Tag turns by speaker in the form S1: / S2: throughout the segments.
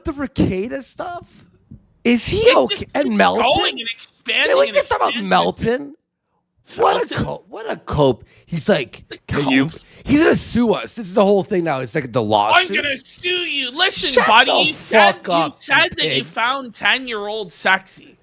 S1: But the Rekieta stuff, is he okay? And Melton?
S2: Going and expanding.
S1: We can talk about Melton. What a cope. He's like, he's gonna sue us. This is the whole thing now. It's like the lawsuit.
S2: I'm gonna sue you. Listen,
S1: Shut
S2: buddy,
S1: the
S2: you said that you found 10-year-old sexy.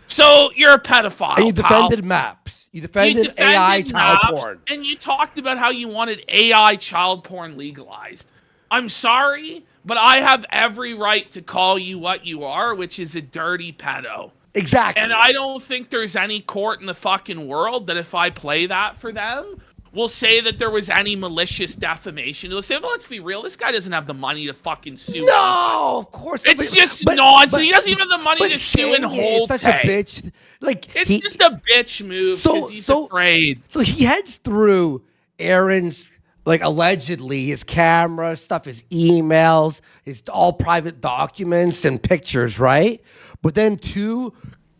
S2: So you're a pedophile.
S1: And you defended maps. You defended AI child porn.
S2: And you talked about how you wanted AI child porn legalized. I'm sorry, but I have every right to call you what you are, which is a dirty pedo.
S1: Exactly.
S2: And I don't think there's any court in the fucking world that if I play that for them, will say that there was any malicious defamation. They'll say, well, let's be real. This guy doesn't have the money to fucking sue.
S1: No, of course not.
S2: It's just nonsense. He doesn't even have the money to sue and hold.
S1: Such a bitch. Like
S2: it's just a bitch move because he's afraid.
S1: So he heads through Aaron's, like, allegedly his camera stuff, his emails, his all private documents and pictures, right? But then two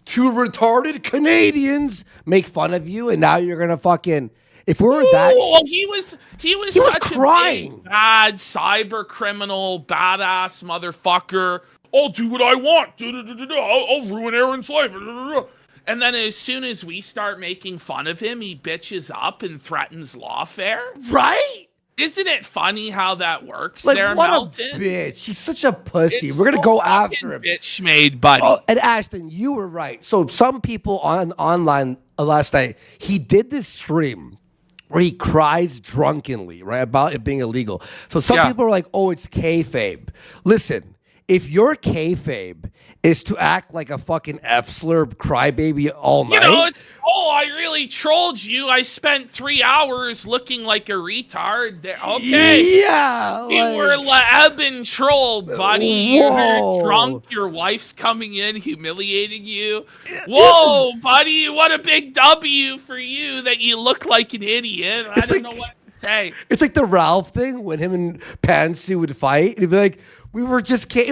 S1: retarded Canadians make fun of you, and now you're gonna fucking. If we're that,
S2: well, he was such crying. A big, bad cyber criminal, badass motherfucker. I'll do what I want. I'll ruin Aaron's life. And then as soon as we start making fun of him, he bitches up and threatens lawfare.
S1: Right?
S2: Isn't it funny how that works,
S1: like,
S2: Sarah
S1: what
S2: Melton?
S1: A bitch. She's such a pussy. We're going to go after him.
S2: Bitch made, buddy.
S1: Oh, and Ashton, you were right. So some people online last night, he did this stream where he cries drunkenly, right, about it being illegal. So some people are like, oh, it's kayfabe. Listen, if your kayfabe is to act like a fucking F-slurp crybaby all night.
S2: You know, it's, I really trolled you. I spent 3 hours looking like a retard. Okay.
S1: Yeah.
S2: You were been trolled, buddy. You're drunk. Your wife's coming in, humiliating you. Whoa, buddy. What a big W for you that you look like an idiot. I don't know what to say.
S1: It's like the Ralph thing when him and Pansy would fight. And he'd be like, it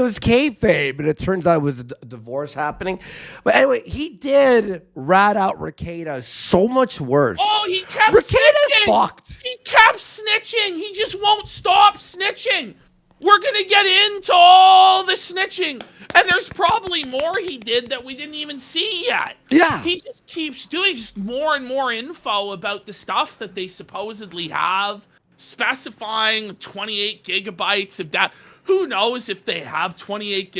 S1: was kayfabe, and it turns out it was a divorce happening. But anyway, he did rat out Rekieta so much worse.
S2: Oh, he kept
S1: Rekieta's fucked.
S2: He kept snitching. He just won't stop snitching. We're going to get into all the snitching. And there's probably more he did that we didn't even see yet.
S1: Yeah.
S2: He just keeps doing just more and more info about the stuff that they supposedly have, specifying 28 gigabytes of data. Who knows if they have 28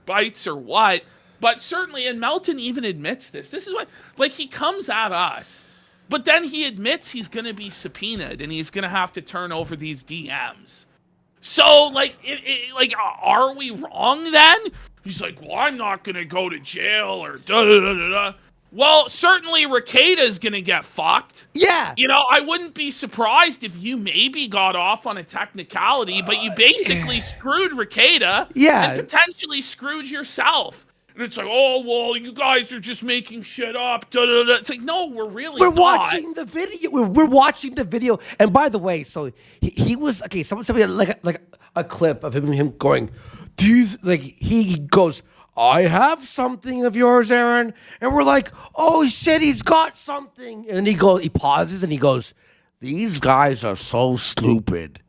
S2: gigabytes or what, but certainly, and Melton even admits this. This is what, like, he comes at us, but then he admits he's going to be subpoenaed and he's going to have to turn over these DMs. So, like, are we wrong then? He's like, well, I'm not going to go to jail or da-da-da-da-da. Well, certainly Rekieta's going to get fucked.
S1: Yeah.
S2: You know, I wouldn't be surprised if you maybe got off on a technicality, but you basically screwed Rekieta and potentially screwed yourself. And it's like, oh, well, you guys are just making shit up. Da, da, da. It's like, no, we're
S1: watching the video. We're watching the video. And by the way, so he was, okay, someone sent me like a clip of him going, he goes, I have something of yours, Aaron. And we're like, oh shit, he's got something. And he pauses and he goes, these guys are so stupid.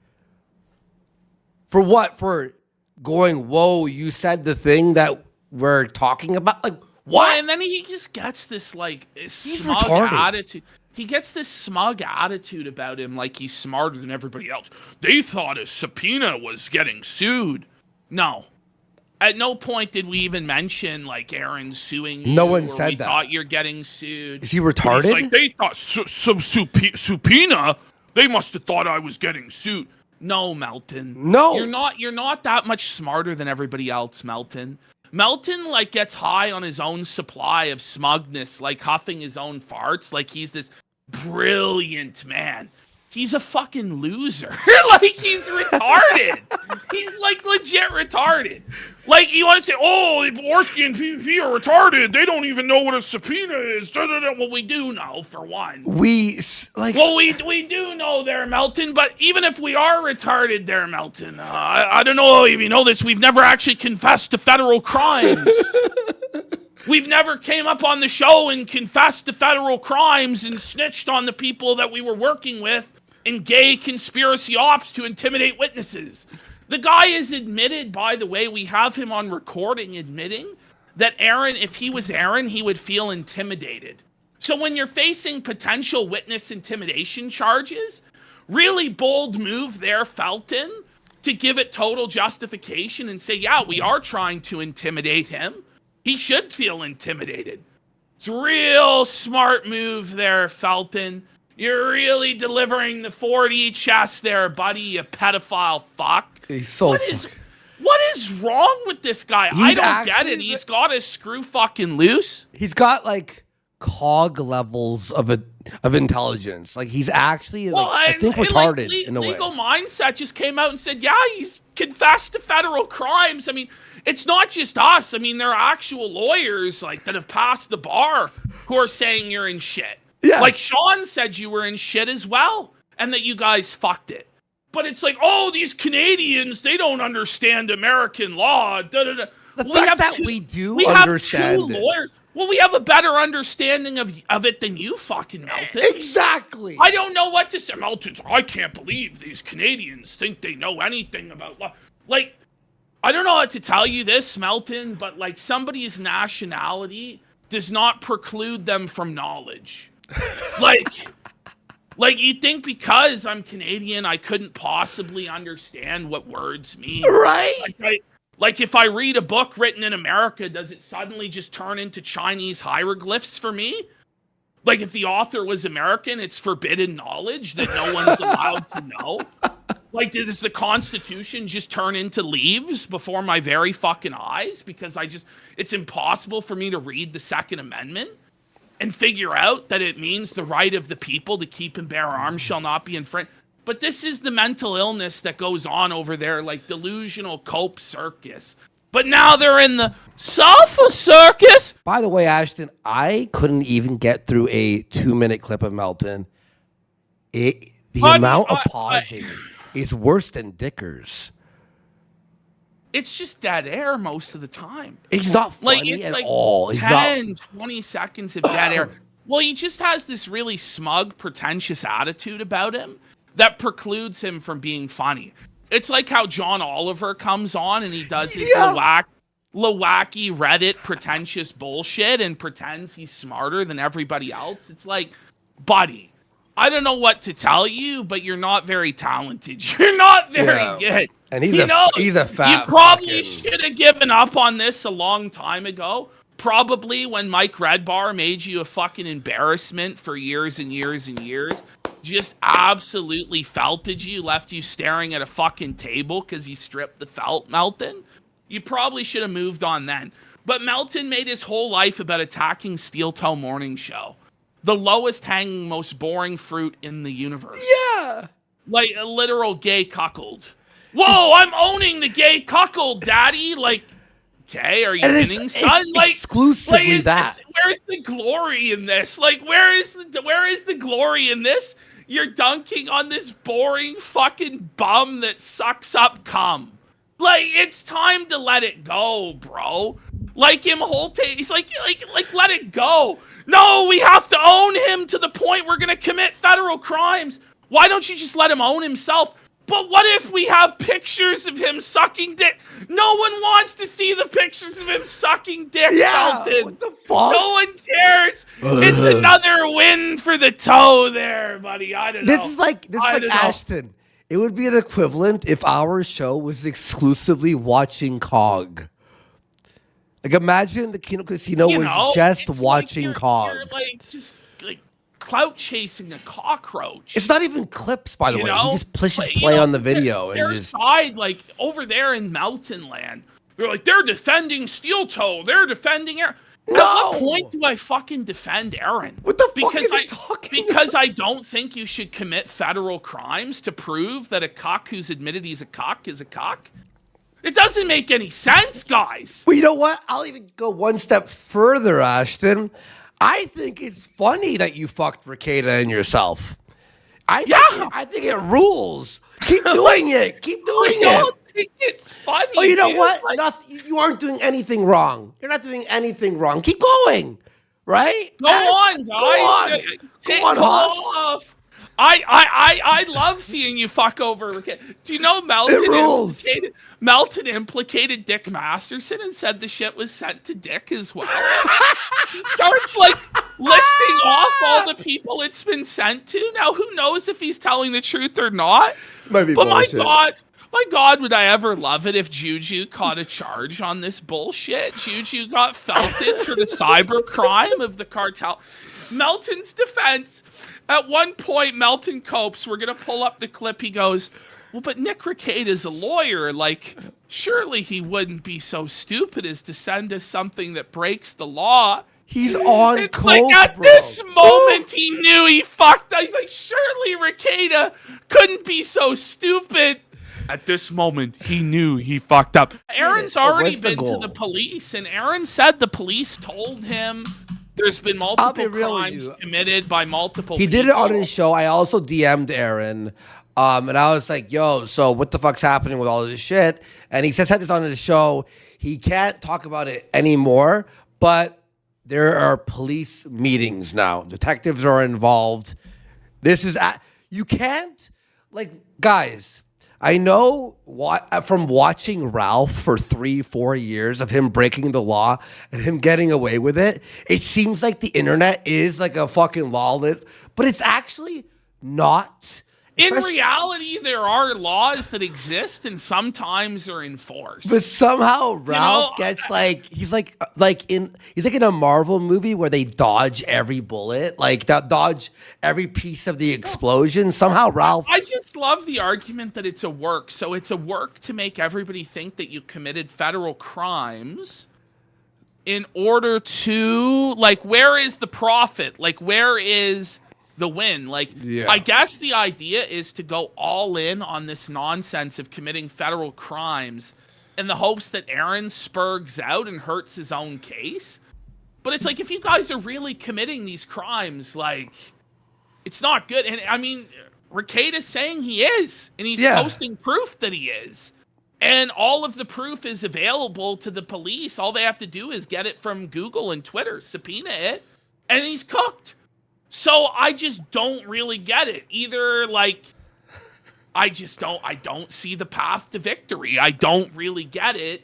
S1: For what? For going, whoa, you said the thing that we're talking about? Like, what?
S2: Well, and then he just gets this, like, smug attitude. He gets this smug attitude about him, like he's smarter than everybody else. They thought a subpoena was getting sued. No. At no point did we even mention, like, Aaron suing you.
S1: No one said
S2: we
S1: that.
S2: Thought you're getting sued.
S1: Is he retarded?
S2: He's like, they thought some subpoena. They must have thought I was getting sued. No, Melton.
S1: No.
S2: You're not that much smarter than everybody else, Melton. Melton, like, gets high on his own supply of smugness, like huffing his own farts, like he's this brilliant man. He's a fucking loser. Like, he's retarded. He's, like, legit retarded. Like, you want to say, oh, Borski and PvP are retarded. They don't even know what a subpoena is. Well, we do know, for one.
S1: We
S2: do know there, Melton, but even if we are retarded there, Melton, I don't know if you know this, we've never actually confessed to federal crimes. We've never came up on the show and confessed to federal crimes and snitched on the people that we were working with in gay conspiracy ops to intimidate witnesses. The guy is admitted, by the way, we have him on recording admitting that Aaron, if he was Aaron, he would feel intimidated. So when you're facing potential witness intimidation charges, really bold move there, Felton, to give it total justification and say, yeah, we are trying to intimidate him. He should feel intimidated. It's a real smart move there, Felton. You're really delivering the 40 chest there, buddy, you pedophile fuck.
S1: He's so
S2: what is wrong with this guy? I don't get it. He's got his screw fucking loose.
S1: He's got like cog levels of intelligence. Like he's actually I think retarded in a way.
S2: Legal Mindset just came out and said, yeah, he's confessed to federal crimes. I mean, it's not just us. I mean, there are actual lawyers like that have passed the bar who are saying you're in shit. Yeah. Like Sean said you were in shit as well and that you guys fucked it. But it's like, oh, these Canadians, they don't understand American law. Da, da, da.
S1: The fact that we do understand
S2: have two lawyers. Well, we have a better understanding of it than you fucking, Melton.
S1: Exactly.
S2: I don't know what to say. Melton, I can't believe these Canadians think they know anything about law. Like, I don't know what to tell you this, Melton, but like somebody's nationality does not preclude them from knowledge. Like you think because I'm Canadian, I couldn't possibly understand what words mean.
S1: Right.
S2: Like if I read a book written in America, does it suddenly just turn into Chinese hieroglyphs for me? Like if the author was American, it's forbidden knowledge that no one's allowed to know? Like does the Constitution just turn into leaves before my very fucking eyes? Because it's impossible for me to read the Second Amendment and figure out that it means the right of the people to keep and bear arms shall not be infringed. But this is the mental illness that goes on over there, like delusional cope circus. But now they're in the sofa circus.
S1: By the way, Ashton, I couldn't even get through a 2-minute clip of Melton. The amount of pausing is worse than Dickers.
S2: It's just dead air most of the time.
S1: It's not funny at all.
S2: 10, 20 seconds of dead air. Well, he just has this really smug, pretentious attitude about him that precludes him from being funny. It's like how John Oliver comes on and he does his wacky Reddit pretentious bullshit and pretends he's smarter than everybody else. It's like, buddy, I don't know what to tell you, but you're not very talented. You're not very good.
S1: And he's a fat.
S2: You probably should have given up on this a long time ago. Probably when Mike Redbar made you a fucking embarrassment for years and years and years. Just absolutely felted you, left you staring at a fucking table because he stripped the felt, Melton. You probably should have moved on then. But Melton made his whole life about attacking Steel Toe Morning Show. The lowest hanging, most boring fruit in the universe.
S1: Yeah.
S2: Like a literal gay cuckold. Whoa, I'm owning the gay cuckold, daddy. Like, okay, are you winning, son? Like
S1: exclusively that.
S2: Where's the glory in this? Like, where is the glory in this? You're dunking on this boring fucking bum that sucks up cum. Like, it's time to let it go, bro. Like him he's like let it go. No, we have to own him to the point we're gonna commit federal crimes. Why don't you just let him own himself? But what if we have pictures of him sucking dick? No one wants to see the pictures of him sucking dick, Melton.
S1: What the fuck?
S2: No one cares. It's another win for the toe there, buddy. I don't know.
S1: This is like Ashton. It would be an equivalent if our show was exclusively watching COG. Like imagine the Kino Casino was just watching COG.
S2: You're like just like clout chasing a cockroach.
S1: It's not even clips, by the way. He just pushes play on the video and
S2: their side, like over there in Melton land, they're like they're defending Steel Toe. They're defending Aaron.
S1: No.
S2: At what point do I fucking defend Aaron?
S1: What the fuck is he talking
S2: Because
S1: about?
S2: I don't think you should commit federal crimes to prove that a cock who's admitted he's a cock is a cock. It doesn't make any sense, guys.
S1: Well, you know what? I'll even go one step further, Ashton. I think it's funny that you fucked Rekieta and yourself. I think it rules. Keep doing it. Keep doing it.
S2: I don't think it's funny.
S1: Oh, you know what? You aren't doing anything wrong. You're not doing anything wrong. Keep going. Right?
S2: Go on, guys.
S1: Go on,
S2: Hoff. I love seeing you fuck over Rekieta. Do you know Melton implicated Dick Masterson and said the shit was sent to Dick as well? He starts like listing off all the people it's been sent to. Now who knows if he's telling the truth or not?
S1: Might be
S2: but
S1: bullshit.
S2: my God, would I ever love it if Juju caught a charge on this bullshit? Juju got felted for the cyber crime of the cartel. Melton's defense, at one point, Melton copes. We're going to pull up the clip. He goes, well, but Nick Rekieta's a lawyer. Like, surely he wouldn't be so stupid as to send us something that breaks the law.
S1: He's on
S2: It's
S1: coke,
S2: like at
S1: bro.
S2: this moment he knew he fucked up. He's like, surely Rekieta couldn't be so stupid. At this moment, he knew he fucked up. Aaron's already been to the police, and Aaron said the police told him there's been multiple crimes committed by multiple people.
S1: He did it on his show. I also DM'd Aaron, and I was like, yo, so what the fuck's happening with all this shit? And he said this on his show. He can't talk about it anymore, but there are police meetings now. Detectives are involved. This is... you can't... Like, guys... I know from watching Ralph for 3-4 years of him breaking the law and him getting away with it, it seems like the internet is like a fucking lawless, but it's actually not.
S2: In reality, there are laws that exist and sometimes are enforced.
S1: But somehow Ralph gets like he's like in a Marvel movie where they dodge every bullet, like dodge every piece of the explosion. Somehow Ralph.
S2: I just love the argument that it's a work. So it's a work to make everybody think that you committed federal crimes in order to, like, where is the profit? Like, where is the win? Like, I guess the idea is to go all in on this nonsense of committing federal crimes in the hopes that Aaron spurgs out and hurts his own case. But it's like, if you guys are really committing these crimes, like, it's not good. And I mean, Rekieta's saying he is, and he's posting proof that he is. And all of the proof is available to the police. All they have to do is get it from Google and Twitter, subpoena it, and he's cooked. So I just don't really get it. Either, like, I don't see the path to victory. I don't really get it.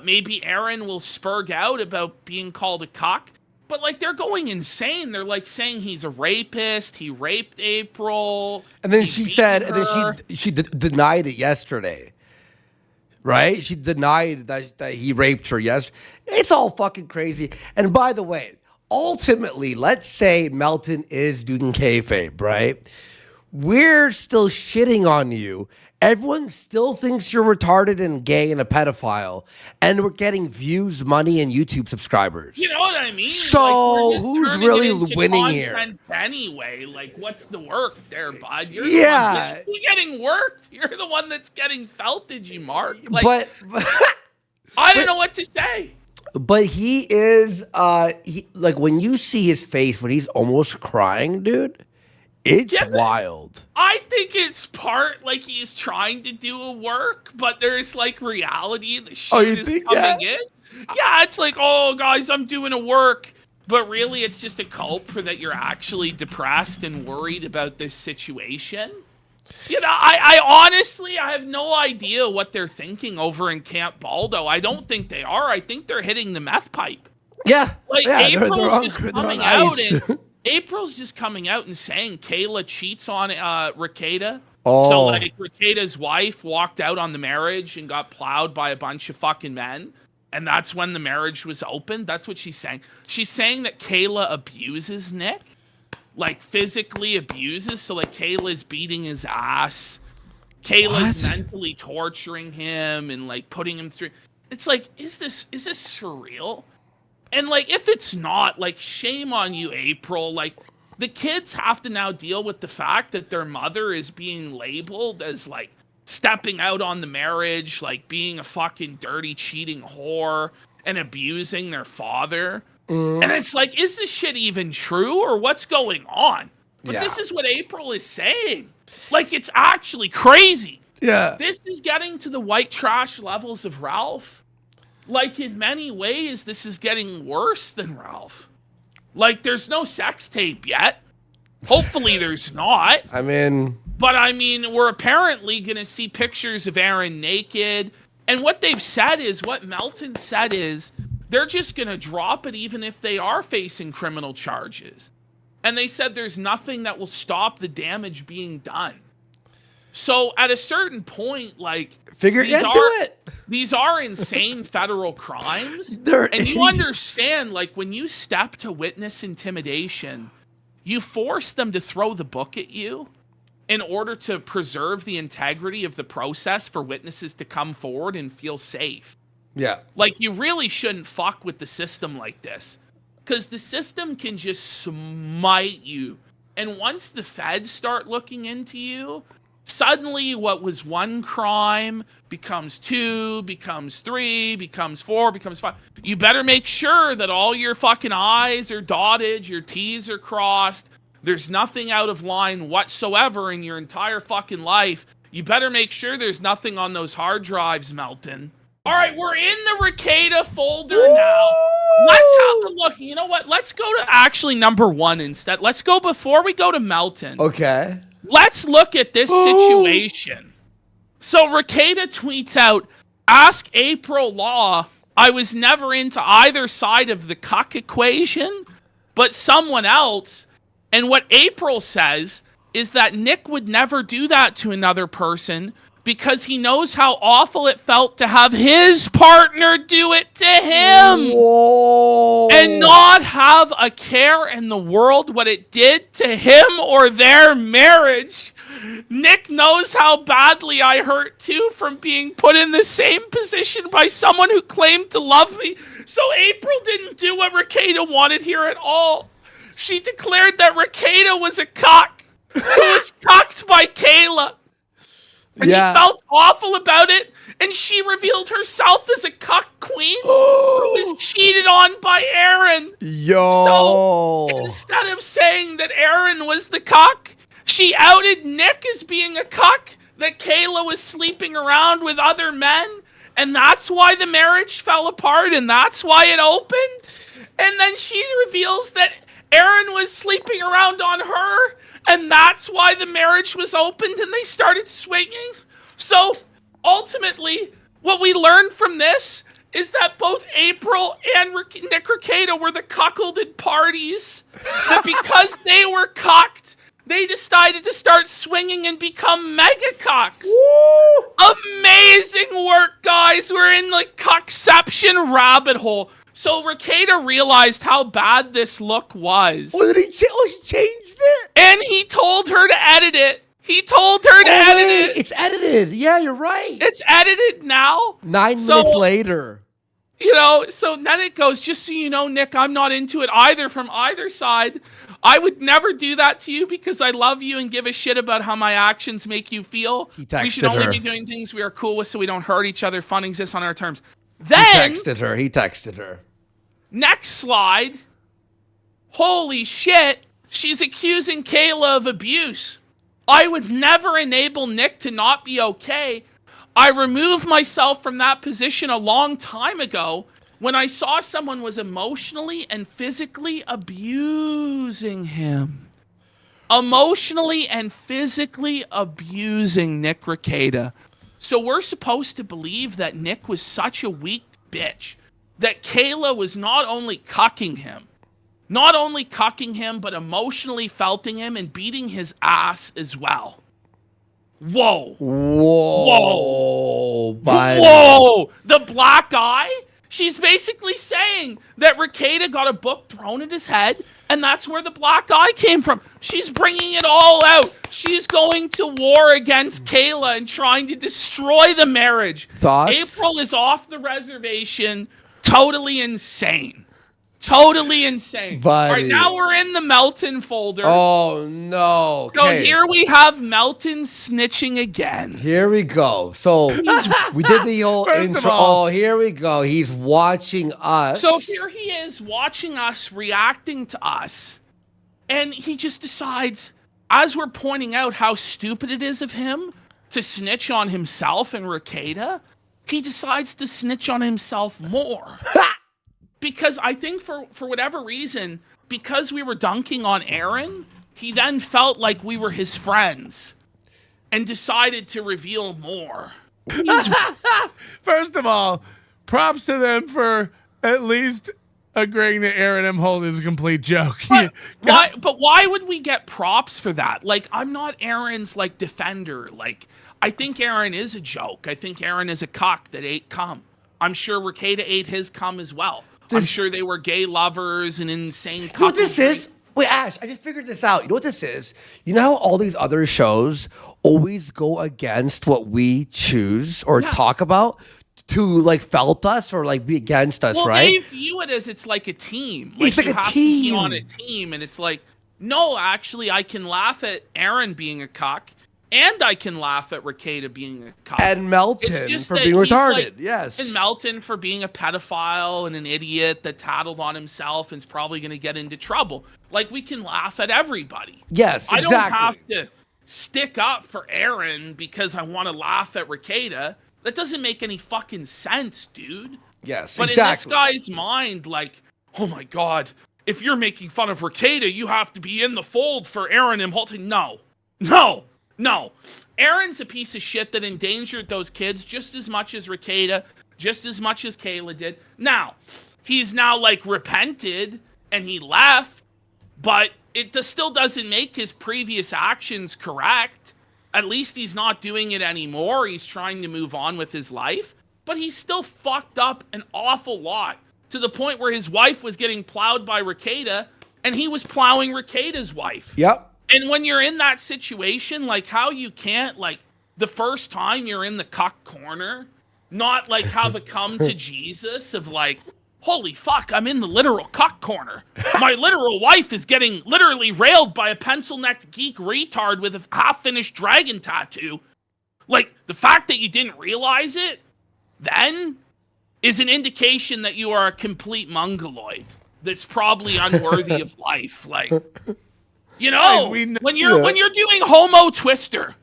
S2: Maybe Aaron will spurg out about being called a cuck. But, like, they're going insane. They're, like, saying he's a rapist. He raped April.
S1: And then she said, and then she denied it yesterday. Right? She denied that he raped her yesterday. It's all fucking crazy. And by the way, ultimately, let's say Melton is doing kayfabe, right? We're still shitting on you. Everyone still thinks you're retarded and gay and a pedophile. And we're getting views, money, and YouTube subscribers.
S2: You know what I mean?
S1: So like, who's really winning here?
S2: Anyway, like, what's the work there, bud? You're getting worked. You're the one that's getting felted, you mark. Like, but I don't know what to say.
S1: But he is, like, when you see his face when he's almost crying, dude, it's wild.
S2: I think it's part, like, he's trying to do a work, but there's, like, reality. The shit is coming in. Yeah, it's like, oh, guys, I'm doing a work. But really, it's just a cope for that you're actually depressed and worried about this situation. You know, I honestly, I have no idea what they're thinking over in Camp Baldo. I don't think they are. I think they're hitting the meth pipe.
S1: Yeah.
S2: Like,
S1: April's
S2: just coming out and saying Kayla cheats on Rekieta.
S1: Oh.
S2: So, like, Rekieta's wife walked out on the marriage and got plowed by a bunch of fucking men. And that's when the marriage was opened. That's what she's saying. She's saying that Kayla abuses Nick. Like, physically abuses. So, like, Kayla's beating his ass. Kayla's mentally torturing him and, like, putting him through. It's like, is this surreal? And, like, if it's not, like, shame on you, April. Like, the kids have to now deal with the fact that their mother is being labeled as, like, stepping out on the marriage, like, being a fucking dirty, cheating whore and abusing their father. And it's like, is this shit even true or what's going on? But this is what April is saying. Like, it's actually crazy.
S1: Yeah.
S2: This is getting to the white trash levels of Ralph. Like, in many ways, this is getting worse than Ralph. Like, there's no sex tape yet. Hopefully there's not.
S1: I mean,
S2: But I mean, we're apparently going to see pictures of Aaron naked. And what they've said is, what Melton said is, they're just going to drop it even if they are facing criminal charges. And they said there's nothing that will stop the damage being done. So at a certain point, like,
S1: figure
S2: these
S1: do
S2: are,
S1: it.
S2: These are insane federal crimes. And you understand, like, when you step to witness intimidation, you force them to throw the book at you in order to preserve the integrity of the process for witnesses to come forward and feel safe.
S1: Yeah.
S2: Like, you really shouldn't fuck with the system like this. Because the system can just smite you. And once the feds start looking into you, suddenly what was one crime becomes 2, becomes 3, becomes 4, becomes 5. You better make sure that all your fucking I's are dotted, your T's are crossed. There's nothing out of line whatsoever in your entire fucking life. You better make sure there's nothing on those hard drives, Melton. All right, we're in the Rekieta folder now. Let's have a look. You know what? Let's go to actually number 1 instead. Let's go before we go to Melton.
S1: Okay.
S2: Let's look at this situation. So Rekieta tweets out, "Ask April Law. I was never into either side of the cuck equation, but someone else." And what April says is that Nick would never do that to another person because he knows how awful it felt to have his partner do it to him.
S1: Whoa.
S2: And not have a care in the world what it did to him or their marriage. Nick knows how badly I hurt too from being put in the same position by someone who claimed to love me. So April didn't do what Rekieta wanted here at all. She declared that Rekieta was a cuck who was cucked by Kayla. And he felt awful about it. And she revealed herself as a cuck queen who was cheated on by Aaron.
S1: Yo.
S2: So instead of saying that Aaron was the cuck, she outed Nick as being a cuck, that Kayla was sleeping around with other men. And that's why the marriage fell apart. And that's why it opened. And then she reveals that Aaron was sleeping around on her, and that's why the marriage was opened and they started swinging. So, ultimately, what we learned from this is that both April and Nick Rekieta were the cuckolded parties. That because they were cucked, they decided to start swinging and become mega cucks. Woo! Amazing work, guys. We're in the cuckception rabbit hole. So Rekieta realized how bad this look was.
S1: Oh, he changed it?
S2: And he told her to edit it. He told her to edit it.
S1: It's edited. Yeah, you're right.
S2: It's edited now.
S1: 9 minutes later.
S2: You know, so then it goes, "Just so you know, Nick, I'm not into it either from either side. I would never do that to you because I love you and give a shit about how my actions make you feel. We should only be doing things we are cool with so we don't hurt each other. Fun exists on our terms." Then
S1: He texted her.
S2: Next slide. Holy shit. She's accusing Kayla of abuse. "I would never enable Nick to not be okay. I removed myself from that position a long time ago when I saw someone was emotionally and physically abusing him." Emotionally and physically abusing Nick Rekieta. So we're supposed to believe that Nick was such a weak bitch that Kayla was not only cucking him, but emotionally felting him and beating his ass as well. Whoa.
S1: Buddy.
S2: Whoa. The black eye? She's basically saying that Rekieta got a book thrown at his head, and that's where the black eye came from. She's bringing it all out. She's going to war against Kayla and trying to destroy the marriage.
S1: Thoughts?
S2: April is off the reservation. Totally insane. Totally insane.
S1: Buddy.
S2: All right, now we're in the Melton folder.
S1: Oh, no.
S2: So here we have Melton snitching again.
S1: Here we go. So we did the old intro. Oh, here we go. He's watching us.
S2: So here he is watching us, reacting to us. And he just decides, as we're pointing out how stupid it is of him to snitch on himself and Rekieta, he decides to snitch on himself more. Because I think for whatever reason, because we were dunking on Aaron, he then felt like we were his friends and decided to reveal more.
S3: First of all, props to them for at least agreeing that Aaron M. Holt is a complete joke.
S2: But why would we get props for that? Like, I'm not Aaron's like defender. Like, I think Aaron is a joke. I think Aaron is a cock that ate cum. I'm sure Rekieta ate his cum as well. I'm sure they were gay lovers and insane couples.
S1: You know what this is? Wait, Ash, I just figured this out. You know what this is? You know how all these other shows always go against what we choose or talk about to like felt us or like be against us, right?
S2: They view it as it's like a team.
S1: It's like
S2: you
S1: a
S2: have
S1: team.
S2: To be on a team, and it's like, no, actually, I can laugh at Aaron being a cock, and I can laugh at Rekieta being a cock.
S1: And Melton for being retarded, yes.
S2: And Melton for being a pedophile and an idiot that tattled on himself and is probably going to get into trouble. Like, we can laugh at everybody.
S1: Yes, exactly.
S2: I don't have to stick up for Aaron because I want to laugh at Rekieta. That doesn't make any fucking sense, dude.
S1: Yes,
S2: but
S1: exactly.
S2: in this guy's mind, like, oh my God, if you're making fun of Rekieta, you have to be in the fold for Aaron and Holton. No. Aaron's a piece of shit that endangered those kids just as much as Rekieta, just as much as Kayla did. Now, he's now like repented and he left, but it still doesn't make his previous actions correct. At least he's not doing it anymore. He's trying to move on with his life, but he's still fucked up an awful lot to the point where his wife was getting plowed by Rekieta and he was plowing Rekieta's wife.
S1: Yep.
S2: And when you're in that situation, like how you can't, like the first time you're in the cuck corner, not like have a come to Jesus of like, holy fuck, I'm in the literal cuck corner. My literal wife is getting literally railed by a pencil-necked geek retard with a half-finished dragon tattoo. Like, the fact that you didn't realize it then is an indication that you are a complete mongoloid that's probably unworthy of life. Like, you know, when you're doing Homo Twister,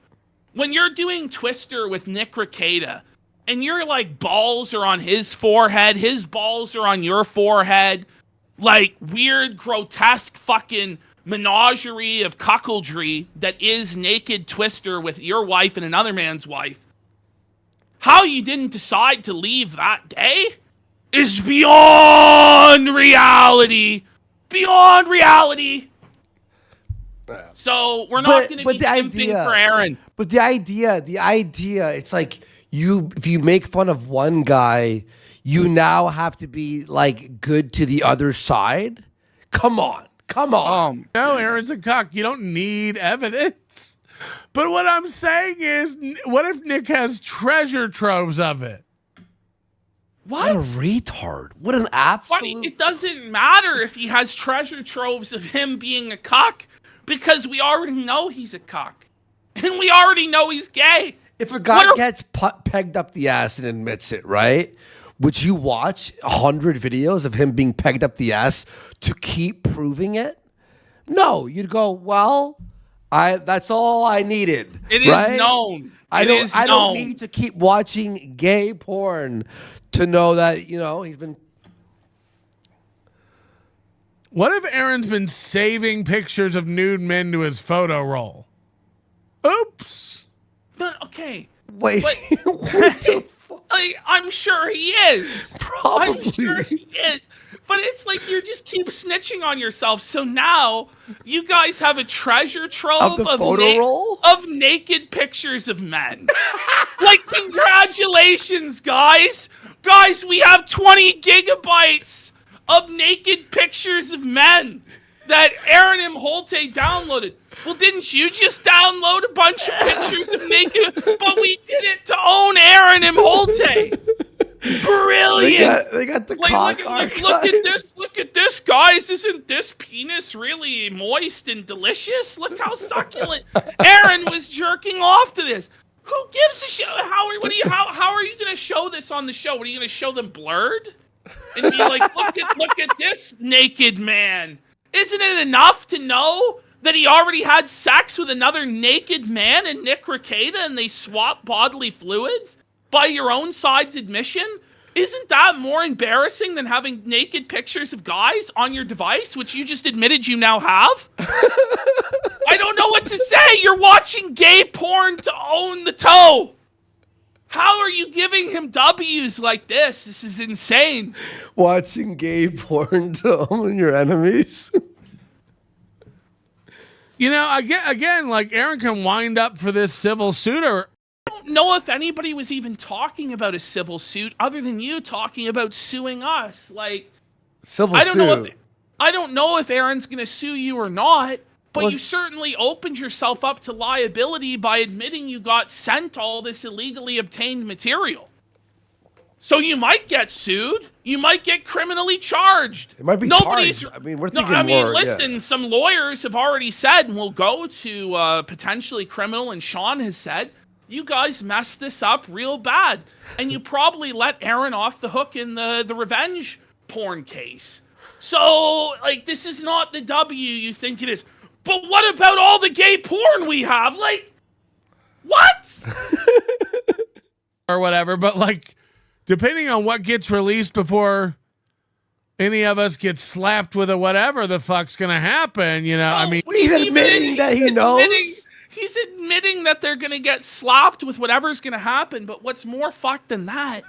S2: when you're doing Twister with Nick Rekieta, and your like balls are on his forehead, his balls are on your forehead, like weird, grotesque fucking menagerie of cuckoldry that is naked Twister with your wife and another man's wife. How you didn't decide to leave that day is beyond reality. Beyond reality. So we're not going to be simping for Aaron.
S1: But the idea, it's like if you make fun of one guy, you now have to be like good to the other side. Come on.
S3: No, Aaron's a cock. You don't need evidence. But what I'm saying is, what if Nick has treasure troves of it?
S1: What a retard. What an absolute...
S2: It doesn't matter if he has treasure troves of him being a cock, because we already know he's a cock. And we already know he's gay.
S1: If a guy gets pegged up the ass and admits it, right? Would you watch 100 videos of him being pegged up the ass to keep proving it? No, you'd go, well, that's all I needed.
S2: It is known.
S1: I don't need to keep watching gay porn to know that, you know, he's been...
S3: What if Aaron's been saving pictures of nude men to his photo roll? Oops.
S2: But, okay.
S1: Wait.
S2: But, I'm sure he is.
S1: Probably.
S2: I'm sure he is. But it's like you just keep snitching on yourself. So now you guys have a treasure trove of naked pictures of men. Like, congratulations, guys. Guys, we have 20 gigabytes of naked pictures of men that Aaron M. Holte downloaded. Well, didn't you just download a bunch of pictures of naked? But we did it to own Aaron M. Holte. Brilliant.
S1: They got the cock
S2: look at this, guys. Isn't this penis really moist and delicious? Look how succulent. Aaron was jerking off to this. Who gives a shit? How are you going to show this on the show? What, are you going to show them blurred? And be like, look at this naked man. Isn't it enough to know that he already had sex with another naked man and Nick Rekieta and they swapped bodily fluids by your own side's admission? Isn't that more embarrassing than having naked pictures of guys on your device, which you just admitted you now have? I don't know what to say. You're watching gay porn to own the toe. How are you giving him W's like this? This is insane.
S1: Watching gay porn to own your enemies.
S3: You know, again, like Aaron can wind up for this civil suit or.
S2: I don't know if anybody was even talking about a civil suit other than you talking about suing us. Like,
S1: Civil
S2: I don't
S1: suit.
S2: know if Aaron's going to sue you or not, but
S1: Well,
S2: you certainly opened yourself up to liability by admitting you got sent all this illegally obtained material. So you might get sued. You might get criminally charged.
S1: It might be charged. I mean, we're thinking more.
S2: Listen,
S1: yeah.
S2: some lawyers have already said, and we'll go to potentially criminal, and Sean has said, you guys messed this up real bad. And you probably let Aaron off the hook in the revenge porn case. So, like, this is not the W you think it is. But what about all the gay porn we have? Like, what?
S3: Or whatever, but like, depending on what gets released before any of us get slapped with a whatever the fuck's gonna happen, you know,
S2: So,
S3: I mean.
S1: He's admitting that he knows.
S2: He's admitting that they're going to get slapped with whatever's going to happen. But what's more fucked than that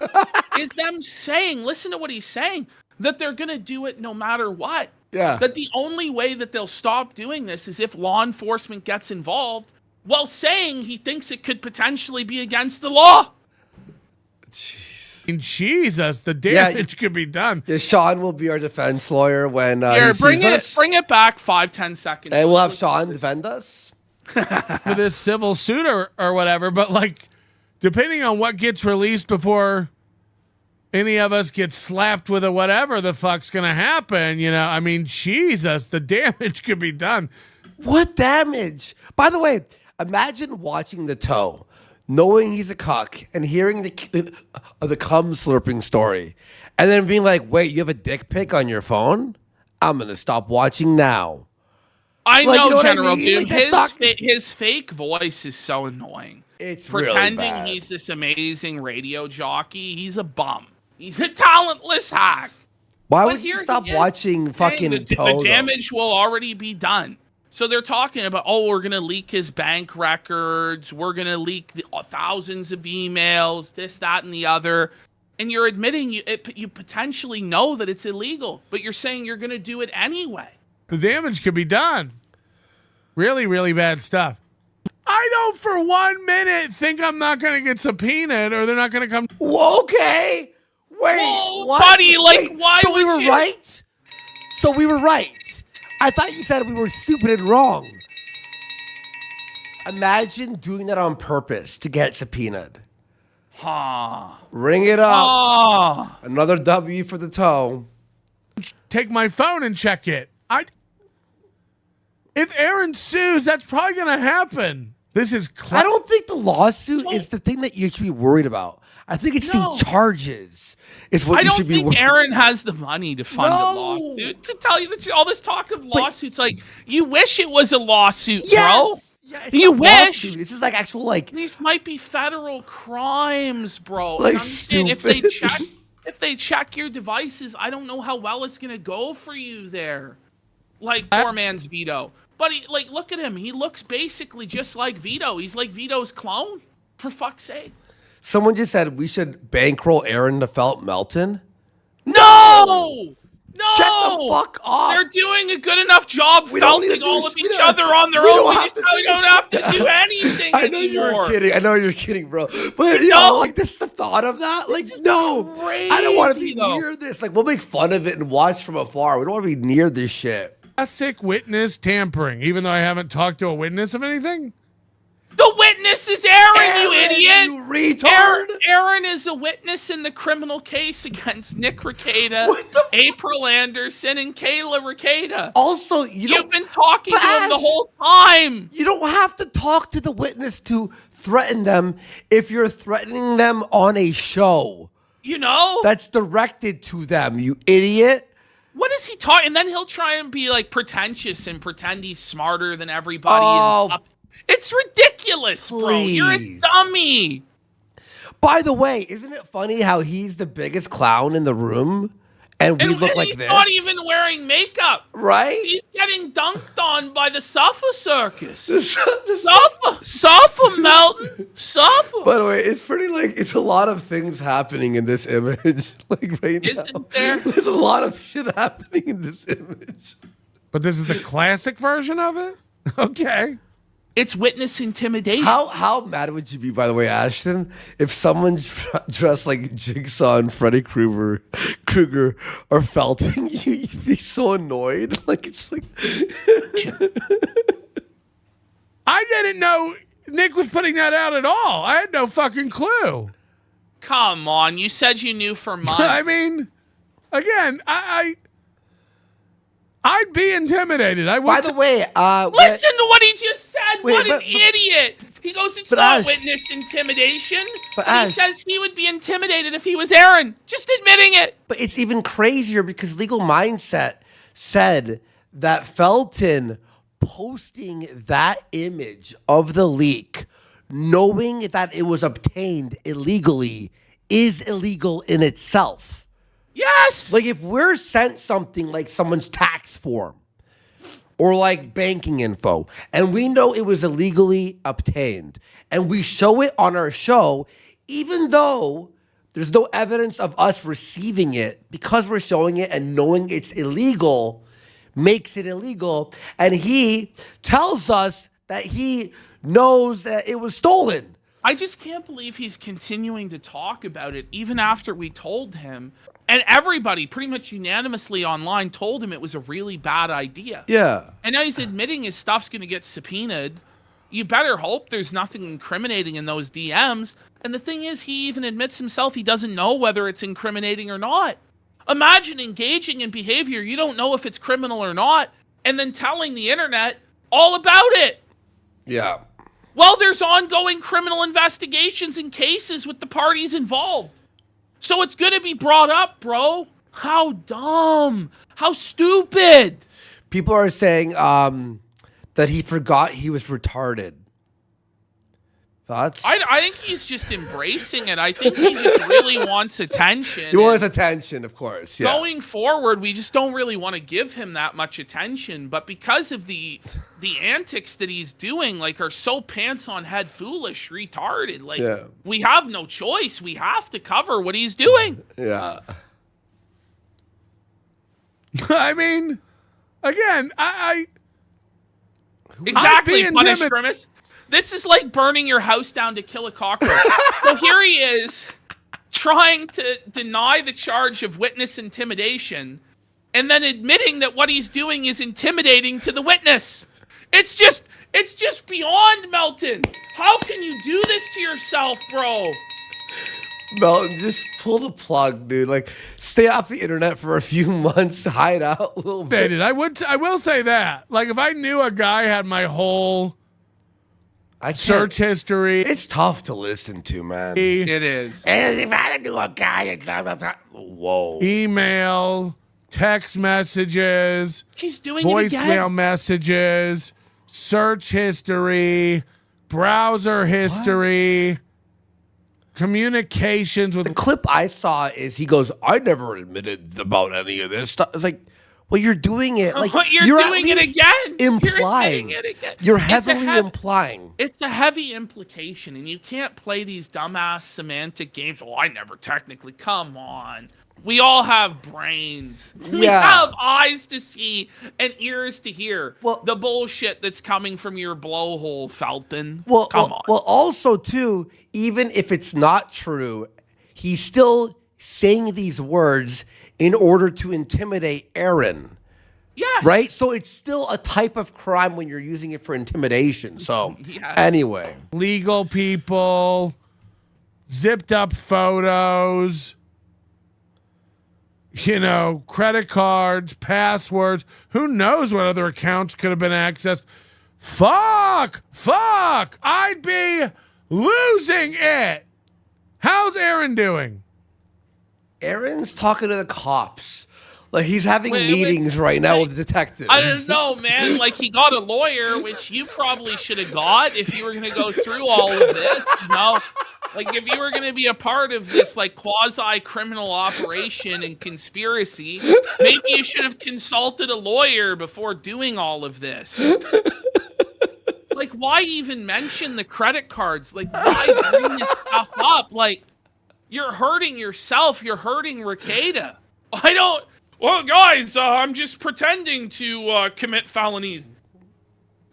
S2: is them saying, listen to what he's saying, that they're going to do it no matter what.
S1: Yeah.
S2: That the only way that they'll stop doing this is if law enforcement gets involved, while saying he thinks it could potentially be against the law.
S3: Jesus, the damage could be done.
S1: Yeah, Sean will be our defense lawyer when
S2: Here,
S1: he sees us.
S2: bring it back 5-10 seconds.
S1: And we'll have Sean defend us.
S3: For this civil suit or whatever, but like, depending on what gets released before any of us get slapped with a whatever the fuck's gonna happen, you know, I mean, Jesus, the damage could be done.
S1: What damage? By the way, imagine watching the toe, knowing he's a cuck, and hearing the cum slurping story, and then being like, wait, you have a dick pic on your phone? I'm going to stop watching now.
S2: I
S1: Like,
S2: know,
S1: you know what I
S2: General
S1: mean?
S2: Doom.
S1: Like,
S2: His fake voice is so annoying.
S1: It's
S2: Pretending
S1: really bad.
S2: he's this amazing radio jockey. He's a bum. He's a talentless hack.
S1: Why
S2: But
S1: would you
S2: here
S1: stop
S2: he is
S1: watching fucking
S2: saying
S1: toe?
S2: the damage will already be done. So they're talking about, we're going to leak his bank records. We're going to leak thousands of emails, this, that, and the other. And you're admitting you potentially know that it's illegal, but you're saying you're going to do it anyway.
S3: The damage could be done. Really, really bad stuff. I don't for 1 minute think I'm not going to get subpoenaed or they're not going to come.
S1: Whoa, okay. Wait,
S2: Whoa,
S1: what?
S2: buddy, like,
S1: Wait,
S2: why
S1: so we
S2: would
S1: were
S2: you?
S1: right? So we were right. I thought you said we were stupid and wrong. Imagine doing that on purpose to get subpoenaed. Ring it up. Another W for the toe.
S3: Take my phone and check it. If Aaron sues, that's probably going to happen. This is
S1: I don't think the lawsuit is the thing that you should be worried about. I think it's the charges is what
S2: I
S1: you
S2: don't
S1: should be
S2: think
S1: worried
S2: Aaron has the money to fund a
S1: No.
S2: lawsuit. To tell you that all this talk of lawsuits, like, you wish it was a lawsuit, bro.
S1: Yes. Yeah, it's
S2: You
S1: not
S2: wish.
S1: lawsuit. This is like actual like
S2: These might be federal crimes, bro.
S1: Like,
S2: And I'm saying
S1: stupid.
S2: if they check your devices, I don't know how well it's gonna go for you there. Like poor man's Vito. But look at him. He looks basically just like Vito. He's like Vito's clone. For fuck's sake.
S1: someone just said we should bankroll Aaron to felt Melton.
S2: No! No!
S1: Shut the fuck up.
S2: They're doing a good enough job
S1: We don't need
S2: felting
S1: to do
S2: all of
S1: shit.
S2: each other on their
S1: We
S2: own.
S1: don't
S2: We
S1: have
S2: just
S1: to
S2: really
S1: do-
S2: don't have to do anything
S1: I know you were
S2: anymore.
S1: kidding. I know you're kidding, bro. But you know, like this the thought of that. Like, no, I don't want to be
S2: crazy, though.
S1: near this. Like, we'll make fun of it and watch from afar. We don't want to be near this shit.
S3: Classic witness tampering, even though I haven't talked to a witness of anything.
S2: The witness is Aaron, you idiot!
S1: You retard.
S2: Aaron is a witness in the criminal case against Nick Rekieta,
S1: What the
S2: April Anderson, and Kayla Rekieta.
S1: Also,
S2: You've been talking to him the
S1: Ash,
S2: whole time.
S1: You don't have to talk to the witness to threaten them if you're threatening them on a show
S2: You know?
S1: that's directed to them, you idiot.
S2: What is he talking? And then he'll try and be like pretentious and pretend he's smarter than everybody.
S1: Oh,
S2: and stuff. It's ridiculous, bro. You're a
S1: please.
S2: dummy.
S1: By the way, isn't it funny how he's the biggest clown in the room, and we look like
S2: he's
S1: this?
S2: not even wearing makeup.
S1: Right?
S2: He's getting dunked on by the Suffer Circus. Suffer, Melton. Suffer.
S1: By the way, it's pretty it's a lot of things happening in this image. Like right now.
S2: Isn't there?
S1: There's a lot of shit happening in this image.
S3: But this is the classic version of it? Okay.
S2: It's witness intimidation.
S1: How mad would you be, by the way, Ashton, if someone dressed like Jigsaw and Freddy Krueger or Felton? You'd be so annoyed. Like it's like
S3: I didn't know Nick was putting that out at all. I had no fucking clue.
S2: Come on, you said you knew for months.
S3: I mean, again, I'd be intimidated. I would.
S1: By the way,
S2: listen to what he just said.
S1: Wait,
S2: What an
S1: but-
S2: idiot. He goes, it's
S1: But
S2: not
S1: Ash-
S2: witness intimidation.
S1: But
S2: And he
S1: Ash-
S2: says he would be intimidated if he was Aaron. Just admitting it.
S1: But it's even crazier because Legal Mindset said that Felton posting that image of the leak, knowing that it was obtained illegally, is illegal in itself.
S2: Yes.
S1: Like if we're sent something like someone's tax form or like banking info, and we know it was illegally obtained, and we show it on our show, even though there's no evidence of us receiving it, because we're showing it and knowing it's illegal makes it illegal. And he tells us that he knows that it was stolen.
S2: I just can't believe he's continuing to talk about it even after we told him. And everybody pretty much unanimously online told him it was a really bad idea.
S1: Yeah.
S2: And now he's admitting his stuff's going to get subpoenaed. You better hope there's nothing incriminating in those DMs. And the thing is, he even admits himself he doesn't know whether it's incriminating or not. Imagine engaging in behavior you don't know if it's criminal or not, and then telling the internet all about it.
S1: Yeah.
S2: Well, there's ongoing criminal investigations and cases with the parties involved. So it's going to be brought up, bro. How dumb. How stupid.
S1: People are saying that he forgot he was retarded. Thoughts?
S2: I think he's just embracing it. I think he just really wants attention.
S1: He wants attention, of course. Yeah.
S2: Going forward, we just don't really want to give him that much attention. But because of the antics that he's doing, like, are so pants on head foolish, retarded. Like, we have no choice. We have to cover what he's doing.
S1: Yeah.
S3: I mean, again,
S2: Exactly,
S3: I'd be
S2: punish
S3: intimidated.
S2: Grimace. This is like burning your house down to kill a cockroach. So here he is, trying to deny the charge of witness intimidation, and then admitting that what he's doing is intimidating to the witness. It's just beyond, Melton. How can you do this to yourself, bro?
S1: Melton, just pull the plug, dude. Like, stay off the internet for a few months, hide out a little bit.
S3: I will say that. Like, if I knew a guy had my whole search history,
S1: It's tough to listen to, man.
S2: It is.
S1: And if I knew a guy, whoa.
S3: email, text messages,
S2: He's doing it again.
S3: voicemail messages, search history, browser history, communications with
S1: The clip I saw is he goes, I never admitted about any of this stuff. It's like, well, you're doing it. Like,
S2: You're
S1: at
S2: doing it
S1: least
S2: again.
S1: Implying.
S2: You're admitting it again.
S1: You're
S2: It's a
S1: heavily implying.
S2: It's a heavy implication, and you can't play these dumbass semantic games. Oh, I never technically. Come on. We all have brains. We
S1: Yeah.
S2: have eyes to see and ears to hear.
S1: Well-
S2: the bullshit that's coming from your blowhole, Felton.
S1: Well,
S2: Come on.
S1: Well, also, too, even if it's not true, he's still saying these words in order to intimidate Aaron.
S2: Yes.
S1: Right? So it's still a type of crime when you're using it for intimidation. So,
S2: Yes.
S1: anyway.
S3: legal people, zipped up photos, credit cards, passwords. Who knows what other accounts could have been accessed? Fuck. I'd be losing it. How's Aaron doing?
S1: Aaron's talking to the cops. Like, he's having
S2: Wait,
S1: meetings right now with detectives.
S2: I don't know, man. Like, he got a lawyer, which you probably should have got if you were going to go through all of this. Like, if you were going to be a part of this, like, quasi-criminal operation and conspiracy, maybe you should have consulted a lawyer before doing all of this. Like, why even mention the credit cards? Like, why bring this stuff up? Like, you're hurting yourself. You're hurting Rekieta. Well, guys, I'm just pretending to commit felonies.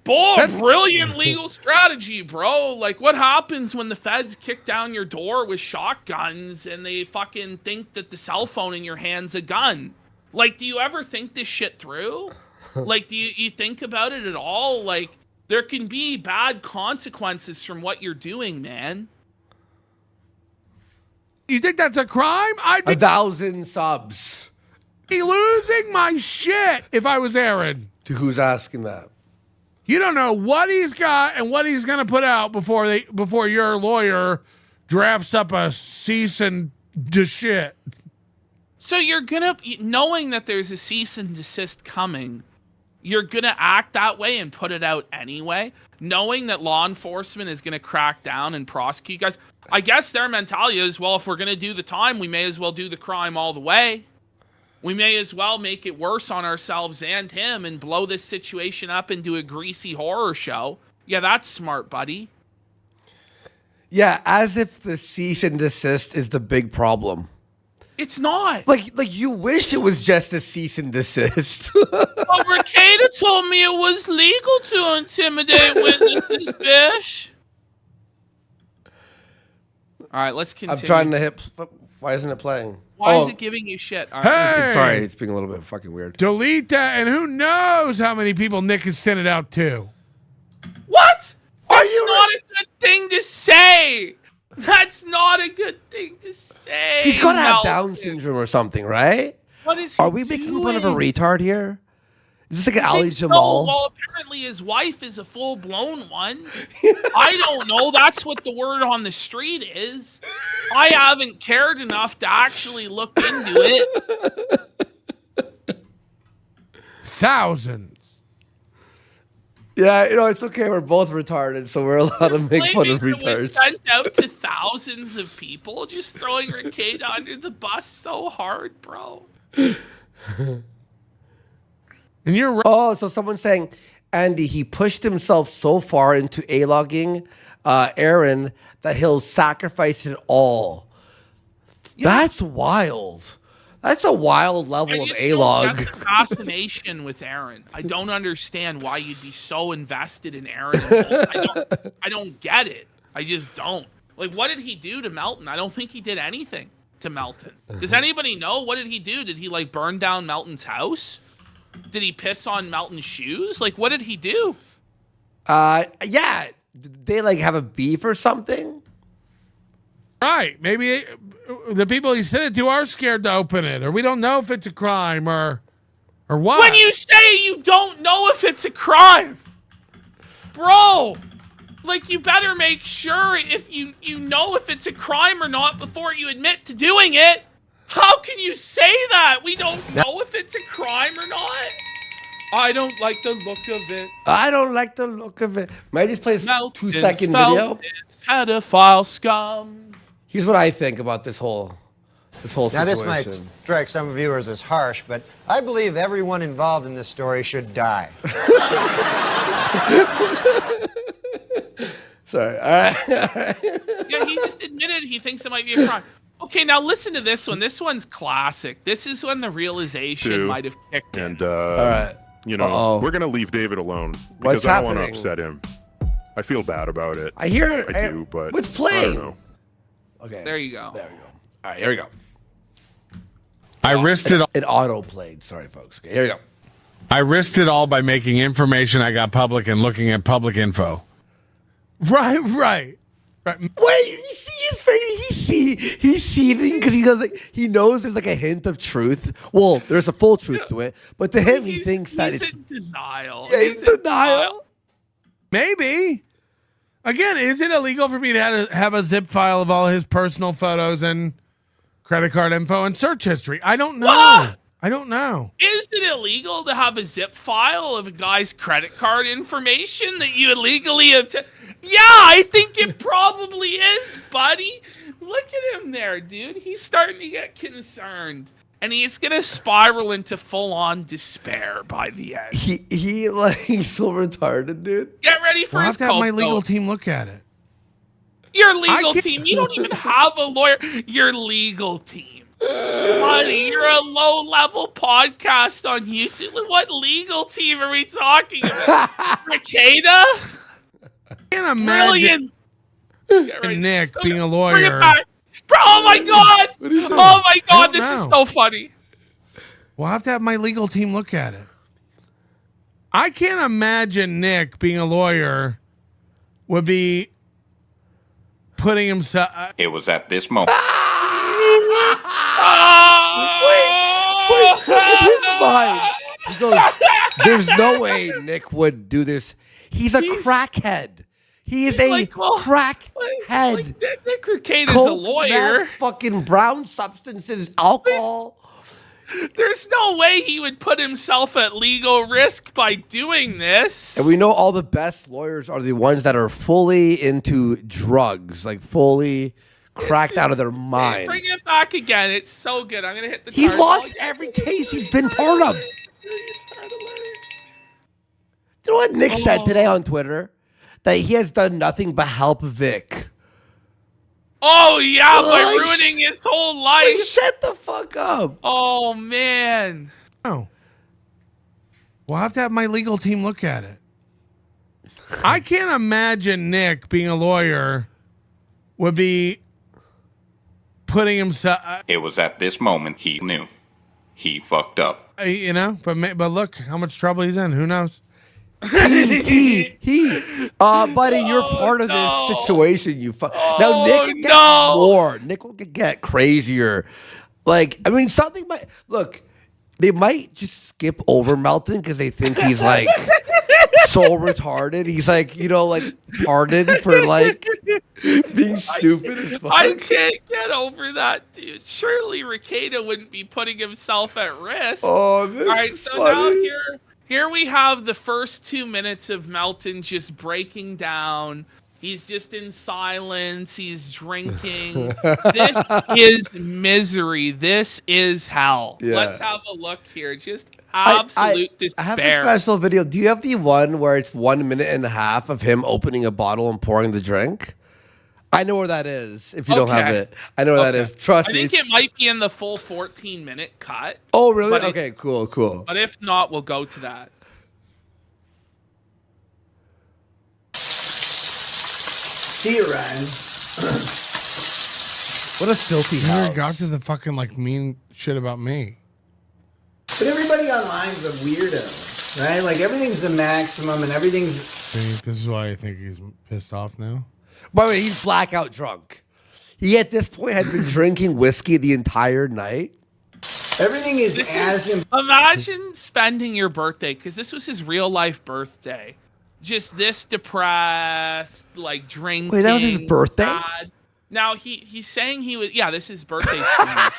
S2: Boy, brilliant legal strategy, bro. Like, what happens when the feds kick down your door with shotguns and they fucking think that the cell phone in your hand's a gun? Like, do you ever think this shit through? Like, do you think about it at all? Like, there can be bad consequences from what you're doing, man.
S3: You think that's a crime? I'd be
S1: 1,000 subs.
S3: losing my shit if I was Aaron.
S1: To who's asking that?
S3: You don't know what he's got and what he's going to put out before your lawyer drafts up a cease and desist.
S2: So you're gonna, knowing that there's a cease and desist coming, you're gonna act that way and put it out anyway, knowing that law enforcement is gonna crack down and prosecute you guys. I guess their mentality is, well, if we're gonna do the time, we may as well do the crime all the way. We may as well make it worse on ourselves and him and blow this situation up into a greasy horror show. Yeah, that's smart, buddy.
S1: Yeah, as if the cease and desist is the big problem.
S2: It's not.
S1: Like you wish it was just a cease and desist.
S2: Well, Rekieta told me it was legal to intimidate witnesses, bish. All right, let's continue.
S1: I'm trying to hit. Why isn't it playing?
S2: Why is it giving you shit? All right.
S3: Hey!
S1: Sorry, it's being a little bit fucking weird.
S3: Delete that, and who knows how many people Nick has sent it out to.
S2: What?
S1: Are
S2: That's
S1: you
S2: not a good thing to say. That's not a good thing to say.
S1: He's got to have
S2: Melton.
S1: Down syndrome or something, right?
S2: What is he
S1: Are we making fun of a
S2: doing?
S1: retard here? Is this like an
S2: I
S1: Ali
S2: think so.
S1: Jamal?
S2: Well, apparently his wife is a full-blown one. I don't know. That's what the word on the street is. I haven't cared enough to actually look into it.
S3: Thousands.
S1: Yeah, it's okay. We're both retarded, so we're allowed to make fun of
S2: Claiming it was
S1: retards.
S2: sent out to thousands of people, just throwing Rekieta under the bus so hard, bro.
S3: And you're right.
S1: Oh, so someone's saying, Andy, he pushed himself so far into A-logging Aaron that he'll sacrifice it all.
S2: Yeah.
S1: That's wild. That's a wild level of A-log.
S2: That's the fascination with Aaron. I don't understand why you'd be so invested in Aaron. I don't get it. I just don't. Like, what did he do to Melton? I don't think he did anything to Melton. Does anybody know? What did he do? Did he, like, burn down Melton's house? Did he piss on Melton's shoes? Like, what did he do?
S1: Yeah. Did they, like, have a beef or something?
S3: Right. Maybe the people he sent it to are scared to open it, or we don't know if it's a crime or what.
S2: When you say you don't know if it's a crime, bro, like, you better make sure if you know if it's a crime or not before you admit to doing it. How can you say that? We don't know if it's a crime or not. I don't like the look of it.
S1: I don't like the look of it. May I just play this
S2: Melton
S1: 2-second
S2: spelled
S1: video?
S2: it pedophile scum.
S1: Here's what I think about this whole
S4: Now,
S1: situation.
S4: this might strike some viewers as harsh, but I believe everyone involved in this story should die.
S1: Sorry. All right.
S2: Yeah, he just admitted he thinks it might be a crime. Okay, now listen to this one. This one's classic. This is when the realization might have kicked in.
S5: And,
S1: All right.
S5: you know,
S1: Uh-oh.
S5: we're going to leave David alone
S1: What's
S5: because I don't want to
S1: happening?
S5: upset him. I feel bad about it.
S1: I hear
S5: I do, but
S1: what's
S5: I
S1: playing?
S5: don't know.
S1: Okay.
S2: There you go.
S1: There we go. All right, here we go.
S3: I risked it.
S1: It auto played. Sorry, folks. Okay, here we go.
S3: I risked it all by making information I got public and looking at public info. Right.
S1: Wait, you see his face? He's seething because he goes like he knows there's like a hint of truth. Well, there's a full truth to it, but to him, he thinks that
S2: he's
S1: it's
S2: in denial.
S1: yeah, he's in denial.
S3: Maybe. Again, is it illegal for me to have a zip file of all his personal photos and credit card info and search history? I don't know.
S2: What?
S3: I don't know.
S2: Is it illegal to have a zip file of a guy's credit card information that you illegally obtained? Yeah, I think it probably is, buddy. Look at him there, dude. He's starting to get concerned. And he's gonna spiral into full-on despair by the end.
S1: He's so retarded, dude.
S2: Get ready for
S3: I'll
S2: his
S3: have to have my
S2: coat,
S3: legal
S2: though.
S3: team look at it.
S2: Your legal team. You don't even have a lawyer. Your legal team. Buddy, you're a low-level podcast on YouTube. What legal team are we talking about? Rekieta?
S3: I can't imagine
S2: Brilliant.
S3: Nick being a
S2: Bring it
S3: lawyer.
S2: back. Bro, oh my god! Oh my god, this is so funny.
S3: We'll have to have my legal team look at it. I can't imagine Nick being a lawyer would be putting himself.
S6: It was at this moment.
S1: Wait, in his mind, he goes, there's no way Nick would do this. He's a crackhead. He is a crackhead.
S2: Like, Nick Rekieta is a lawyer.
S1: Meth, fucking brown substances, alcohol.
S2: There's no way he would put himself at legal risk by doing this.
S1: And we know all the best lawyers are the ones that are fully into drugs, like fully cracked out of their mind.
S2: Bring it back again. It's so good. I'm gonna hit the.
S1: He's
S2: card.
S1: lost every case he's been part of. You know what Nick said today on Twitter? That he has done nothing but help Vic.
S2: Oh yeah, by ruining his whole life.
S1: Shut the fuck up.
S2: Oh man.
S3: No. We'll have to have my legal team look at it. I can't imagine Nick being a lawyer would be putting himself.
S6: It was at this moment he knew. He fucked up.
S3: You know, but look how much trouble he's in. Who knows?
S1: Buddy, you're part of this situation. Now Nick will get more. Nick will get crazier. Like, I mean, something might look. They might just skip over Melton because they think he's like so retarded. He's like, pardoned for like being stupid as fuck.
S2: I can't get over that, dude. Surely Rekieta wouldn't be putting himself at risk.
S1: Oh, this
S2: all right,
S1: is
S2: so
S1: funny.
S2: now here we have the first 2 minutes of Melton just breaking down. He's just in silence. He's drinking. This is misery. This is hell.
S1: Yeah.
S2: Let's have a look here. Just absolute despair.
S1: I have a special video. Do you have the one where it's 1.5 minutes of him opening a bottle and pouring the drink? I know where that is. If you don't have it, I know where that is. Trust me.
S2: I think it might be in the full 14-minute cut.
S1: Oh, really? Okay, cool.
S2: But if not, we'll go to that.
S7: See you, Ryan.
S1: What a filthy
S3: You
S1: house.
S3: never got to the fucking like mean shit about me.
S7: But everybody online's a weirdo, right? Like everything's the maximum and everything's.
S3: See, this is why I think he's pissed off now.
S1: By the way, he's blackout drunk. He at this point had been drinking whiskey the entire night.
S7: Everything is
S2: Imagine spending your birthday, because this was his real life birthday. Just this depressed, like drinking.
S1: Wait, that was his birthday?
S2: sad. Now he's saying he was. Yeah, this is his birthday. Stream.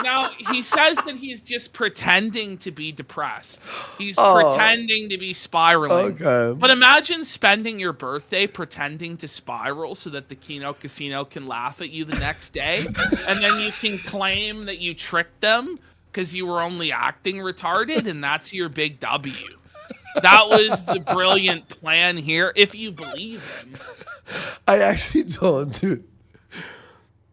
S2: Now he says that he's just pretending to be depressed. He's pretending to be spiraling.
S1: Okay.
S2: But imagine spending your birthday pretending to spiral so that the Kino Casino can laugh at you the next day, and then you can claim that you tricked them because you were only acting retarded, and that's your big W. That was the brilliant plan here, if you believe him.
S1: I actually don't, dude.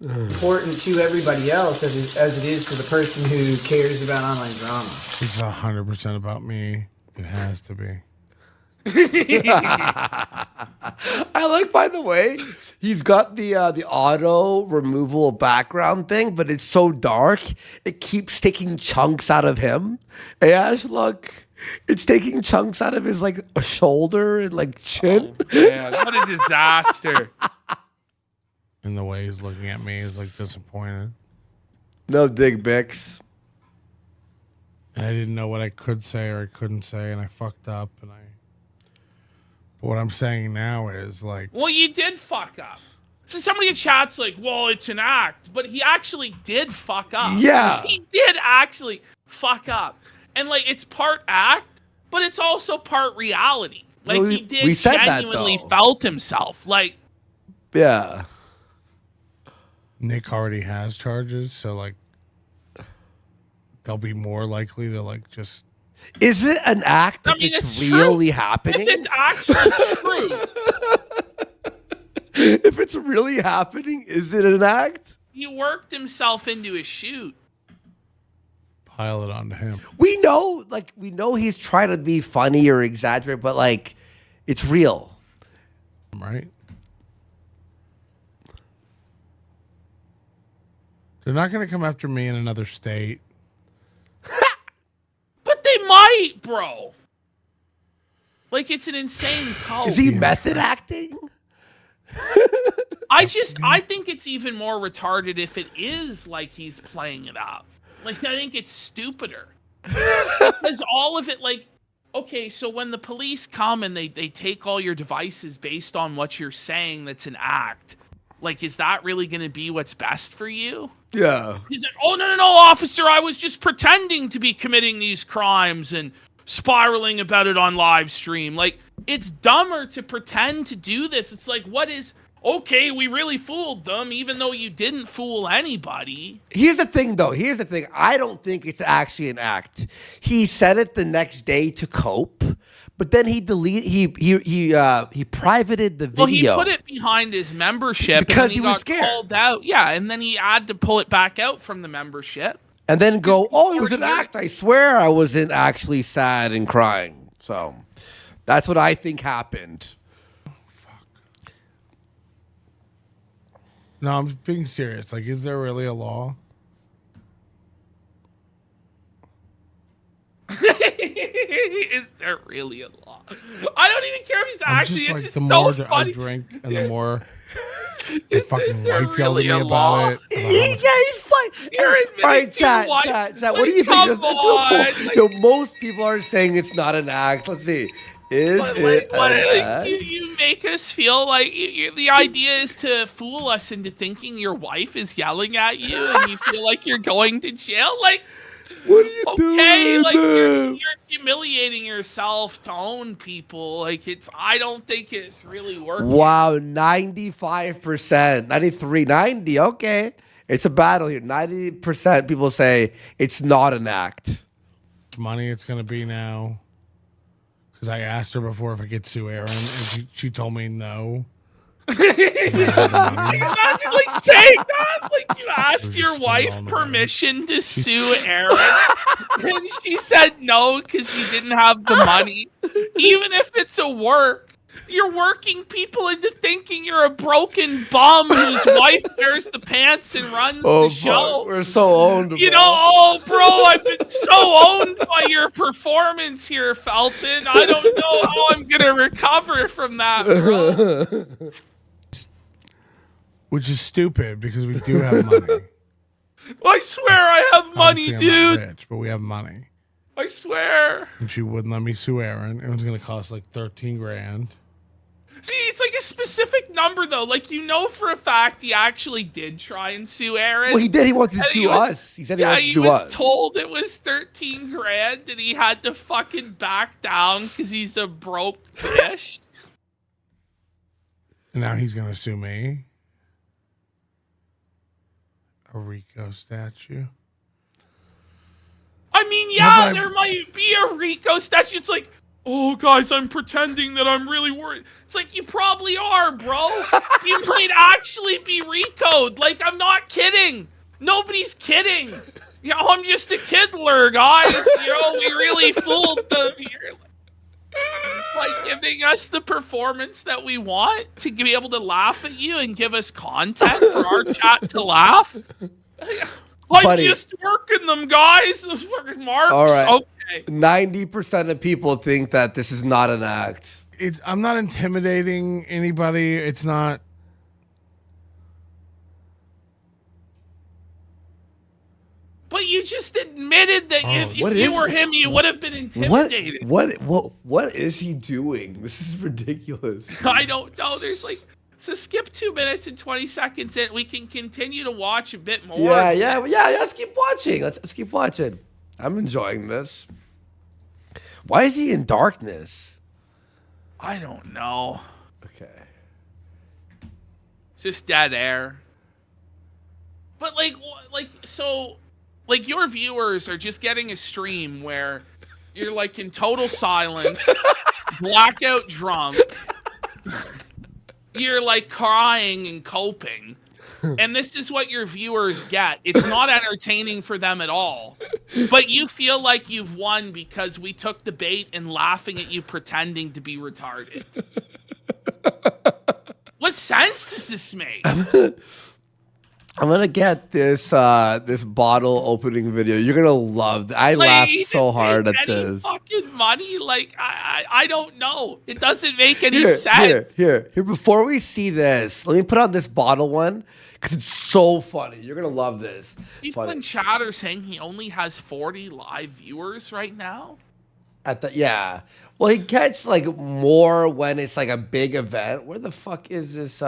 S7: important to everybody else as it is to the person who cares about online drama.
S3: It's 100% about me. It has to be.
S1: I like, by the way, he's got the auto removal background thing, but it's so dark, it keeps taking chunks out of him. Hey, Ash, look. It's taking chunks out of his like shoulder and like chin.
S2: Oh, man, what a disaster.
S3: And the way he's looking at me is like disappointed.
S1: No dig Bix.
S3: And I didn't know what I could say or I couldn't say, and I fucked up. But what I'm saying now is like,
S2: Well, you did fuck up. So somebody in chat's like, well, it's an act. But he actually did fuck up.
S1: Yeah.
S2: He did actually fuck up. And like, it's part act, but it's also part reality. Like,
S1: No,
S2: he did
S1: we said that,
S2: genuinely
S1: though.
S2: felt himself. Like,
S1: Yeah.
S3: Nick already has charges, so like they'll be more likely to like just.
S1: Is it an act
S2: I
S1: if
S2: mean,
S1: it's
S2: it's
S1: really
S2: true.
S1: happening?
S2: If it's actually true,
S1: If it's really happening, is it an act?
S2: he worked himself into a shoot.
S3: Pile it onto him.
S1: We know he's trying to be funny or exaggerate, but like, it's real.
S3: Right? They're not going to come after me in another state.
S2: But they might, bro. Like, it's an insane cult.
S1: Is he method acting?
S2: I think it's even more retarded if it is like he's playing it up. Like, I think it's stupider. Because all of it, like, okay, so when the police come and they take all your devices based on what you're saying that's an act, like, is that really going to be what's best for you?
S1: Yeah.
S2: He's like, oh, no, officer, I was just pretending to be committing these crimes and spiraling about it on live stream. Like, it's dumber to pretend to do this. It's like, okay, we really fooled them, even though you didn't fool anybody.
S1: Here's the thing, though. I don't think it's actually an act. He said it the next day to cope, but then he privated the video.
S2: Well, he put it behind his membership
S1: because
S2: and
S1: he
S2: got
S1: was scared.
S2: called out. Yeah, and then he had to pull it back out from the membership.
S1: And then go, oh, it was an act. I swear I wasn't actually sad and crying. So that's what I think happened.
S3: No, I'm being serious. Like, is there really a law?
S2: Is there really a law? I don't even care if he's
S3: I'm
S2: acting.
S3: just
S2: It's
S3: like,
S2: just
S3: the
S2: so
S3: more
S2: funny.
S3: I drink and the more my
S2: Is
S3: fucking
S2: there
S3: wife yelled
S2: really
S3: at me
S2: a law?
S3: about it.
S1: Yeah, he's fine.
S2: You're admitting
S1: All right,
S2: to your wife.
S1: chat. What
S2: Like,
S1: do you
S2: come
S1: think?
S2: on.
S1: Yo, most people are saying it's not an act. Let's see. Is it an act?
S2: You make us feel like the idea is to fool us into thinking your wife is yelling at you and you feel like you're going to jail. Like,
S1: What are you
S2: okay,
S1: doing?
S2: like you're humiliating yourself to own people. Like, I don't think it's really working.
S1: Wow, 95%, 93, 90. Okay, it's a battle here. 90% people say it's not an act.
S3: Money it's going to be now. Because I asked her before if I could sue Aaron, and she told me no.
S2: Imagine like saying that, like you asked your wife permission to sue Aaron, and she said no because you didn't have the money. Even if it's a work, you're working people into thinking you're a broken bum whose wife wears the pants and runs the show.
S1: Fuck. We're so owned.
S2: You
S1: bro.
S2: know, oh, bro, I've been so owned by your performance here, Felton. I don't know how I'm gonna recover from that, bro.
S3: Which is stupid because we do have money.
S2: I swear I have money,
S3: Obviously, I'm not
S2: dude.
S3: rich, but we have money.
S2: I swear.
S3: And she wouldn't let me sue Aaron. It was going to cost like 13 grand.
S2: See, it's like a specific number, though. Like, you know for a fact he actually did try and sue Aaron.
S1: Well, he did. He wanted to
S2: And
S1: sue us. He said he wanted to
S2: he
S1: sue
S2: was
S1: us.
S2: told it was 13 grand and he had to fucking back down because he's a broke bitch.
S3: And now he's going to sue me. A Rico statue.
S2: I mean,
S3: No, but
S2: yeah, there might be a Rico statue. It's like, oh, guys, I'm pretending that I'm really worried. It's like, you probably are, bro. You might actually be Rico'd. Like, I'm not kidding. Nobody's kidding. You know, I'm just a kiddler, guys. You know, we really fooled them here. Like, giving us the performance that we want to be able to laugh at you and give us content for our chat to laugh. I'm
S1: Buddy.
S2: just working them, guys. Those fucking marks.
S1: All right.
S2: Okay.
S1: 90% of people think that this is not an act.
S3: I'm not intimidating anybody. It's not.
S2: But you just admitted that if
S1: what
S2: you
S1: is
S2: were
S1: it?
S2: him, you would have been intimidated.
S1: What is he doing? This is ridiculous.
S2: I don't know. There's like, so skip 2 minutes and 20 seconds in. We can continue to watch a bit more.
S1: Yeah. Let's keep watching. Let's keep watching. I'm enjoying this. Why is he in darkness?
S2: I don't know.
S1: Okay.
S2: It's just dead air. But so your viewers are just getting a stream where you're like in total silence, blackout drunk. You're like crying and coping. And this is what your viewers get. It's not entertaining for them at all. But you feel like you've won because we took the bait and laughing at you pretending to be retarded. What sense does this make?
S1: I'm gonna get this this bottle opening video. You're gonna love that. I laughed
S2: he
S1: so
S2: didn't
S1: hard
S2: make
S1: at
S2: any
S1: this.
S2: fucking money. Like I don't know. It doesn't make any sense.
S1: Here. Before we see this, let me put on this bottle one because it's so funny. You're gonna love this.
S2: People in chat are saying he only has 40 live viewers right now.
S1: Yeah. Well, he gets like more when it's like a big event. Where the fuck is this?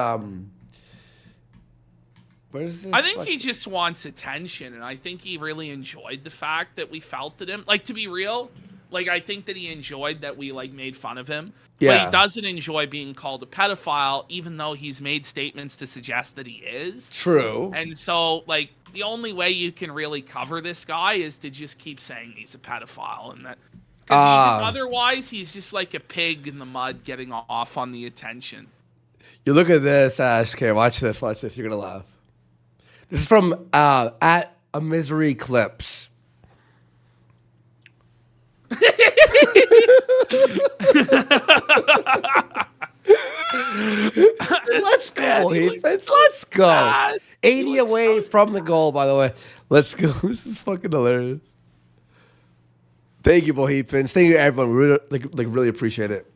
S1: Where's this?
S2: I think he just wants attention, and I think he really enjoyed the fact that we felt at him. Like, to be real, like I think that he enjoyed that we like made fun of him.
S1: Yeah.
S2: But he doesn't enjoy being called a pedophile, even though he's made statements to suggest that he is.
S1: True.
S2: And so, like, the only way you can really cover this guy is to just keep saying he's a pedophile, and that because otherwise he's just like a pig in the mud getting off on the attention.
S1: You look at this, Ash. Okay, watch this. You're gonna laugh. This is from at a misery clips. Let's go, Heathens. Let's go. 80 away from the goal, by the way. Let's go. This is fucking hilarious. Thank you, Bohemians. Thank you, everyone. We really, really appreciate it.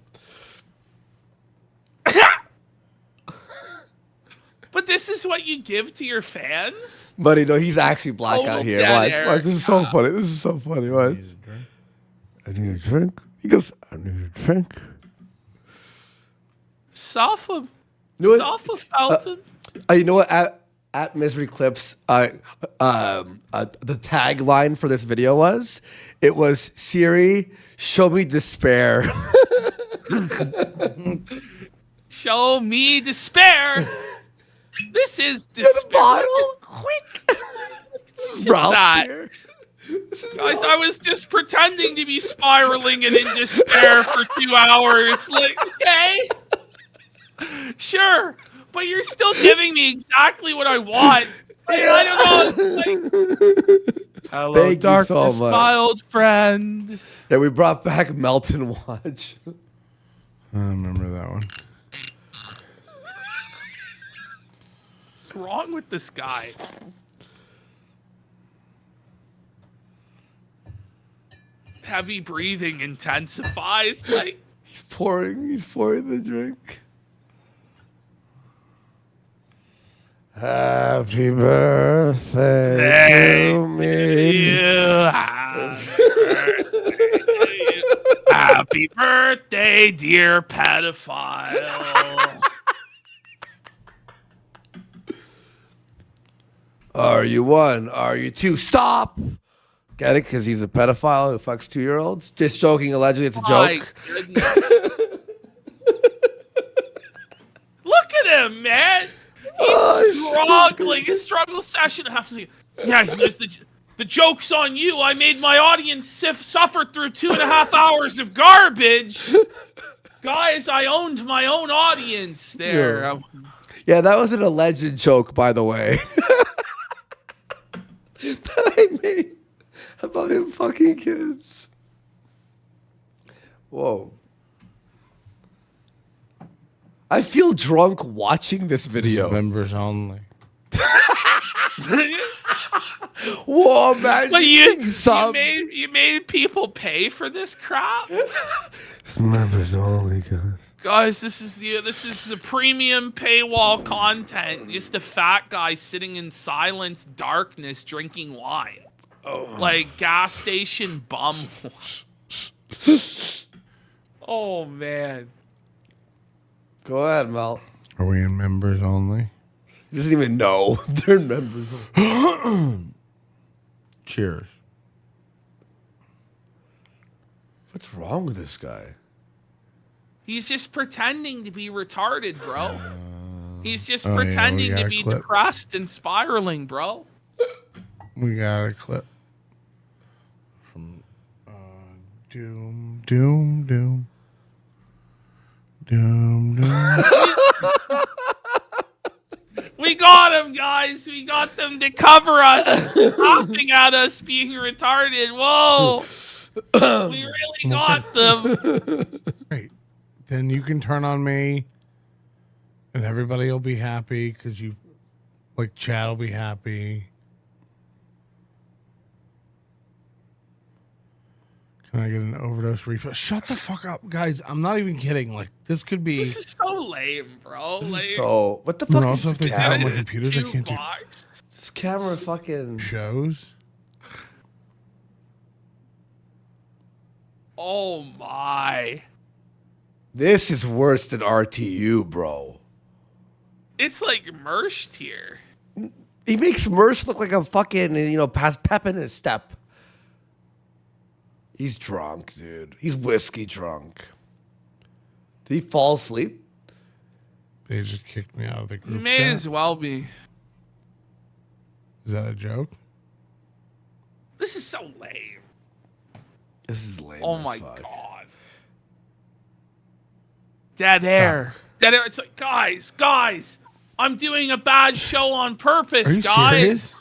S2: But this is what you give to your fans?
S1: Buddy, no, he's actually black out here. Watch. This is so funny. Watch. I need a drink. He goes, I need a drink.
S2: Safa Felton.
S1: You know what? At Misery Clips, the tagline for this video was, it was, Siri, show me despair.
S2: Show me despair. This is
S1: despair. The bottle? Quick. Ralph here.
S2: Guys, I was just pretending to be spiraling and in despair for 2 hours. Like, okay. Sure. But you're still giving me exactly what I want. Like, I don't know. Like, hello,
S1: thank
S2: darkness,
S1: you so much.
S2: my old friend.
S1: Yeah, we brought back Melton Watch.
S3: I remember that one.
S2: What's wrong with this guy? Heavy breathing intensifies. Like,
S1: he's pouring the drink. Happy birthday to me.
S2: Happy birthday, dear pedophile.
S1: Are you one? Are you two? Stop! Get it? Because he's a pedophile who fucks 2-year-olds? Just joking, allegedly. It's a joke.
S2: Look at him, man. He's struggling. His struggle session. Yeah, the joke's on you. I made my audience suffer through 2.5 hours of garbage. Guys, I owned my own audience there.
S1: Yeah, that was an alleged joke, by the way. That I made about him fucking kids. Whoa. I feel drunk watching this video.
S3: Members only.
S1: Whoa, man!
S2: But you made people pay for this crap.
S1: It's members only, guys.
S2: Guys, this is the premium paywall content. Just a fat guy sitting in silence, darkness, drinking wine, like gas station bum. Oh man.
S1: Go ahead, Mel.
S3: Are we in members only?
S1: He doesn't even know. They're members only.
S3: Cheers.
S1: What's wrong with this guy?
S2: He's just pretending to be retarded, bro. He's just
S3: Oh, yeah,
S2: pretending
S3: we got
S2: to
S3: a
S2: be
S3: clip.
S2: depressed and spiraling, bro.
S3: We got a clip from Doom, Doom, Doom, Doom, Doom.
S2: We got him, guys. We got them to cover us, laughing at us being retarded. Whoa. We really got them.
S3: Great. Then you can turn on me, and everybody will be happy because you, like, Chad will be happy. Can I get an overdose refill? Shut the fuck up, guys. I'm not even kidding. Like, this could be.
S2: This is so lame, bro. Like,
S1: So what the fuck
S3: And
S1: is
S3: also,
S1: this
S3: if they
S1: camera?
S3: tell my computers, I can't do
S2: $2.
S1: This camera fucking.
S3: shows.
S2: Oh my.
S1: This is worse than RTU, bro.
S2: It's like immersed here.
S1: He makes Mersh look like a fucking, past pep in his step. He's drunk, dude. He's whiskey drunk. Did he fall asleep?
S3: They just kicked me out of the
S2: He
S3: group
S2: may
S3: chat.
S2: as well be.
S3: Is that a joke?
S2: This is so lame.
S1: This is lame.
S2: Oh
S1: as
S2: my
S1: fuck.
S2: god. Dead air. Dead air. It's like, guys, I'm doing a bad show on purpose,
S3: Are you
S2: guys.
S3: serious?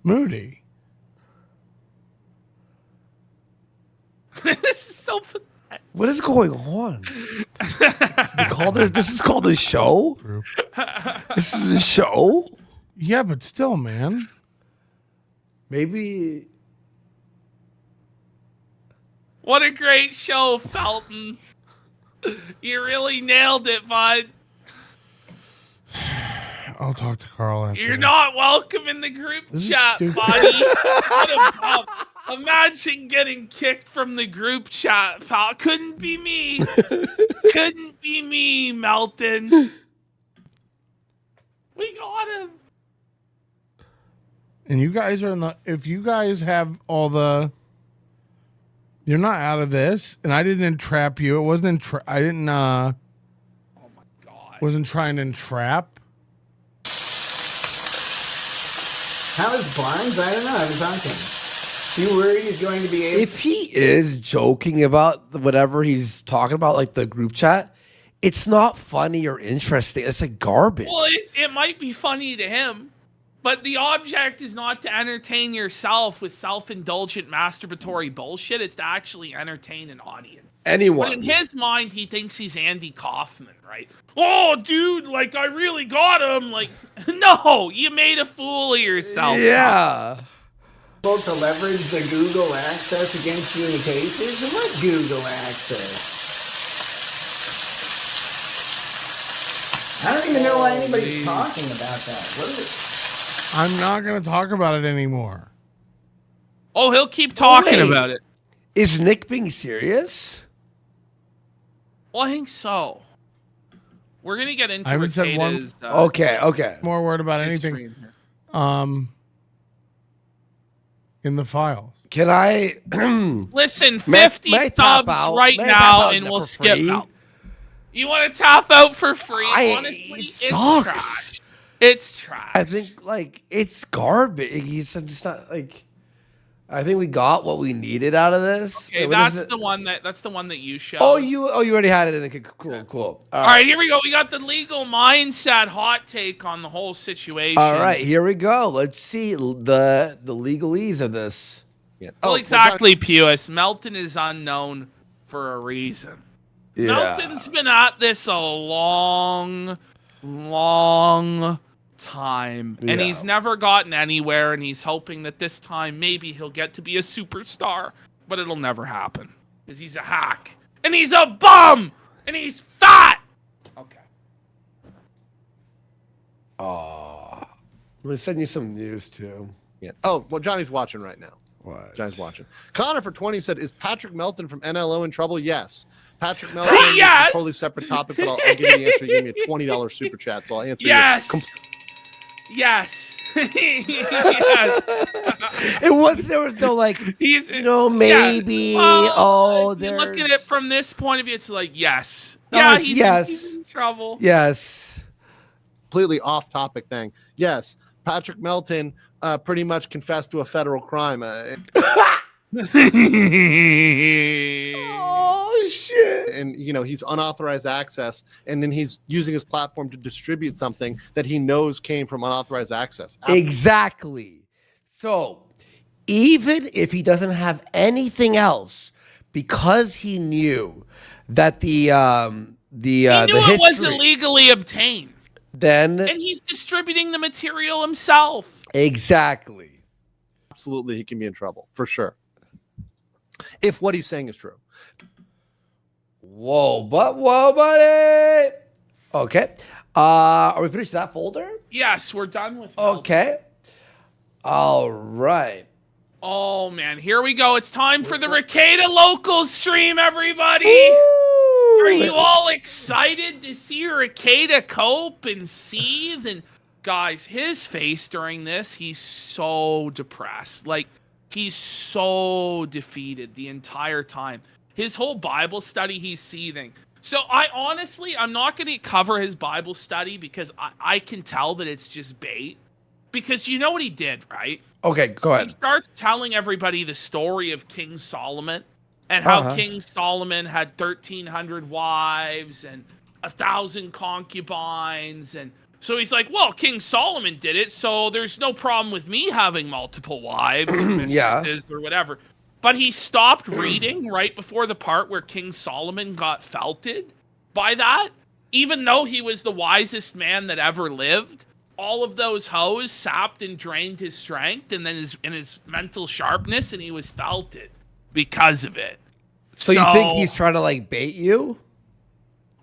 S3: Moody.
S2: This is so pathetic.
S1: What is going on? This is called a show?
S3: Group.
S1: This is a show?
S3: Yeah, but still, man.
S1: Maybe.
S2: What a great show, Felton. You really nailed it, bud.
S3: I'll talk to Carl after.
S2: You're not welcome in the group
S3: This is
S2: chat,
S3: stupid.
S2: buddy. What a bump. Imagine getting kicked from the group chat, pal. Couldn't be me. Couldn't be me, Melton. We got him.
S3: And you guys are in the. If you guys have all the. You're not out of this, and I didn't entrap you. It wasn't. I didn't.
S2: Oh my god.
S3: Wasn't trying to entrap.
S7: How is Barnes? I don't know. I haven't talked to him. You worried he's going to be able?
S1: If he is joking about whatever he's talking about, like the group chat, it's not funny or interesting. It's like garbage.
S2: Well, it might be funny to him, but the object is not to entertain yourself with self-indulgent masturbatory bullshit. It's to actually entertain an audience. But
S1: Anyone.
S2: in his mind, he thinks he's Andy Kaufman, right? Oh, dude, like, I really got him. Like, no, you made a fool of yourself.
S1: Yeah.
S7: To leverage the Google access against you in the cases? And what Google access? I don't even know why anybody's talking about that. What is it?
S3: I'm not going to talk about it anymore.
S2: Oh, he'll keep talking
S1: wait.
S2: about it.
S1: Is Nick being serious?
S2: Well, I think so. We're going to get into
S3: I haven't said one-
S2: Rekieta's,
S1: Okay.
S3: More word about
S2: history
S3: anything.
S2: in here.
S3: In the files.
S1: Can I?
S2: Listen,
S1: May
S2: 50
S1: I tap
S2: subs
S1: out?
S2: right
S1: May I tap
S2: now,
S1: out
S2: and
S1: for
S2: we'll skip
S1: free?
S2: out. You want to tap out for free? Honestly,
S1: it
S2: it's
S1: sucks.
S2: trash. It's trash.
S1: I think it's garbage. It's not like. I think we got what we needed out of this.
S2: Okay,
S1: Wait, what is
S2: that's
S1: it?
S2: the one that you showed.
S1: Oh, you already had it in. Okay, cool.
S2: All right, here we go. We got the legal mindset hot take on the whole situation.
S1: All right, here we go. Let's see the legalese of this.
S8: Yeah.
S2: Well, exactly, Pewis. Melton is unknown for a reason.
S1: Yeah.
S2: Melton's been at this a long time, and
S1: Yeah.
S2: he's never gotten anywhere, and he's hoping that this time maybe he'll get to be a superstar, but it'll never happen because he's a hack, and he's a bum, and he's fat. Okay.
S1: I'm gonna send you some news too.
S8: Yeah. Oh, well, Johnny's watching right now.
S1: What?
S8: Johnny's watching. Connor for 20 said, "Is Patrick Melton from NLO in trouble?" Yes. Patrick Melton
S2: Yes!
S8: is a totally separate topic, but I'll give you the answer. You gave me a $20 super chat, so I'll answer
S2: Yes.
S8: you.
S2: Yes.
S1: It was there was no like
S2: He's,
S1: maybe
S2: if you look at
S1: there's
S2: it from this point of view, it's like yes,
S1: No,
S2: yeah,
S1: it's
S2: he's,
S1: yes.
S2: he's in trouble.
S1: yes.
S8: Completely off topic thing. Yes, Patrick Melton pretty much confessed to a federal crime.
S1: Oh shit.
S8: And he's unauthorized access, and then he's using his platform to distribute something that he knows came from unauthorized access.
S1: Exactly. So, even if he doesn't have anything else, because he knew that
S2: He knew it was illegally obtained,
S1: then
S2: and he's distributing the material himself.
S1: exactly.
S8: Absolutely, he can be in trouble for sure if what he's saying is true.
S1: Whoa, buddy. Okay. Are we finished that folder?
S2: Yes, we're done with Melton.
S1: Okay. All right.
S2: Oh man, here we go. It's time for the Rekieta local stream, everybody. Are you all excited to see Rekieta cope and seethe? And guys, his face during this, he's so depressed. Like, he's so defeated the entire time. His whole Bible study, he's seething. So I'm not going to cover his Bible study because I can tell that it's just bait. Because you know what he did, right?
S1: Okay, go ahead.
S2: He starts telling everybody the story of King Solomon and how King Solomon had 1,300 wives and 1,000 concubines. And so he's like, well, King Solomon did it, so there's no problem with me having multiple wives or mistresses or whatever. But he stopped reading right before the part where King Solomon got felted by that. Even though he was the wisest man that ever lived, all of those hoes sapped and drained his strength and then his mental sharpness, and he was felted because of it.
S1: So you think he's trying to like bait you?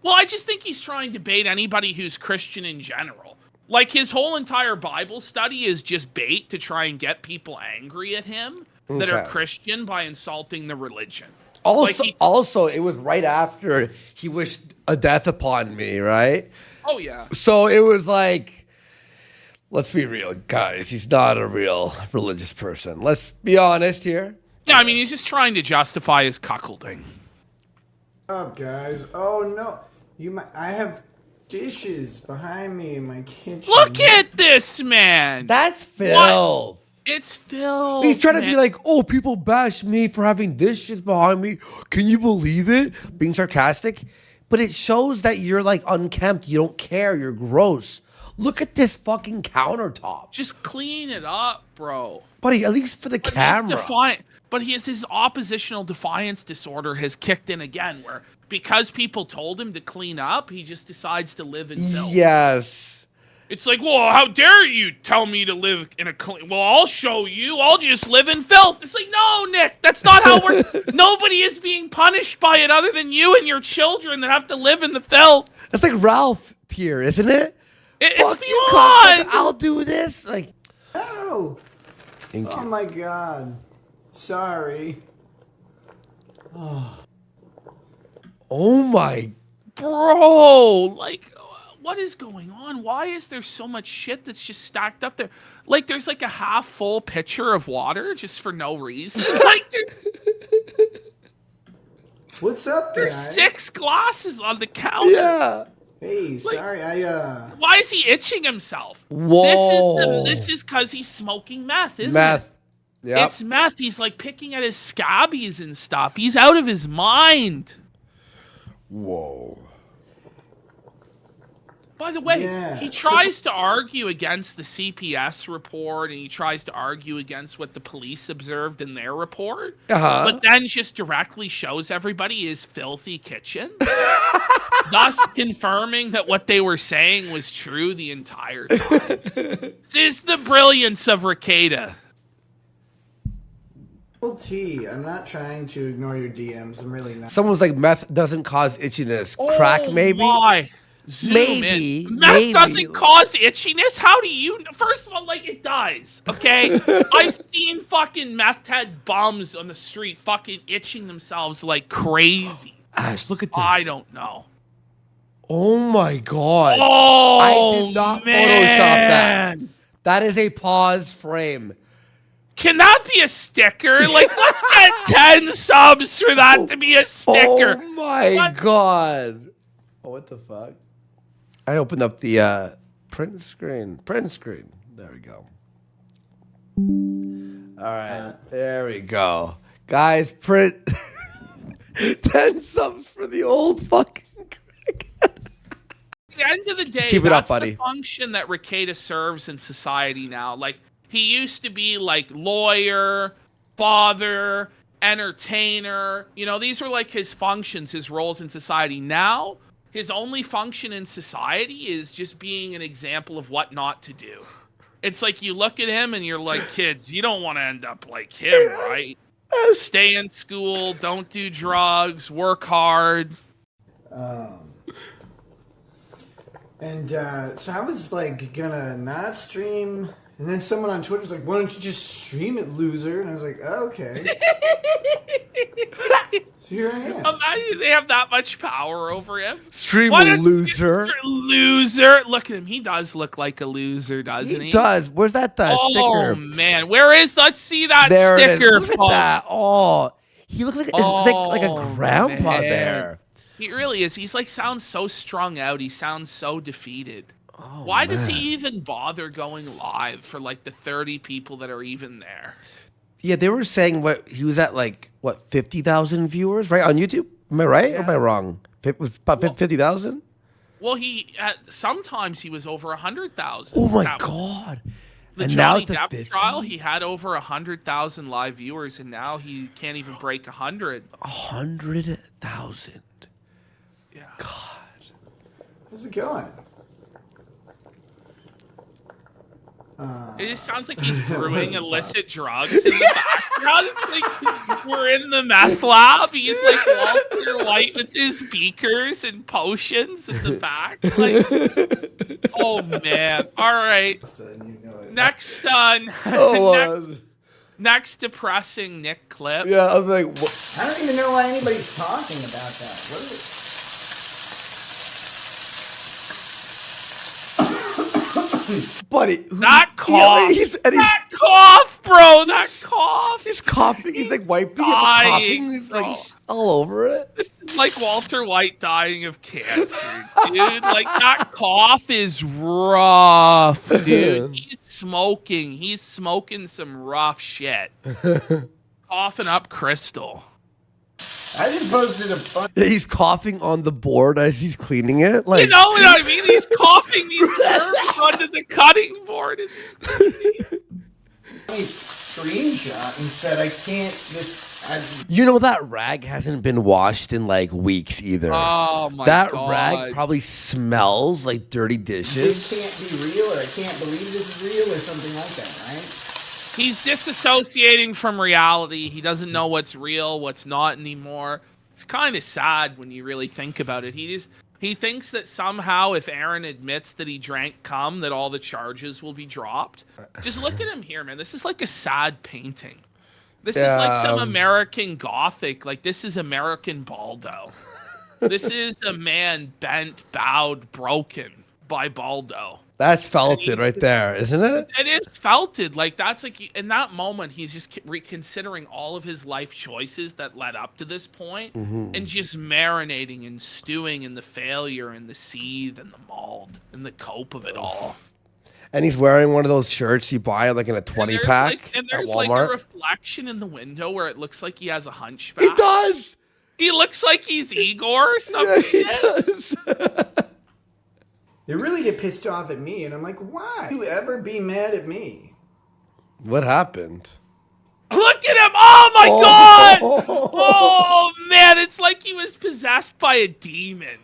S2: Well, I just think he's trying to bait anybody who's Christian in general. Like, his whole entire Bible study is just bait to try and get people angry at him that are Christian by insulting the religion.
S1: Also, it was right after he wished a death upon me, right?
S2: Oh, yeah.
S1: So it was like, let's be real, guys. He's not a real religious person. Let's be honest here.
S2: Yeah, I mean, he's just trying to justify his cuckolding.
S7: What's up, guys? Oh, no. I have dishes behind me in my kitchen.
S2: Look at this, man.
S1: That's filth.
S2: It's filth.
S1: He's trying to be like, oh, people bash me for having dishes behind me. Can you believe it? Being sarcastic. But it shows that you're like unkempt. You don't care. You're gross. Look at this fucking countertop.
S2: Just clean it up, bro.
S1: Buddy, at least for the camera.
S2: But his oppositional defiance disorder has kicked in again, where because people told him to clean up, he just decides to live in filth.
S1: Yes.
S2: It's like, well, how dare you tell me to live in a clean... Well, I'll show you. I'll just live in filth. It's like, no, Nick, that's not how we're... Nobody is being punished by it other than you and your children that have to live in the filth.
S1: That's like Ralph tier, isn't it?
S2: It's
S1: Fuck
S2: beyond.
S1: you, cocksucker. I'll do this. Like,
S7: Oh! Oh my god. Sorry.
S1: oh my...
S2: Bro, like... What is going on? Why is there so much shit that's just stacked up there? Like, there's like a half full pitcher of water just for no reason. Like,
S7: What's up,
S2: there's
S7: guys?
S2: 6 glasses on the counter.
S1: Yeah.
S7: Hey, sorry,
S2: Why is he itching himself?
S1: Whoa.
S2: This is because he's smoking meth, isn't
S1: Meth.
S2: it?
S1: Yep.
S2: It's meth. He's like picking at his scabies and stuff. He's out of his mind.
S1: Whoa.
S2: By the way,
S7: Yeah.
S2: he tries to argue against the CPS report, and he tries to argue against what the police observed in their report, but then just directly shows everybody his filthy kitchen, thus confirming that what they were saying was true the entire time. This is the brilliance of Rekieta.
S7: T. I'm not trying to ignore your DMs. I'm really not.
S1: Someone's like, meth doesn't cause itchiness. Crack, maybe?
S2: Why? Zoom
S1: Maybe.
S2: in. Meth doesn't cause itchiness. How do you? First of all, like, it does. Okay, I've seen fucking meth head bums on the street fucking itching themselves like crazy.
S1: Ash, look at this.
S2: I don't know.
S1: Oh my god.
S2: Oh,
S1: I did not
S2: man.
S1: Photoshop that. That is a pause frame.
S2: Can that be a sticker? Like, let's get 10 subs for that to be a sticker.
S1: Oh my god. Oh, what the fuck? I opened up the print screen. There we go. All right. There we go. Guys, print 10 subs for the old fucking Greg.
S2: At the end of the day,
S1: keep it up,
S2: that's
S1: buddy.
S2: the function that Rekieta serves in society now. Like, he used to be like lawyer, father, entertainer. You know, these were like his functions, his roles in society. Now, his only function in society is just being an example of what not to do. It's like you look at him and you're like, kids, you don't want to end up like him, right? Stay in school, don't do drugs, work hard.
S7: So I was like gonna not stream, and then someone on Twitter was like, "Why don't you just stream it, loser?" And I was like, oh, "Okay." So here I am.
S2: Imagine they have that much power over him.
S1: Stream
S2: Why don't you
S1: loser.
S2: just loser. Look at him. He does look like a loser, doesn't he?
S1: He does. Where's that sticker?
S2: Oh man, where is? Let's see that
S1: There
S2: sticker.
S1: it is. Look at
S2: folks.
S1: that. Oh, he looks like like a grandpa
S2: man.
S1: there.
S2: He really is. He's like sounds so strung out. He sounds so defeated.
S1: Oh,
S2: Why does he
S1: man.
S2: even bother going live for like the 30 people that are even there?
S1: Yeah, they were saying what he was at, like what 50,000 viewers, right, on YouTube. Am I right or am I wrong? It was about 50,000.
S2: Well, sometimes he was over 100,000.
S1: Oh my god!
S2: The
S1: And
S2: Johnny
S1: now
S2: Depp
S1: to 50?
S2: trial, he had over 100,000 live viewers, and now he can't even break 100.
S1: 100,000.
S2: Yeah.
S1: God.
S7: How's it going?
S2: It just sounds like he's brewing illicit drugs in the background. It's like we're in the meth lab. He's like Walter White with his beakers and potions in the back. Like, oh man! All right. Next, next depressing Nick clip.
S1: Yeah, I was like, what?
S7: I don't even know why anybody's talking about that. What is it?
S1: Buddy,
S2: That cough.
S1: That
S2: cough, bro. That cough.
S1: He's coughing. He's like wiping it,
S2: dying,
S1: coughing. He's
S2: bro.
S1: like all over it.
S2: This is like Walter White dying of cancer, dude. Like, that cough is rough, dude. He's smoking some rough shit. Coughing up Crystal.
S7: I just posted a bunch.
S1: Yeah, he's coughing on the board as he's cleaning it. Like,
S2: You know what I mean? He's coughing these germs onto the cutting board. As he's cleaning.
S7: Screenshot and said I can't.
S1: you know that rag hasn't been washed in like weeks either.
S2: Oh my
S1: that
S2: god.
S1: rag probably smells like dirty
S7: This
S1: dishes.
S7: can't be real, or I can't believe this is real, or something like that, right?
S2: He's disassociating from reality. He doesn't know what's real, what's not anymore. It's kind of sad when you really think about it. He thinks that somehow if Aaron admits that he drank cum, that all the charges will be dropped. Just look at him here, man. This is like a sad painting. This is like some American Gothic. Like, this is American Baldo. This is a man bent, bowed, broken by Baldo.
S1: That's felted right there, isn't it?
S2: It is felted. Like, that's like, in that moment, he's just reconsidering all of his life choices that led up to this point, and just marinating and stewing in the failure and the seethe and the mold and the cope of it all.
S1: And he's wearing one of those shirts you buy like in a 20 pack
S2: And
S1: at
S2: there's
S1: Walmart.
S2: like a reflection in the window where it looks like he has a hunchback.
S1: He does.
S2: He looks like he's Igor or some
S1: Yeah, he
S2: shit.
S1: does.
S7: They really get pissed off at me, and I'm like, why? You ever be mad at me?
S1: What happened?
S2: Look at him! Oh my god! Oh man, it's like he was possessed by a demon.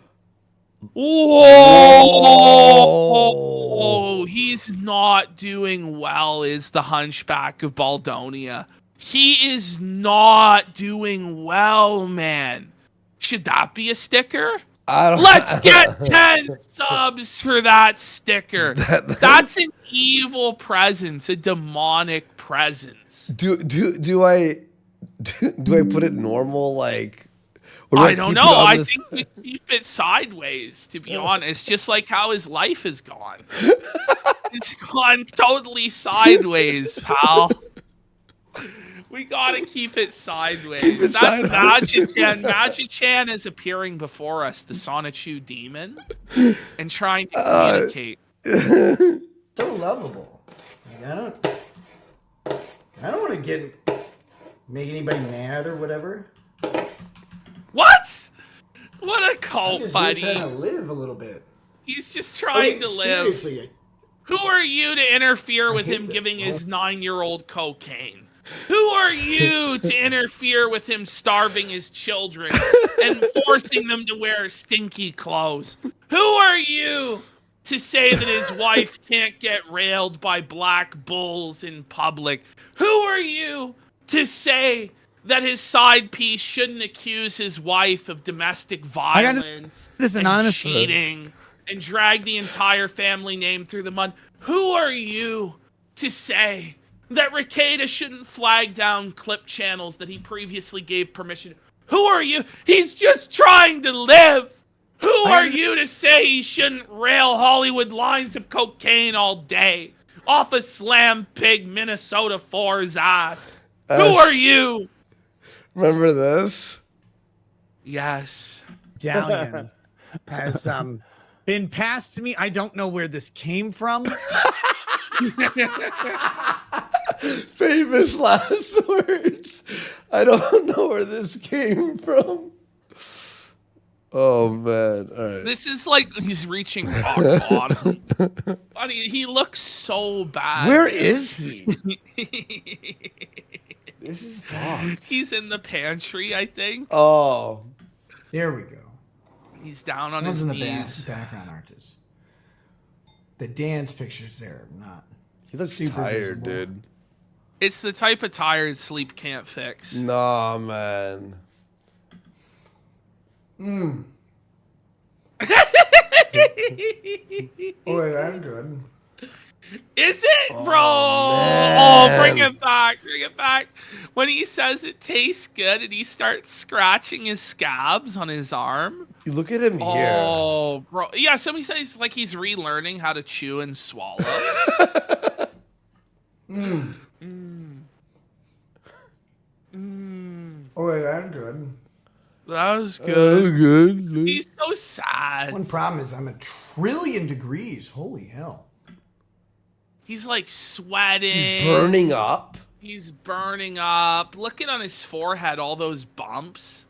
S2: Whoa! He's not doing well, is the Hunchback of Baldonia. He is not doing well, man. Should that be a sticker? Let's get 10 subs for that sticker. That's an evil presence, a demonic presence.
S1: Do I put it normal, like We're
S2: I
S1: gonna
S2: don't
S1: keep
S2: know.
S1: it on
S2: I
S1: this-
S2: think we keep it sideways, to be honest, just like how his life has gone. It's gone totally sideways, pal. We gotta keep it sideways.
S1: Keep it
S2: That's
S1: sideways.
S2: Magichan. Magichan is appearing before us, the Sonichu demon, and trying to communicate.
S7: So lovable. Like, I don't want to make anybody mad or whatever.
S2: What? What a
S7: I'm
S2: cult,
S7: just
S2: buddy.
S7: trying to live a little bit.
S2: He's just trying to live.
S7: Seriously.
S2: Who are you to interfere with
S7: hate
S2: him
S7: that.
S2: giving his 9-year-old cocaine? Who are you to interfere with him starving his children and forcing them to wear stinky clothes? Who are you to say that his wife can't get railed by black bulls in public? Who are you to say that his side piece shouldn't accuse his wife of domestic violence
S9: listen,
S2: and
S9: honestly.
S2: cheating and drag the entire family name through the mud? Who are you to say that Rekieta shouldn't flag down clip channels that he previously gave permission? Who are you? He's just trying to live. Who are you to say he shouldn't rail Hollywood lines of cocaine all day off a slam pig Minnesota 4's ass? Who are you?
S1: Remember this?
S2: Yes.
S9: Medallion has been passed to me. I don't know where this came from.
S1: Famous last words. I don't know where this came from. Oh man! All right.
S2: This is like he's reaching rock bottom. Buddy, he looks so bad.
S1: Where is he? This is fucked.
S2: He's in the pantry, I think.
S1: Oh,
S7: There we go.
S2: He's down on
S7: I
S2: his
S7: was in the
S2: knees.
S7: background artist. The dance pictures there, not.
S1: he looks
S7: Super
S1: tired,
S7: visible.
S1: dude.
S2: It's the type of tired sleep can't fix.
S1: Nah, man.
S7: Oh, that's good.
S2: Is it, bro?
S1: man.
S2: Oh, bring it back. Bring it back. When he says it tastes good and he starts scratching his scabs on his arm.
S1: You look at him here.
S2: Oh, bro. Yeah, somebody says like he's relearning how to chew and swallow.
S7: Oh, that's good.
S2: That was
S1: That
S2: good.
S1: was good.
S2: He's so sad.
S7: One problem is I'm a trillion degrees. Holy hell.
S2: He's like sweating.
S1: He's burning up.
S2: He's burning up. Looking on his forehead, all those bumps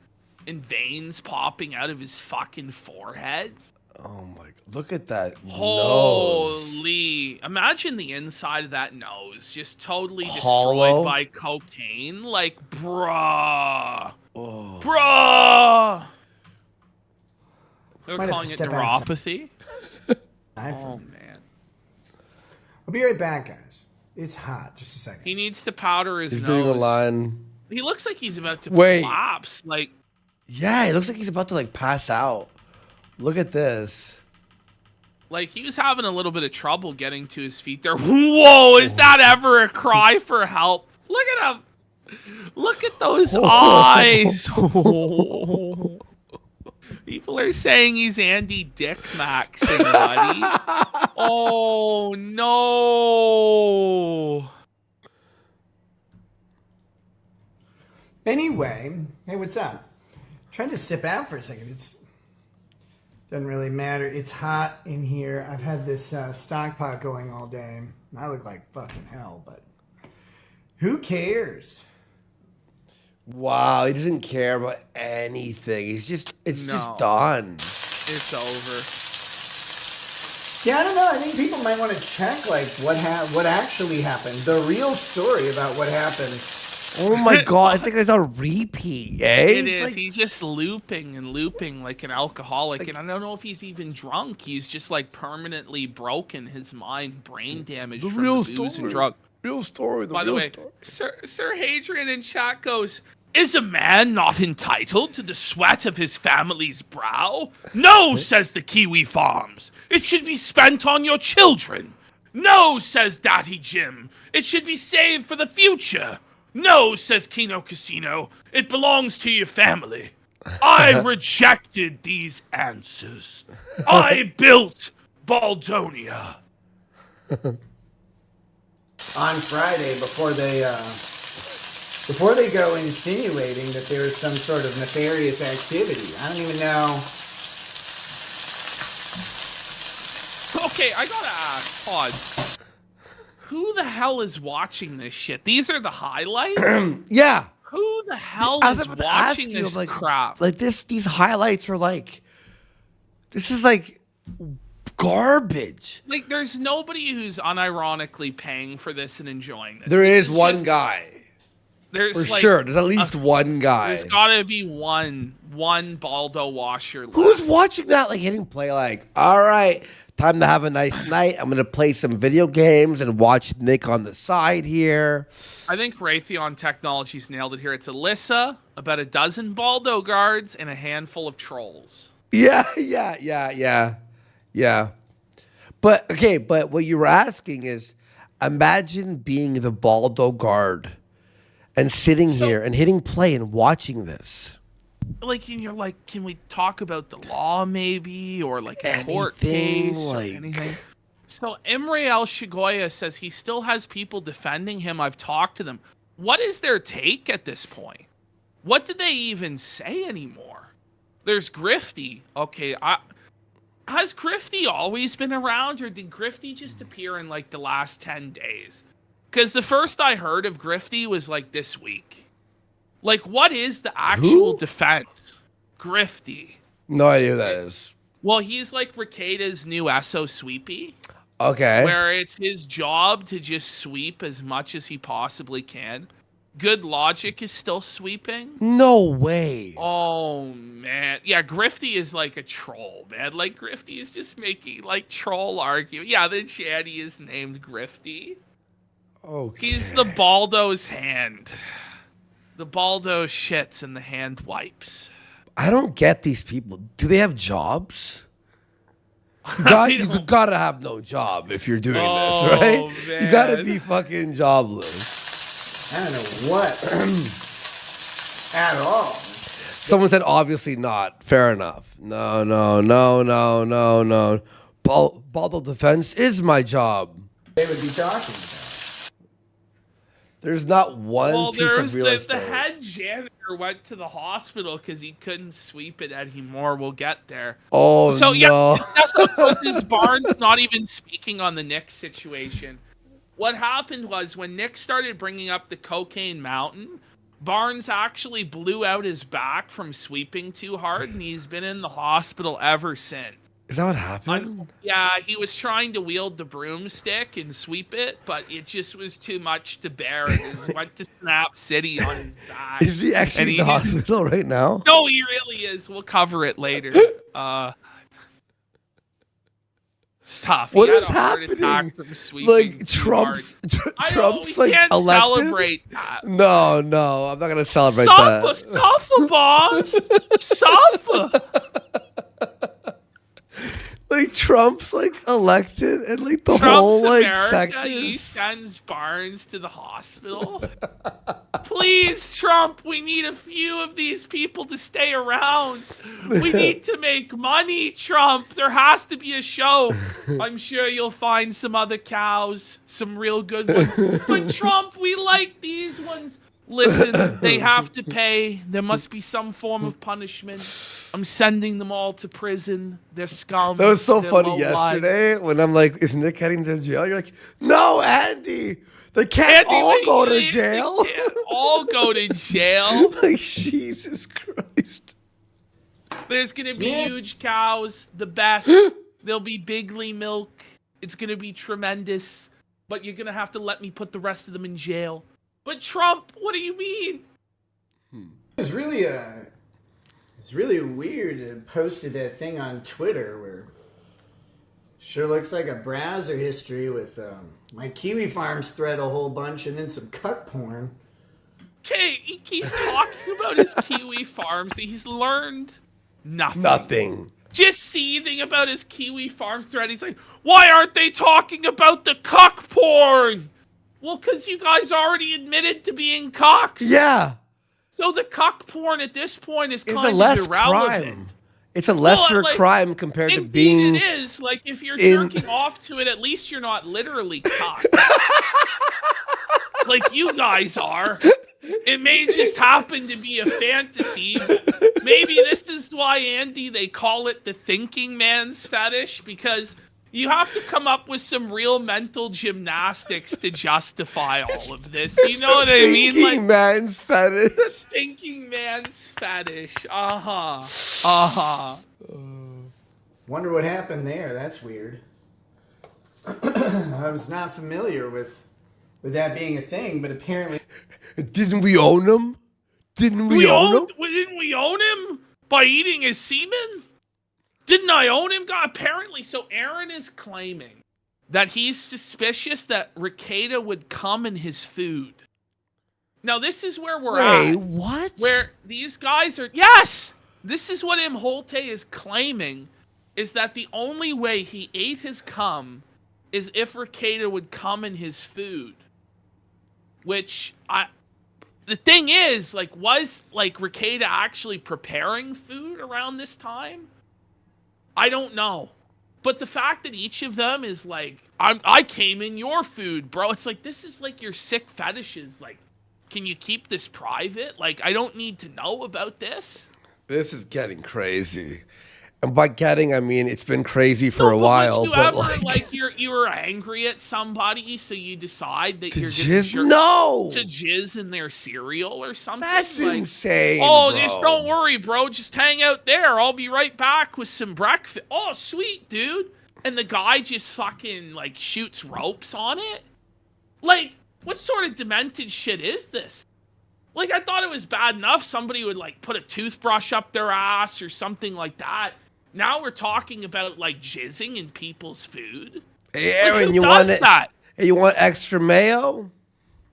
S2: and veins popping out of his fucking forehead.
S1: Oh my god! Look at that nose.
S2: Holy. Imagine the inside of that nose just totally destroyed
S1: Hollow?
S2: by cocaine. Like, bruh.
S1: Oh.
S2: Bruh. They're
S7: Might have
S2: calling
S7: to
S2: it
S7: step outside.
S2: neuropathy. Oh, man.
S7: I'll be right back, guys. It's hot. Just a second.
S2: He needs to powder his
S1: He's
S2: nose.
S1: doing a line.
S2: He looks like he's about to
S1: Wait.
S2: collapse. Like,
S1: Yeah, it looks like he's about to like pass out. Look at this.
S2: Like, he was having a little bit of trouble getting to his feet there. Whoa, is that ever a cry for help? Look at him. Look at those eyes. People are saying he's Andy Dick Maxing, buddy. Oh, no.
S7: Anyway, hey, what's up? Trying to step out for a second. It's doesn't really matter. It's hot in here. I've had this stock pot going all day. I look like fucking hell, but who cares?
S1: Wow, he doesn't care about anything. It's just done.
S2: It's over.
S7: Yeah, I don't know. I think people might want to check like what actually happened, the real story about what happened.
S1: Oh my god, I think it's a repeat, eh?
S2: It
S1: It's
S2: is.
S1: like-
S2: He's just looping and looping like an alcoholic. And I don't know if he's even drunk. He's just like permanently broken his mind, brain damage from
S1: real
S2: the booze
S1: story.
S2: and drug.
S1: real story.
S2: By the
S1: real
S2: way,
S1: story.
S2: Sir Hadrian in chat goes, is a man not entitled to the sweat of his family's brow? No, says the Kiwi Farms. It should be spent on your children. No, says Daddy Jim. It should be saved for the future. No, says Kino Casino. It belongs to your family. I rejected these answers. I built Baldonia.
S7: On Friday, before they go insinuating that there is some sort of nefarious activity. I don't even know.
S2: Okay, I gotta ask, pause. Who the hell is watching this shit? These are the highlights?
S1: Yeah.
S2: Who the hell
S1: I was
S2: is
S1: about to ask
S2: watching
S1: you,
S2: this
S1: like,
S2: crap?
S1: Like these highlights are like, this is like garbage.
S2: Like, there's nobody who's unironically paying for this and enjoying this.
S1: There
S2: This
S1: is one
S2: just-
S1: guy.
S2: There's
S1: For
S2: like
S1: sure. There's at least one guy.
S2: There's gotta be one Baldo washer left.
S1: Who's watching that, like hitting play, like, all right, time to have a nice night. I'm gonna play some video games and watch Nick on the side here.
S2: I think Raytheon Technologies nailed it here. It's Alyssa, about a dozen Baldo guards, and a handful of trolls.
S1: Yeah. But okay, but what you were asking is, imagine being the Baldo guard and sitting here and hitting play and watching this.
S2: Like, and you're like, can we talk about the law maybe, or like a court
S1: Anything,
S2: case, or
S1: like-
S2: anything? So Imre El Shigoya says he still has people defending him. I've talked to them. What is their take at this point? What do they even say anymore? There's Grifty. Okay, has Grifty always been around, or did Grifty just appear in like the last 10 days? Because the first I heard of Grifty was like this week. Like, what is the actual defense? Grifty.
S1: No idea who that is.
S2: Well, he's like Rekieta's new SO sweepy.
S1: Okay.
S2: Where it's his job to just sweep as much as he possibly can. Good Logic is still sweeping.
S1: No way.
S2: Oh, man. Yeah, Grifty is like a troll, man. Like, Grifty is just making, like, troll argument. Yeah, the Channy is named Grifty.
S1: Okay.
S2: He's the Baldo's hand. The Baldo shits and the hand wipes.
S1: I don't get these people. Do they have jobs? You gotta have no job if you're doing this, right?
S2: Man.
S1: You gotta be fucking jobless.
S7: I don't know what at all.
S1: Someone said obviously not. Fair enough. No. Baldo defense is my job.
S7: They would be talking about.
S1: There's not one piece of real
S2: the
S1: estate.
S2: head janitor went to the hospital because he couldn't sweep it anymore. We'll get there.
S1: Oh,
S2: So
S1: no.
S2: yeah, that's what was his Barnes not even speaking on the Nick situation. What happened was when Nick started bringing up the Cocaine Mountain, Barnes actually blew out his back from sweeping too hard, and he's been in the hospital ever since.
S1: Is that what happened?
S2: Yeah, he was trying to wield the broomstick and sweep it, but it just was too much to bear. And he went to Snap City on his back.
S1: Is he actually in the hospital right now?
S2: No, he really is. We'll cover it later. Stop.
S1: What
S2: He had
S1: is
S2: a heart
S1: happening?
S2: attack from sweeping
S1: Like
S2: too
S1: Trump's
S2: hard.
S1: like
S2: can't
S1: elected?
S2: celebrate that.
S1: No, I'm not gonna celebrate
S2: Suffer, boss. Suffer.
S1: Like Trump's like elected and like the
S2: Trump's
S1: whole like
S2: America, he
S1: sector.
S2: sends Barnes to the hospital. Please, Trump, we need a few of these people to stay around. We need to make money, Trump. There has to be a show. I'm sure you'll find some other cows, some real good ones. But Trump, we like these ones. Listen, they have to pay. There must be some form of punishment. I'm sending them all to prison. They're scum.
S1: That was so
S2: They're
S1: funny
S2: low
S1: yesterday
S2: lives.
S1: when I'm like, is Nick heading to jail? You're like, no, Andy. They can't
S2: Andy,
S1: all go to
S2: they
S1: jail.
S2: can't all go to jail.
S1: Like, Jesus Christ.
S2: There's gonna be huge cows, the best. There'll be bigly milk. It's gonna be tremendous. But you're gonna have to let me put the rest of them in jail. But Trump, what do you mean?
S7: It's really weird. It posted that thing on Twitter where sure looks like a browser history with my Kiwi Farms thread a whole bunch and then some cuck porn.
S2: Okay, he's talking about his Kiwi farms. He's learned nothing.
S1: Nothing.
S2: Just seething about his Kiwi Farms thread. He's like, why aren't they talking about the cuck porn? Well, because you guys already admitted to being cocks.
S1: Yeah.
S2: So the cuck porn at this point is
S1: It's
S2: kind
S1: a
S2: of
S1: less
S2: irrelevant.
S1: crime. It's a lesser
S2: like,
S1: crime compared to
S2: Indeed
S1: being.
S2: it is. Like, if you're
S1: in-
S2: jerking off to it, at least you're not literally cocked. Like you guys are. It may just happen to be a fantasy. But maybe this is why, Andy, they call it the thinking man's fetish, because you have to come up with some real mental gymnastics to justify all of this. You know what I mean?
S1: Thinking man's fetish.
S2: The thinking man's fetish. Uh-huh.
S7: Wonder what happened there. That's weird. I was not familiar with that being a thing, but apparently.
S1: Didn't we own him? Didn't we own him?
S2: Didn't we own him by eating his semen? Didn't I own him? God, apparently. So Aaron is claiming that he's suspicious that Rekieta would come in his food. Now, this is where we're at.
S1: What?
S2: Where these guys are... Yes! This is what Imholte is claiming, is that the only way he ate his cum is if Rekieta would come in his food. Which, the thing is, like, was, like, Rekieta actually preparing food around this time? I don't know. But the fact that each of them is like, I came in your food, bro. It's like, this is like your sick fetishes. Like, can you keep this private? Like, I don't need to know about this.
S1: This is getting crazy. And by getting, I mean, it's been crazy for a while.
S2: Would you ever, like you were angry at somebody, so you decide that you're just to jizz in their cereal or something?
S1: That's
S2: like,
S1: insane.
S2: Oh,
S1: bro.
S2: just don't worry, bro. Just hang out there. I'll be right back with some breakfast. Oh, sweet, dude. And the guy just fucking, like, shoots ropes on it? Like, what sort of demented shit is this? Like, I thought it was bad enough somebody would, like, put a toothbrush up their ass or something like that. Now we're talking about, like, jizzing in people's food.
S1: Hey, Aaron,
S2: like,
S1: you
S2: does
S1: want it?
S2: That?
S1: Hey, you want extra mayo?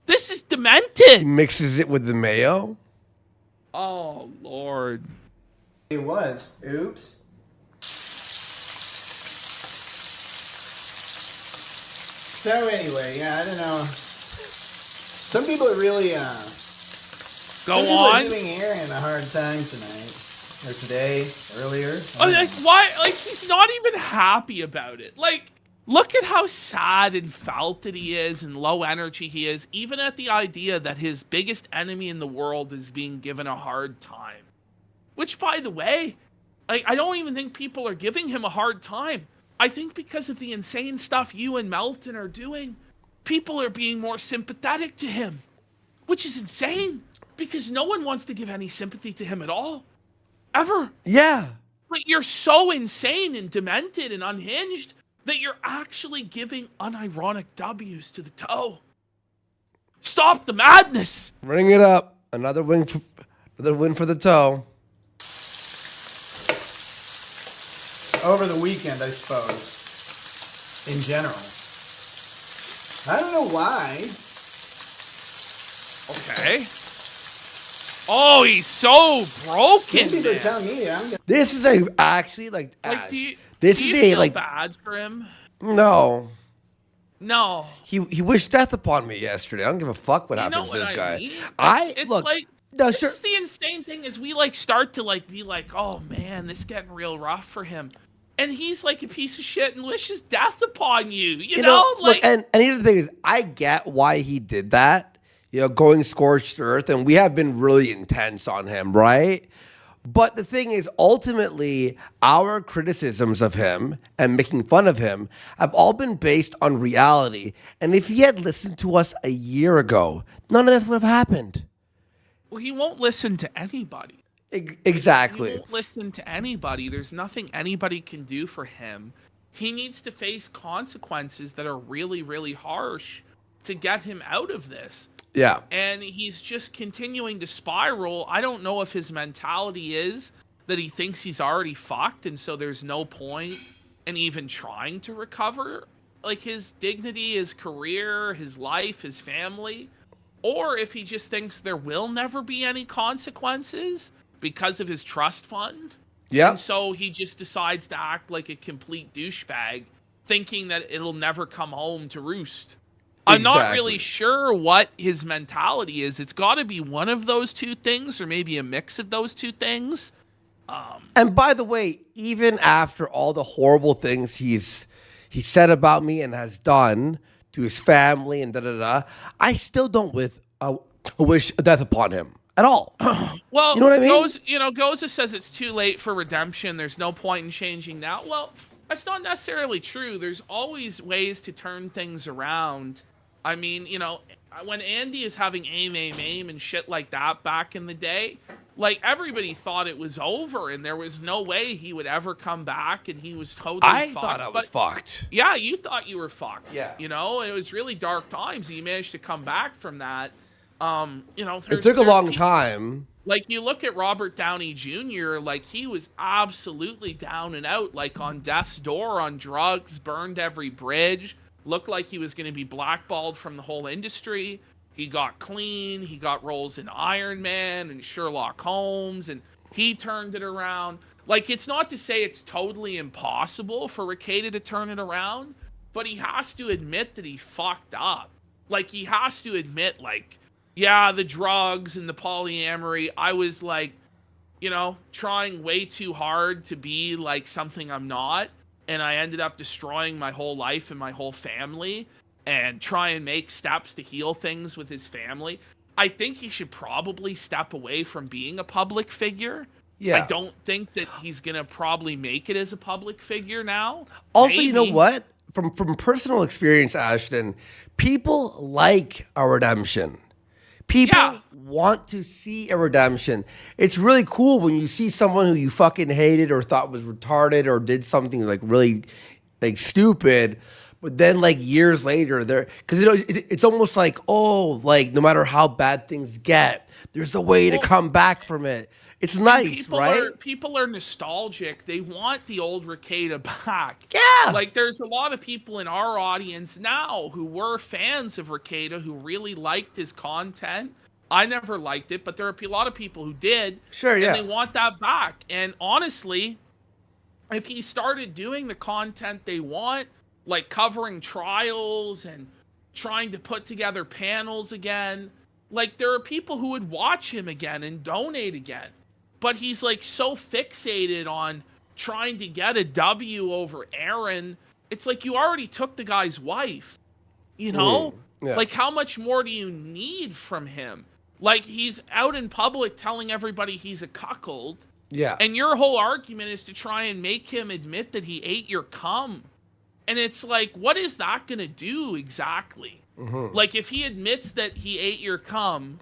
S2: This is demented.
S1: He mixes it with the mayo.
S2: Oh, Lord.
S7: It was. Oops. So anyway, yeah, I don't know. Some people are really
S2: Go on.
S7: Are giving Aaron a hard time tonight. Or today, earlier.
S2: Oh, like, why? Like, he's not even happy about it. Like, look at how sad and felted he is and low energy he is, even at the idea that his biggest enemy in the world is being given a hard time. Which, by the way, like, I don't even think people are giving him a hard time. I think because of the insane stuff you and Melton are doing, people are being more sympathetic to him. Which is insane, because no one wants to give any sympathy to him at all. Ever.
S1: Yeah.
S2: But you're so insane and demented and unhinged that you're actually giving unironic W's to the toe. Stop the madness.
S1: Ring it up. Another win for the toe.
S7: Over the weekend, I suppose. In general. I don't know why.
S2: Okay. Oh, he's so broken.
S7: People are telling me I'm gonna...
S1: This is actually like
S2: Like, do you
S1: feel
S2: like bad for him?
S1: No.
S2: No.
S1: He wished death upon me yesterday. I don't give a fuck what happens to this guy.
S2: Mean?
S1: It's
S2: look,
S1: like
S2: this is the insane thing is we like start to like be like, oh man, this is getting real rough for him. And he's like a piece of shit and wishes death upon you. You know? Like,
S1: look, and here's the thing is I get why he did that. You know, going scorched earth, and we have been really intense on him, right? But the thing is, ultimately, our criticisms of him and making fun of him have all been based on reality. And if he had listened to us a year ago, none of this would have happened.
S2: Well, he won't listen to anybody.
S1: Exactly.
S2: He won't listen to anybody. There's nothing anybody can do for him. He needs to face consequences that are really, really harsh to get him out of this.
S1: Yeah.
S2: And he's just continuing to spiral. I don't know if his mentality is that he thinks he's already fucked, and so there's no point in even trying to recover, like, his dignity, his career, his life, his family. Or if he just thinks there will never be any consequences because of his trust fund.
S1: Yeah.
S2: And so he just decides to act like a complete douchebag, thinking that it'll never come home to roost. I'm not really sure what his mentality is. It's got to be one of those two things, or maybe a mix of those two things.
S1: And by the way, even after all the horrible things he said about me and has done to his family and I still don't wish death upon him at all.
S2: Well,
S1: you know what I mean?
S2: Goza says it's too late for redemption. There's no point in changing now. Well, that's not necessarily true. There's always ways to turn things around. I mean, when Andy is having aim and shit like that back in the day, like, everybody thought it was over and there was no way he would ever come back, and he was totally
S1: I
S2: fucked.
S1: thought I was fucked.
S2: Yeah, you thought you were fucked.
S1: Yeah.
S2: It was really dark times. He managed to come back from that.
S1: It took a long time.
S2: Like, you look at Robert Downey Jr., like, he was absolutely down and out, like, on death's door, on drugs, burned every bridge, looked like he was going to be blackballed from the whole industry. He got clean. He got roles in Iron Man and Sherlock Holmes, and he turned it around. Like, it's not to say it's totally impossible for Rekieta to turn it around, but he has to admit that he fucked up. Like, he has to admit, like, yeah, the drugs and the polyamory, I was, like, trying way too hard to be, like, something I'm not, and I ended up destroying my whole life and my whole family, and try and make steps to heal things with his family. I think he should probably step away from being a public figure.
S1: Yeah.
S2: I don't think that he's going to probably make it as a public figure now.
S1: Also,
S2: Maybe.
S1: you know what? From personal experience, Ashton, people like a redemption. People want to see a redemption. It's really cool when you see someone who you fucking hated or thought was retarded or did something like really like stupid, but then like years later, because it's almost like, oh, like no matter how bad things get, there's a way to come back from it. It's nice, right?
S2: People are nostalgic. They want the old Rekieta back.
S1: Yeah.
S2: Like, there's a lot of people in our audience now who were fans of Rekieta, who really liked his content. I never liked it, but there are a lot of people who did.
S1: Sure, yeah.
S2: And they want that back. And honestly, if he started doing the content they want, like covering trials and trying to put together panels again, like, there are people who would watch him again and donate again. But he's, like, so fixated on trying to get a W over Aaron. It's like, you already took the guy's wife,
S1: Yeah.
S2: Like, how much more do you need from him? Like, he's out in public telling everybody he's a cuckold.
S1: Yeah.
S2: And your whole argument is to try and make him admit that he ate your cum. And it's like, what is that going to do exactly?
S1: Mm-hmm.
S2: Like, if he admits that he ate your cum,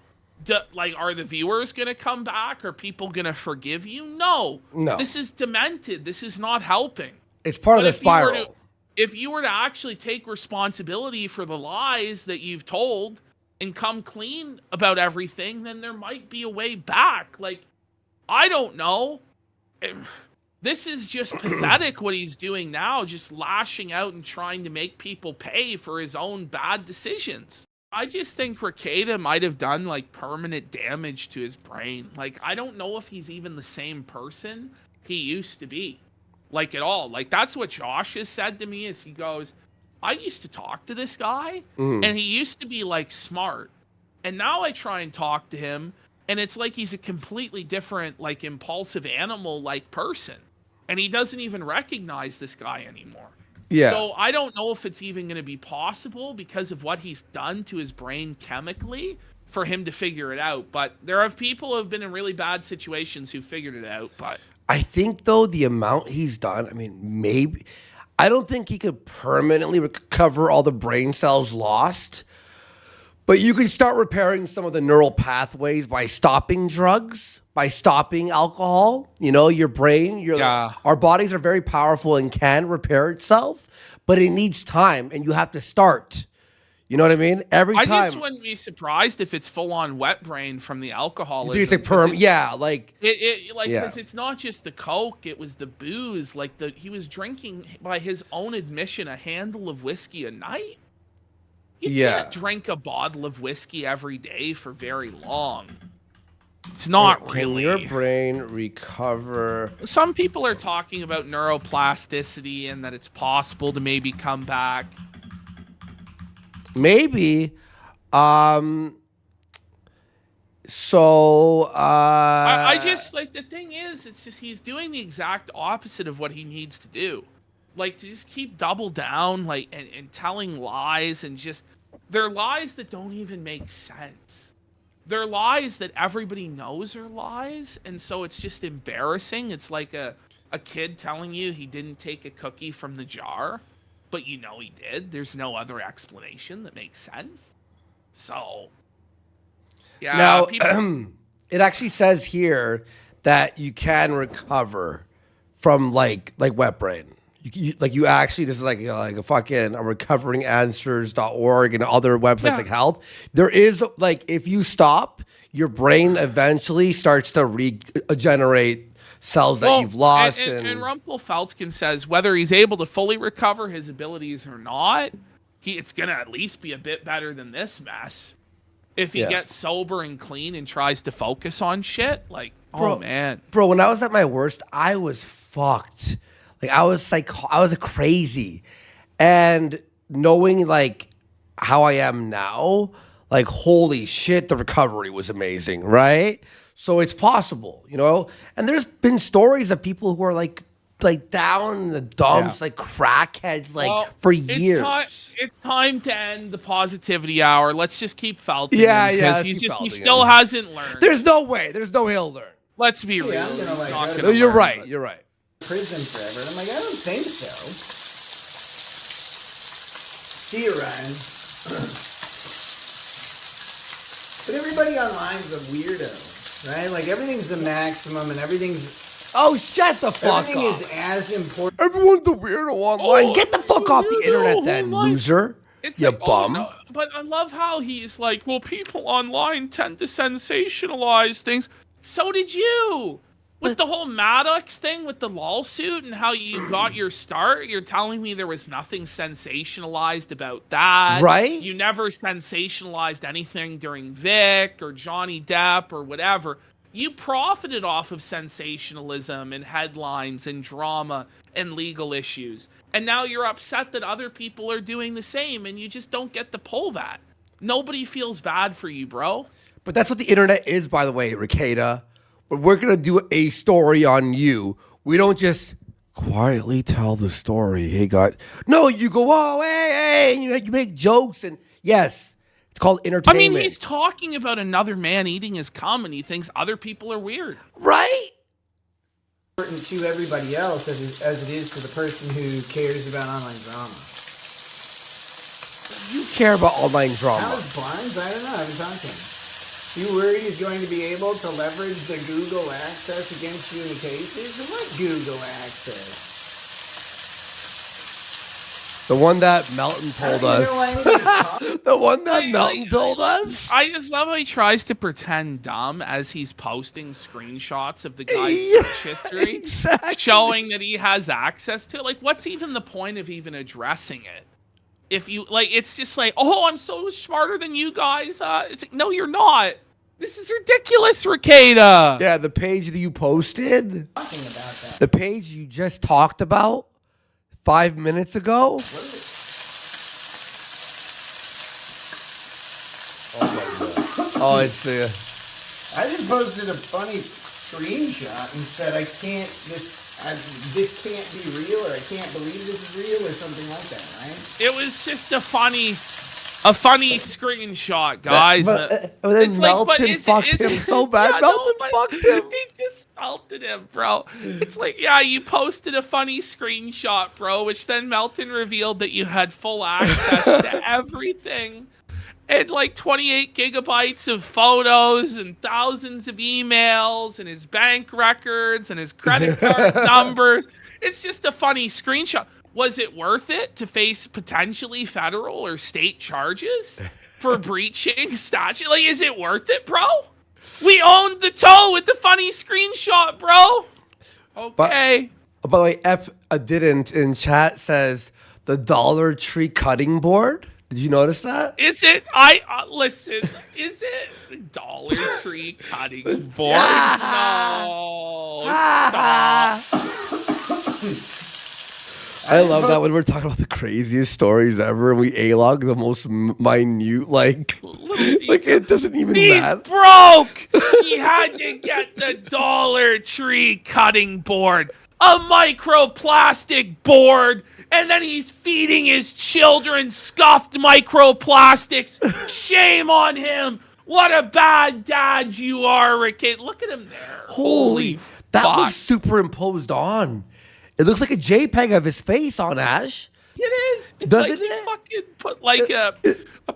S2: are the viewers going to come back? Are people going to forgive you? No. This is demented. This is not helping.
S1: It's part of the spiral.
S2: If you were to actually take responsibility for the lies that you've told and come clean about everything, then there might be a way back. Like, I don't know. This is just pathetic what he's doing now, just lashing out and trying to make people pay for his own bad decisions. I just think Rekieta might have done, like, permanent damage to his brain. Like, I don't know if he's even the same person he used to be, like, at all. Like, that's what Josh has said to me, is he goes, I used to talk to this guy, and he used to be, like, smart. And now I try and talk to him, and it's like he's a completely different, like, impulsive animal-like person. And he doesn't even recognize this guy anymore.
S1: Yeah.
S2: So I don't know if it's even going to be possible, because of what he's done to his brain chemically, for him to figure it out. But there are people who have been in really bad situations who figured it out. But
S1: I think, though, the amount he's done, I mean, maybe, I don't think he could permanently recover all the brain cells lost. But you can start repairing some of the neural pathways by stopping drugs, by stopping alcohol. Your brain, our bodies are very powerful and can repair itself, but it needs time, and you have to start. You know what I mean? I
S2: just wouldn't be surprised if it's full on wet brain from the alcoholism.
S1: It's like
S2: because it's not just the coke; it was the booze. Like, he was drinking, by his own admission, a handle of whiskey a night. You can't drink a bottle of whiskey every day for very long. It's not really.
S1: Can your brain recover?
S2: Some people are talking about neuroplasticity and that it's possible to maybe come back.
S1: Maybe. So
S2: I just like the thing is, it's just he's doing the exact opposite of what he needs to do. Like to just keep double down, like and telling lies and just they're lies that don't even make sense. They're lies that everybody knows are lies, and so it's just embarrassing. It's like a kid telling you he didn't take a cookie from the jar, but you know he did. There's no other explanation that makes sense. So, yeah.
S1: now,
S2: People,
S1: it actually says here that you can recover from like wet brain. You actually, this is like a fucking recoveringanswers.org and other websites like health. There is like, if you stop, your brain eventually starts to regenerate cells that you've lost.
S2: And Rumpelfeldkin says whether he's able to fully recover his abilities or not, it's going to at least be a bit better than this mess. If he gets sober and clean and tries to focus on shit, like, oh man.
S1: Bro, when I was at my worst, I was fucked. Like I was crazy. And knowing like how I am now, like holy shit, the recovery was amazing, right? So it's possible, you know? And there's been stories of people who are like down in the dumps, like crackheads, like for years.
S2: It's time to end the positivity hour. Let's just keep felting
S1: him.
S2: Because he still hasn't learned.
S1: There's no way he'll learn.
S2: Let's be real.
S7: I'm gonna, like,
S1: You're right. You're right.
S7: Prison forever. And I'm like, I don't think so. See you, Ryan. But everybody online's a weirdo, right? Like everything's the maximum and everything's.
S1: Oh, shut the fuck
S7: everything
S1: up.
S7: is as important.
S1: Everyone's a weirdo online. Get the fuck off the internet then, loser.
S2: It's
S1: you
S2: like,
S1: bum.
S2: no. But I love how he's like, well, people online tend to sensationalize things. So did you. With the whole Maddox thing with the lawsuit and how you got your start, you're telling me there was nothing sensationalized about that.
S1: Right?
S2: You never sensationalized anything during Vic or Johnny Depp or whatever. You profited off of sensationalism and headlines and drama and legal issues. And now you're upset that other people are doing the same and you just don't get to pull that. Nobody feels bad for you, bro.
S1: But that's what the internet is, by the way, Rekieta. But we're going to do a story on you. We don't just quietly tell the story. Hey, God. No, you go, oh, hey, and you make jokes. And yes, it's called entertainment.
S2: I mean, he's talking about another man eating his cum and he thinks other people are weird.
S1: Right?
S7: Important to everybody else as it is to the person who cares about online drama.
S1: You care about online drama.
S7: Alex Barnes? I don't know. I haven't talked to him. You worry he's going to be able to leverage the Google access against you in the cases? What Google access?
S1: The one that Melton told us. The one that Melton told us.
S2: I just love how he tries to pretend dumb as he's posting screenshots of the guy's search history, showing that he has access to it. Like, what's even the point of even addressing it? If you like, it's just like, oh, I'm so smarter than you guys. It's like, no, you're not. This is ridiculous, Rekieta.
S1: Yeah, the page that you posted.
S7: Talking about that.
S1: The page you just talked about 5 minutes ago. Oh my God. Oh, it's the.
S7: I just posted a funny screenshot and said this can't be real, or I can't believe this is real, or something like that, right?
S2: It was just a funny screenshot, guys.
S1: But then Melton fucked him so bad.
S2: Yeah,
S1: Melton fucked him.
S2: He just melted him, bro. It's like, yeah, you posted a funny screenshot, bro, which then Melton revealed that you had full access to everything. And like 28 gigabytes of photos and thousands of emails and his bank records and his credit card numbers. It's just a funny screenshot. Was it worth it to face potentially federal or state charges for breaching statute? Like, is it worth it, bro? We owned the toe with the funny screenshot, bro. Okay.
S1: But by the way, F didn't in chat says the Dollar Tree cutting board. Did you notice that?
S2: Is it? Listen. Is it Dollar Tree cutting board? No. Stop.
S1: I love that when we're talking about the craziest stories ever, and we A-log the most minute, like it doesn't even
S2: He's
S1: matter.
S2: broke. He had to get the Dollar Tree cutting board, a microplastic board, and then he's feeding his children scuffed microplastics. Shame on him. What a bad dad you are, Rick. Look at him there. Holy
S1: That
S2: fuck.
S1: looks superimposed on. It looks like a JPEG of his face on Ash.
S2: It is. It's
S1: Doesn't
S2: like he
S1: it?
S2: fucking put like a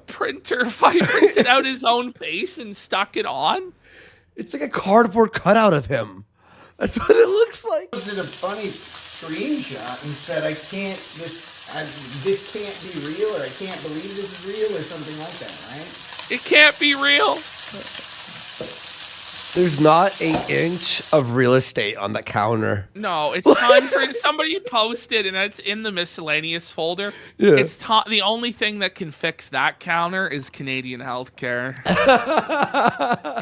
S2: printer, printed out his own face and stuck it on.
S1: It's like a cardboard cutout of him. That's what it looks like.
S7: I did a funny screenshot and said, this can't be real, or I can't believe this is real, or something like that, right?
S2: It can't be real.
S1: There's not an inch of real estate on that counter.
S2: No, it's time for somebody posted, and it's in the miscellaneous folder.
S1: Yeah.
S2: It's the only thing that can fix that counter is Canadian healthcare.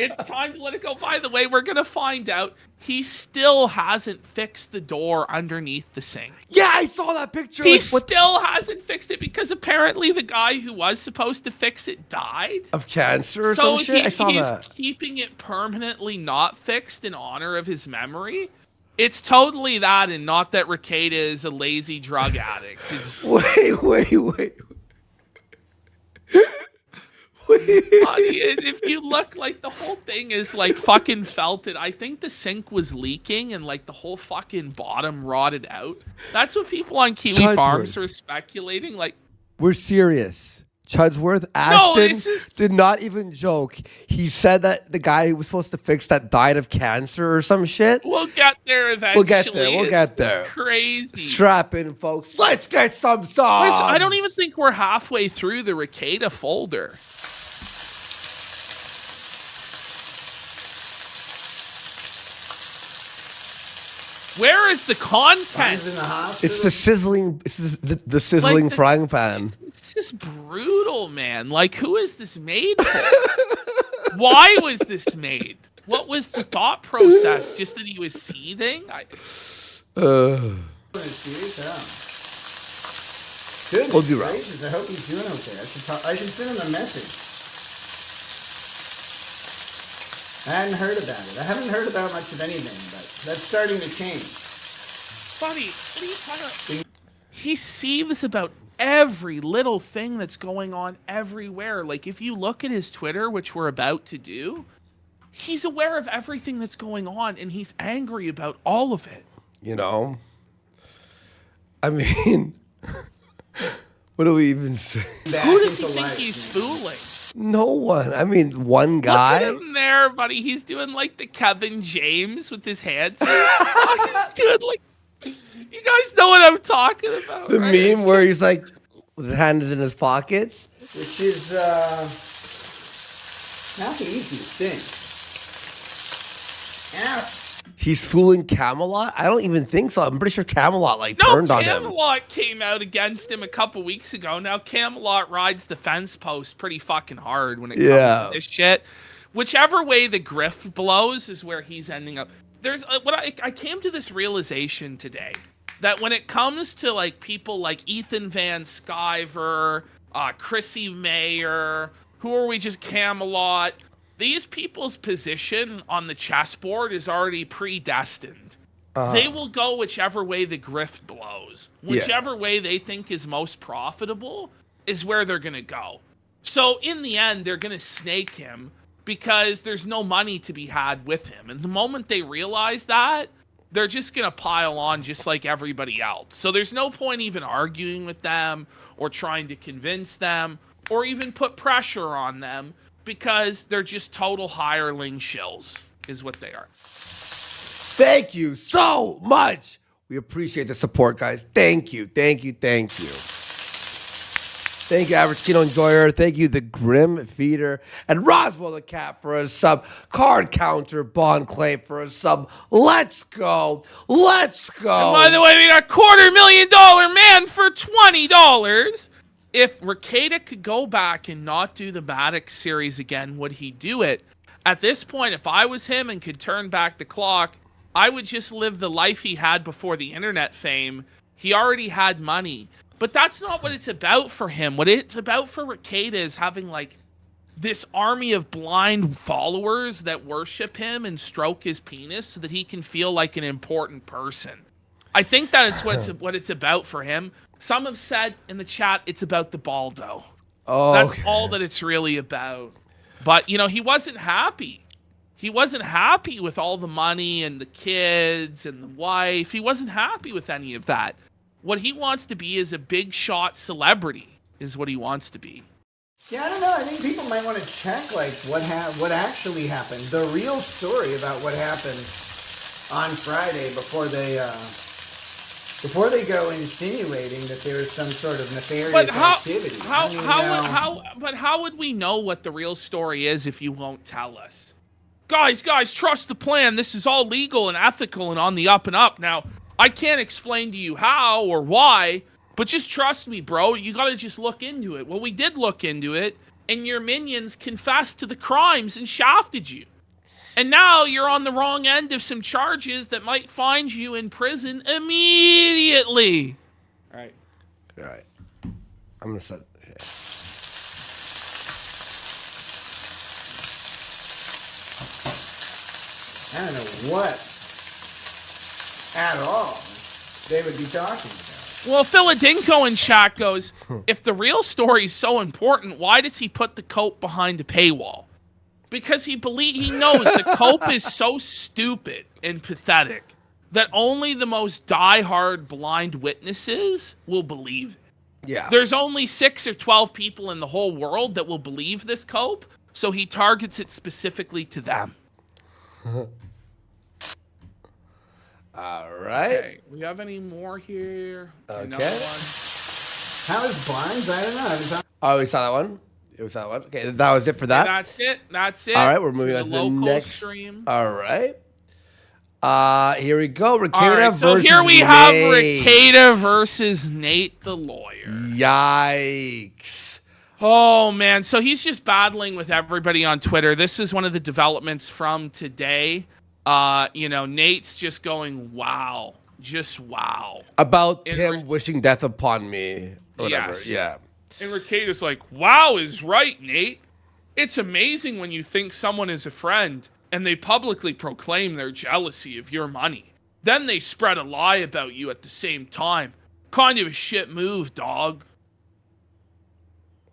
S2: It's time to let it go. By the way, we're gonna find out he still hasn't fixed the door underneath the sink.
S1: Yeah, I saw that picture.
S2: He
S1: like,
S2: still hasn't fixed it because apparently the guy who was supposed to fix it died.
S1: of cancer or
S2: So
S1: some shit? I saw
S2: he's
S1: that.
S2: keeping it permanently not fixed in honor of his memory. It's totally that, and not that Rekieta is a lazy drug addict.
S1: Wait.
S2: Buddy, if you look, like, the whole thing is like fucking felted. I think the sink was leaking and like the whole fucking bottom rotted out. That's what people on Kiwi
S1: Chudsworth.
S2: Farms were speculating. Like,
S1: We're serious. Chudsworth, Ashton
S2: this is-
S1: did not even joke. He said that the guy who was supposed to fix that died of cancer or some shit.
S2: we'll get there eventually.
S1: We'll get there. We'll get
S2: It's
S1: there.
S2: crazy.
S1: Strap in, folks. Let's get some songs.
S2: I don't even think we're halfway through the Rekieta folder. Where is the content?
S7: He's in the hospital.
S1: It's the sizzling. It's the sizzling
S2: Like the-
S1: frying pan.
S2: It's just brutal, man. Like, who is this made for? Why was this made? What was the thought process? Just that he was seething?
S7: Goodness
S1: We'll do right.
S7: gracious, I hope he's doing okay. I should send him a message. I hadn't heard about it. I haven't heard about much of anything, but that's starting to change.
S2: Buddy, what are you talking about? He seethes about every little thing that's going on everywhere. Like, if you look at his Twitter, which we're about to do, he's aware of everything that's going on, and he's angry about all of it.
S1: You know. I mean, what do we even say?
S2: Who does he think he's fooling?
S1: No one. I mean, one guy.
S2: Look at him there, buddy. He's doing like the Kevin James with his hands. He's doing like. You guys know what I'm talking about,
S1: The
S2: right?
S1: meme where he's like, with his hands in his pockets.
S7: Which is not the easiest thing. Yeah.
S1: He's fooling Camelot? I don't even think so. I'm pretty sure Camelot turned on him.
S2: Camelot came out against him a couple weeks ago. Now Camelot rides the fence post pretty fucking hard when it comes to this shit. Whichever way the grift blows is where he's ending up. There's I came to this realization today that when it comes to like people like Ethan Van Sciver, Chrissy Mayer, who are we just Camelot? These people's position on the chessboard is already predestined. They will go whichever way the grift blows. Whichever way they think is most profitable is where they're going to go. So in the end, they're going to snake him because there's no money to be had with him. And the moment they realize that, they're just going to pile on just like everybody else. So there's no point even arguing with them or trying to convince them or even put pressure on them, because they're just total hireling shills, is what they are.
S1: Thank you so much. We appreciate the support, guys. Thank you. Thank you, Average Kino Enjoyer. Thank you, the Grim Feeder. And Roswell the Cat for a sub. Card Counter Bond Clay for a sub. Let's go. Let's go.
S2: And by the way, we got $250,000 man for $20. If Rekieta could go back and not do the Maddox series again, would he do it? At this point, if I was him and could turn back the clock, I would just live the life he had before the internet fame He already had money. But that's not what it's about for him. What it's about for Rekieta is having like this army of blind followers that worship him and stroke his penis so that he can feel like an important person. I think that it's what it's about for him. Some have said in the chat it's about the baldo.
S1: Oh,
S2: that's all that it's really about. But, you know, he wasn't happy. He wasn't happy with all the money and the kids and the wife. He wasn't happy with any of that. What he wants to be is a big shot celebrity, is what he wants to be.
S7: Yeah, I don't know. I think people might want to check like what actually happened, the real story about what happened on Friday before they go insinuating that there was some sort of nefarious activity.
S2: But how would we know what the real story is if you won't tell us? Guys, trust the plan. This is all legal and ethical and on the up and up. Now, I can't explain to you how or why, but just trust me, bro. You got to just look into it. Well, we did look into it, and your minions confessed to the crimes and shafted you. And now you're on the wrong end of some charges that might find you in prison immediately. All right.
S1: I'm going to set... Okay.
S7: I don't know what at all they would be talking about.
S2: Well, Philadinko in chat goes, if the real story is so important, why does he put the cope behind a paywall? Because he knows the cope is so stupid and pathetic that only the most diehard blind witnesses will believe it.
S1: Yeah.
S2: There's only 6 or 12 people in the whole world that will believe this cope, so he targets it specifically to them.
S1: All right.
S2: Okay, we have any more here?
S1: Okay.
S2: Another one.
S7: How is blinds? I don't know.
S1: Oh, we saw that one? It was that one? Okay, that was it for that?
S2: That's it.
S1: All right, we're moving
S2: for
S1: on to the next
S2: stream.
S1: All right. Here we go. Rekieta versus
S2: so here we have
S1: Nate.
S2: Rekieta versus Nate the lawyer.
S1: Yikes.
S2: Oh, man. So he's just battling with everybody on Twitter. This is one of the developments from today. Nate's just going, wow. Just wow.
S1: About him wishing death upon me. Or whatever.
S2: Yes.
S1: Yeah.
S2: And Rekieta's like, wow is right, Nate. It's amazing when you think someone is a friend and they publicly proclaim their jealousy of your money. Then they spread a lie about you at the same time. Kind of a shit move, dog.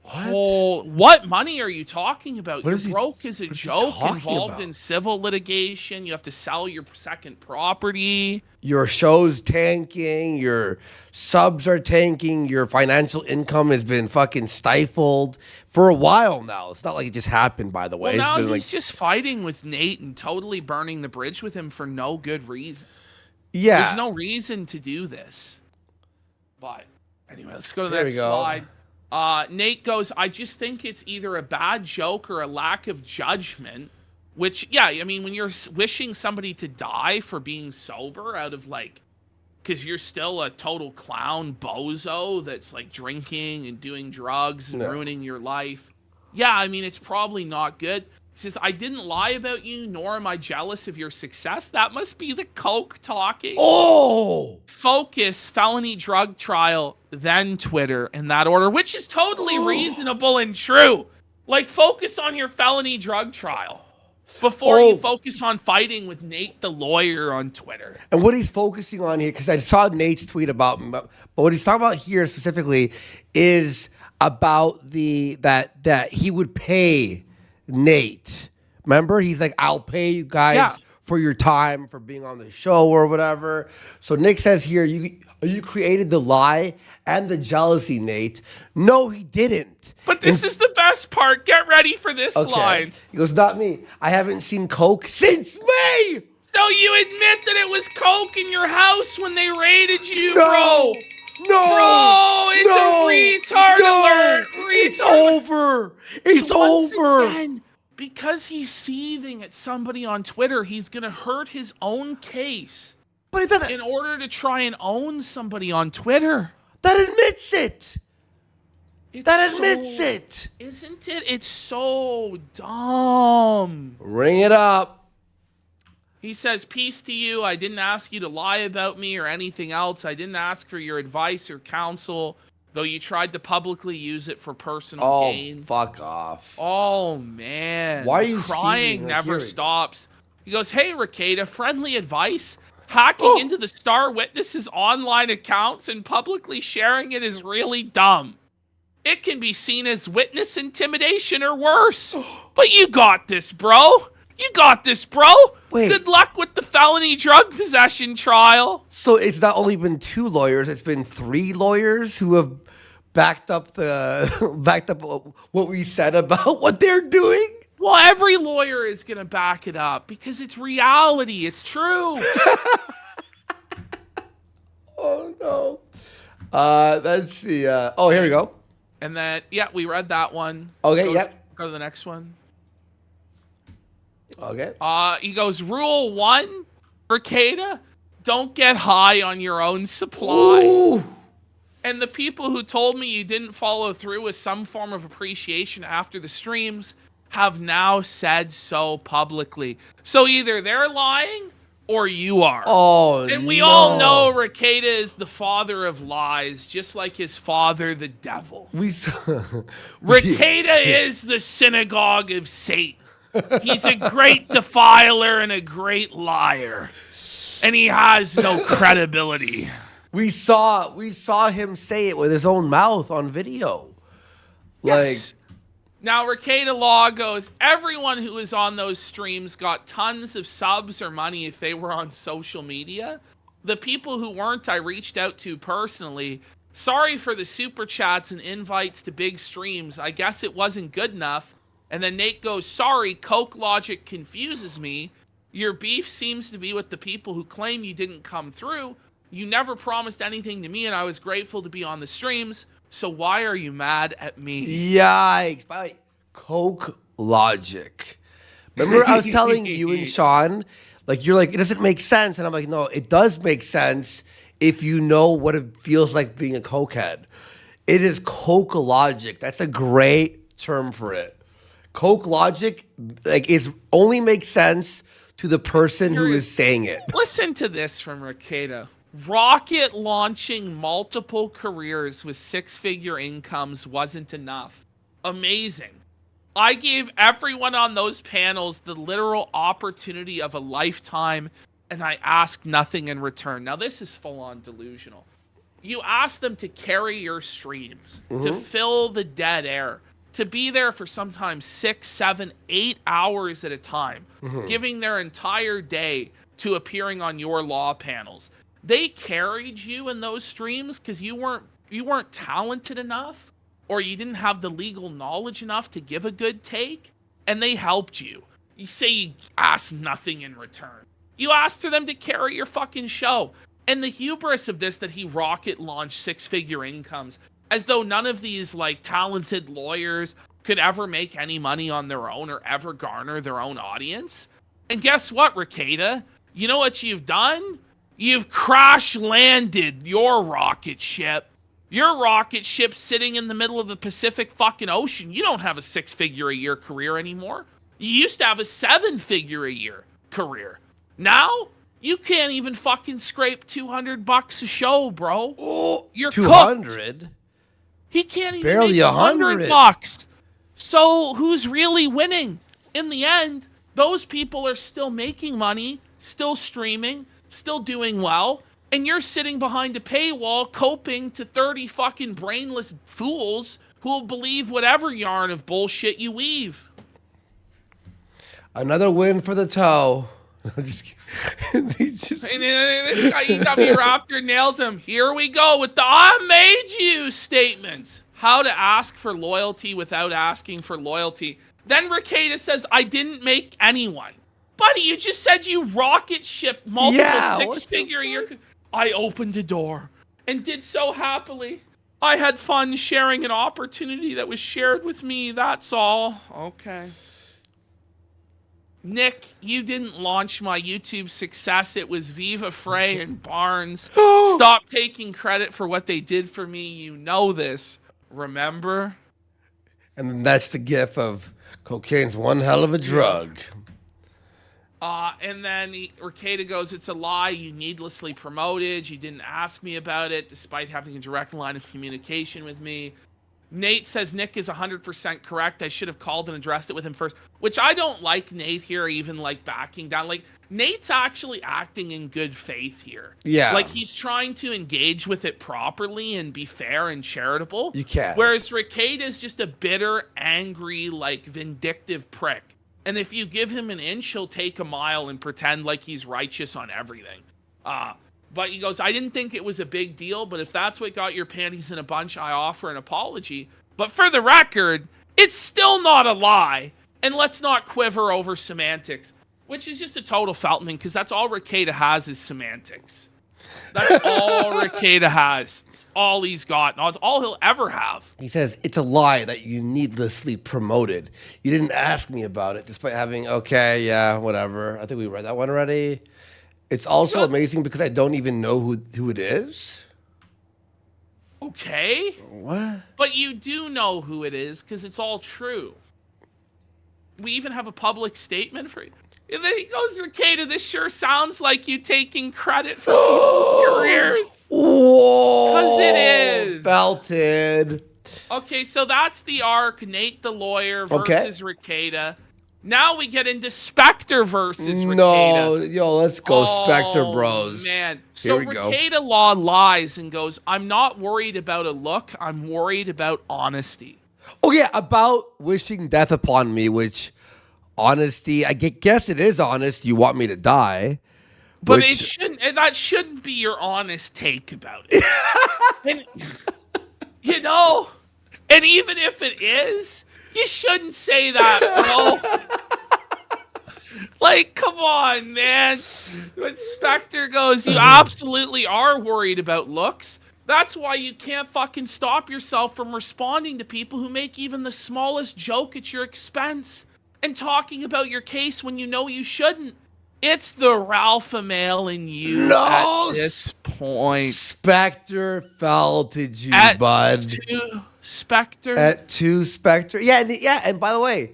S2: What money are you talking about? You're broke as a joke, involved in civil litigation. You have to sell your second property.
S1: Your show's tanking. Your subs are tanking. Your financial income has been fucking stifled for a while now. It's not like it just happened, by the way.
S2: Well,
S1: it's
S2: now
S1: been
S2: he's just fighting with Nate and totally burning the bridge with him for no good reason.
S1: Yeah.
S2: There's no reason to do this. But anyway, let's go to the next slide. Nate goes, I just think it's either a bad joke or a lack of judgment, which, yeah, I mean, when you're wishing somebody to die for being sober out of, like, because you're still a total clown bozo that's, like, drinking and doing drugs and ruining your life. Yeah, I mean, it's probably not good. He says, I didn't lie about you, nor am I jealous of your success. That must be the coke talking.
S1: Oh!
S2: Focus, felony drug trial, then Twitter in that order, which is totally reasonable and true. Like, focus on your felony drug trial before you focus on fighting with Nate the lawyer on Twitter.
S1: And what he's focusing on here, because I saw Nate's tweet about, but what he's talking about here specifically is about that he would pay Nate. Remember, he's like, I'll pay you guys for your time for being on the show or whatever. So Nick says here, you created the lie and the jealousy, Nate. No, he didn't.
S2: But this is the best part. Get ready for this line.
S1: He goes, not me. I haven't seen coke since May.
S2: So you admit that it was coke in your house when they raided you,
S1: No.
S2: bro?
S1: No,
S2: it's a retard alert.
S1: It's over. It's over.
S2: Again, because he's seething at somebody on Twitter, he's gonna hurt his own case.
S1: But it doesn't.
S2: In order to try and own somebody on Twitter,
S1: that admits it.
S2: Isn't it? It's so dumb.
S1: Ring it up.
S2: He says, peace to you. I didn't ask you to lie about me or anything else. I didn't ask for your advice or counsel, though you tried to publicly use it for personal gain.
S1: Fuck off.
S2: Oh, man.
S1: Why are you
S2: crying
S1: seeing or
S2: never
S1: hearing?
S2: stops. He goes, hey, Rekieta, friendly advice. Hacking into the Star Witness's online accounts and publicly sharing it is really dumb. It can be seen as witness intimidation or worse. But you got this, bro. You got this, bro.
S1: Wait.
S2: Good luck with the felony drug possession trial.
S1: So it's not only been 2 lawyers, it's been 3 lawyers who have backed up what we said about what they're doing.
S2: Well, every lawyer is going to back it up because it's reality. It's true.
S1: Oh, no. That's the... oh, here we go.
S2: And then, yeah, we read that one.
S1: Okay, yep.
S2: Go to the next one.
S1: Okay.
S2: He goes, rule 1, Rekieta, don't get high on your own supply.
S1: Ooh.
S2: And the people who told me you didn't follow through with some form of appreciation after the streams have now said so publicly. So either they're lying or you are.
S1: Oh,
S2: and we all know Rekieta is the father of lies, just like his father, the devil. Rekieta is the synagogue of Satan. He's a great defiler and a great liar. And he has no credibility.
S1: We saw him say it with his own mouth on video.
S2: Yes. Now, Rekieta Law goes, everyone who was on those streams got tons of subs or money if they were on social media. The people who weren't, I reached out to personally. Sorry for the super chats and invites to big streams. I guess it wasn't good enough. And then Nate goes, sorry, Coke logic confuses me. Your beef seems to be with the people who claim you didn't come through. You never promised anything to me, and I was grateful to be on the streams. So why are you mad at me?
S1: Yikes. By the way, Coke logic. Remember I was telling you and Sean, like, you're like, it doesn't make sense. And I'm like, no, it does make sense if you know what it feels like being a cokehead. It is Coke logic. That's a great term for it. Coke logic, like, is only makes sense to the person who is saying it.
S2: Listen to this from Rekieta. Rocket launching multiple careers with 6-figure incomes wasn't enough. Amazing. I gave everyone on those panels the literal opportunity of a lifetime, and I asked nothing in return. Now, this is full-on delusional. You asked them to carry your streams, to fill the dead air, to be there for sometimes 6, 7, 8 hours at a time, giving their entire day to appearing on your law panels. They carried you in those streams because you weren't talented enough, or you didn't have the legal knowledge enough to give a good take, and they helped you. You say you asked nothing in return. You asked for them to carry your fucking show. And the hubris of this, that he rocket launched 6-figure incomes, as though none of these, like, talented lawyers could ever make any money on their own or ever garner their own audience. And guess what, Rekieta? You know what you've done? You've crash-landed your rocket ship. Your rocket ship's sitting in the middle of the Pacific fucking Ocean. You don't have a 6-figure-a-year career anymore. You used to have a 7-figure-a-year career. Now, you can't even fucking scrape $200 a show, bro.
S1: Oh,
S2: you're
S1: 200?
S2: Cooked. He can't even
S1: Barely
S2: make $100. So who's really winning? In the end, those people are still making money, still streaming, still doing well, and you're sitting behind a paywall coping to 30 fucking brainless fools who will believe whatever yarn of bullshit you weave.
S1: Another win for the toe. I'm just
S2: And this guy, EW Raptor, nails him. Here we go with the I made you statements. How to ask for loyalty without asking for loyalty. Then Rekieta says, I didn't make anyone. Buddy, you just said you rocket shipped multiple 6-figure a year. I opened a door and did so happily. I had fun sharing an opportunity that was shared with me. That's all. Okay. Nick, you didn't launch my YouTube success. It was Viva Frey and Barnes. Stop taking credit for what they did for me. You know this. Remember?
S1: And that's the gif of cocaine's one hell of a drug.
S2: And then Rekieta goes, it's a lie. You needlessly promoted. You didn't ask me about it, despite having a direct line of communication with me. Nate says Nick is 100% correct. I should have called and addressed it with him first, which I don't like Nate here, even like backing down. Like, Nate's actually acting in good faith here.
S1: Yeah.
S2: Like, he's trying to engage with it properly and be fair and charitable.
S1: You can't.
S2: Whereas Rekieta is just a bitter, angry, like, vindictive prick. And if you give him an inch, he'll take a mile and pretend like he's righteous on everything. But he goes, I didn't think it was a big deal, but if that's what got your panties in a bunch, I offer an apology. But for the record, it's still not a lie. And let's not quiver over semantics, which is just a total Feltman, because that's all Rekieta has is semantics. That's all Rekieta has. It's all he's got. It's all he'll ever have.
S1: He says, it's a lie that you needlessly promoted. You didn't ask me about it, despite having, okay, yeah, whatever. I think we read that one already. It's also amazing because I don't even know who it is.
S2: Okay.
S1: What?
S2: But you do know who it is because it's all true. We even have a public statement for you. And then he goes, Rekieta, this sure sounds like you taking credit for people's careers.
S1: Whoa.
S2: Because it is.
S1: Melton.
S2: Okay, so that's the arc. Nate the lawyer versus Rekieta. Now we get into Spectre versus Rekieta.
S1: No, yo, let's go Spectre bros.
S2: Man. So
S1: Here we go.
S2: Rekieta Law lies and goes, I'm not worried about a look. I'm worried about honesty.
S1: Oh, yeah, about wishing death upon me, which, honesty, I guess it is honest. You want me to die.
S2: But
S1: which,
S2: it shouldn't. That shouldn't be your honest take about it. And, you know, and even if it is, you shouldn't say that, bro. Like, come on, man. When Spectre goes, you absolutely are worried about looks. That's why you can't fucking stop yourself from responding to people who make even the smallest joke at your expense and talking about your case when you know you shouldn't. It's the Ralph male in you at this point.
S1: Spectre felted you, bud.
S2: Spectre?
S1: At 2 Spectre. Yeah, and by the way,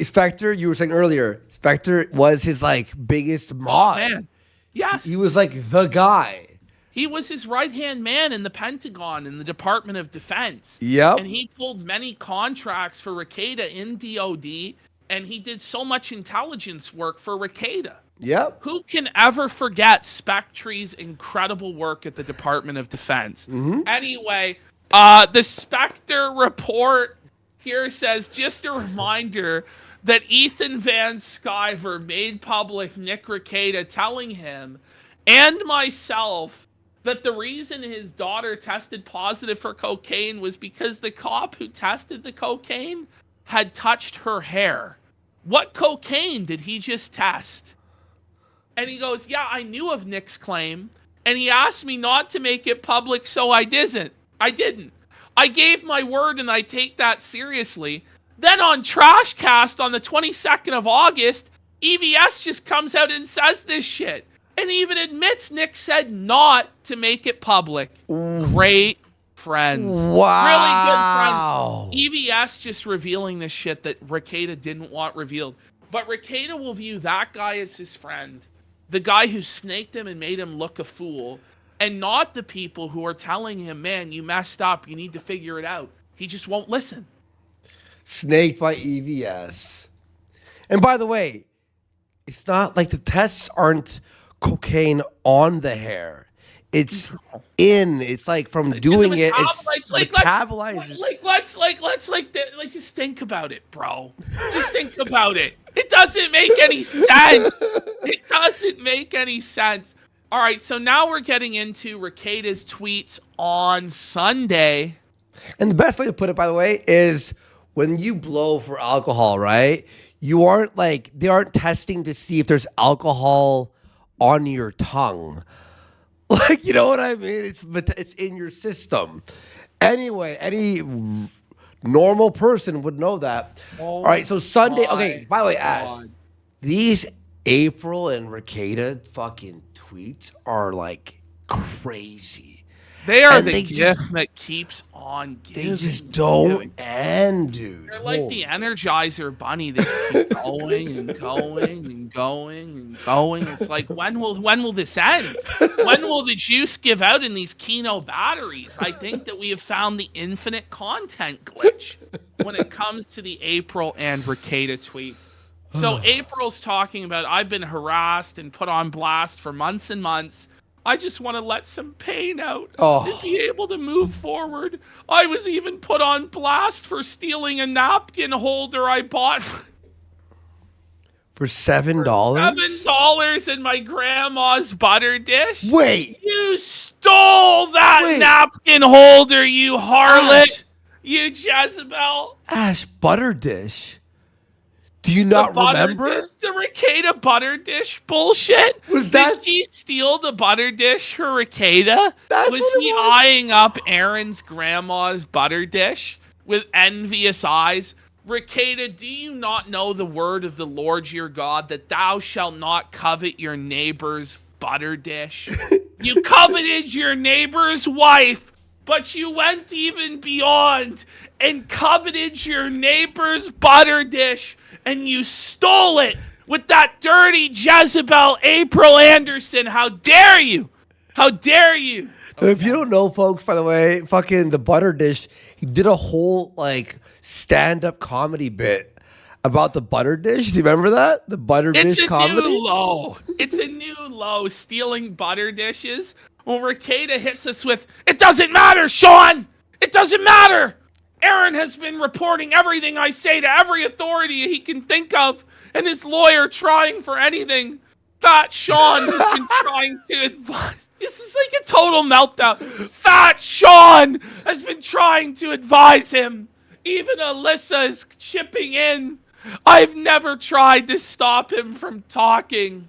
S1: Spectre, you were saying earlier, Spectre was his, like, biggest mod.
S2: Oh, man. Yes.
S1: He was, like, the guy.
S2: He was his right-hand man in the Pentagon, in the Department of Defense.
S1: Yep.
S2: And he pulled many contracts for Rekieta in DOD, and he did so much intelligence work for Rekieta.
S1: Yep.
S2: Who can ever forget Spectre's incredible work at the Department of Defense?
S1: Mm-hmm.
S2: Anyway, the Spectre report here says, just a reminder that Ethan Van Sciver made public Nick Rekieta telling him and myself that the reason his daughter tested positive for cocaine was because the cop who tested the cocaine had touched her hair. What cocaine did he just test? And he goes, yeah, I knew of Nick's claim, and he asked me not to make it public, so I didn't. I gave my word, and I take that seriously. Then on Trashcast on the 22nd of August, EVS just comes out and says this shit. And even admits Nick said not to make it public. Great friends.
S1: Wow.
S2: Really good friends. EVS just revealing this shit that Rekieta didn't want revealed. But Rekieta will view that guy as his friend. The guy who snaked him and made him look a fool. And not the people who are telling him, man, you messed up. You need to figure it out. He just won't listen.
S1: Snaked by EVS. And by the way, it's not like the tests aren't cocaine on the hair. It's like from doing it, it's metabolized.
S2: Let's just think about it, bro. Just think about it. It doesn't make any sense. It doesn't make any sense. All right, so now we're getting into Rekieta's tweets on Sunday.
S1: And the best way to put it, by the way, is when you blow for alcohol, right? You aren't they aren't testing to see if there's alcohol on your tongue. Like, you know what I mean? It's in your system. Anyway, any normal person would know that. All right, so Sunday. Okay, by the way, Ash, these April and Rekieta fucking tweets are like crazy.
S2: They are
S1: And
S2: the
S1: they
S2: gift that keeps on giving.
S1: They just don't end, dude.
S2: They're like the Energizer Bunny. They just keep going and going and going and going. It's like, when will this end? When will the juice give out in these Kino batteries? I think that we have found the infinite content glitch when it comes to the April and Rekieta tweets. So April's talking about, I've been harassed and put on blast for months and months. I just want to let some pain out and be able to move forward. I was even put on blast for stealing a napkin holder I bought
S1: for $7.
S2: $7 in my grandma's butter dish.
S1: Wait,
S2: you stole that napkin holder, you harlot, you Jezebel.
S1: Ash, butter dish. Do you not remember?
S2: Dish, the Rekieta butter dish bullshit? Did she steal the butter dish for Rekieta? Was he eyeing up Aaron's grandma's butter dish with envious eyes? Rekieta, do you not know the word of the Lord your God, that thou shalt not covet your neighbor's butter dish? You coveted your neighbor's wife, but you went even beyond and coveted your neighbor's butter dish. And you stole it with that dirty Jezebel, April Anderson. How dare you? How dare you?
S1: If you don't know, folks, by the way, fucking the butter dish, he did a whole stand-up comedy bit about the butter dish. Do you remember that? The butter dish comedy?
S2: It's a new low, stealing butter dishes. Well, Rekieta hits us with, it doesn't matter, Sean! It doesn't matter! Aaron has been reporting everything I say to every authority he can think of, and his lawyer trying for anything. Fat Sean has been trying to advise. This is like a total meltdown. Fat Sean has been trying to advise him. Even Alyssa is chipping in. I've never tried to stop him from talking.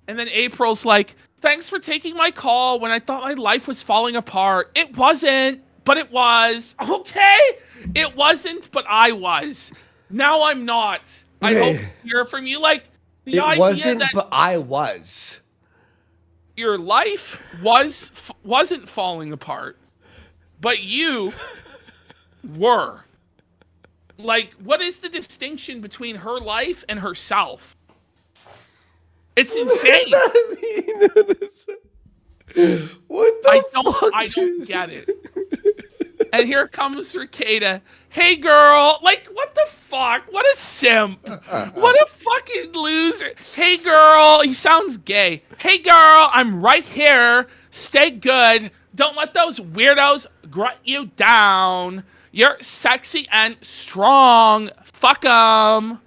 S2: And then April's like, thanks for taking my call when I thought my life was falling apart. It wasn't. But it was. Okay? It wasn't, but I was. Now I'm not. I hope to hear from you.
S1: It wasn't, but I was.
S2: Your life wasn't falling apart, but you were. What is the distinction between her life and herself? It's insane.
S1: What the fuck?
S2: I don't get it. And here comes Rekieta. Hey, girl. What the fuck? What a simp. What a fucking loser. Hey, girl. He sounds gay. Hey, girl. I'm right here. Stay good. Don't let those weirdos grunt you down. You're sexy and strong. Fuck 'em.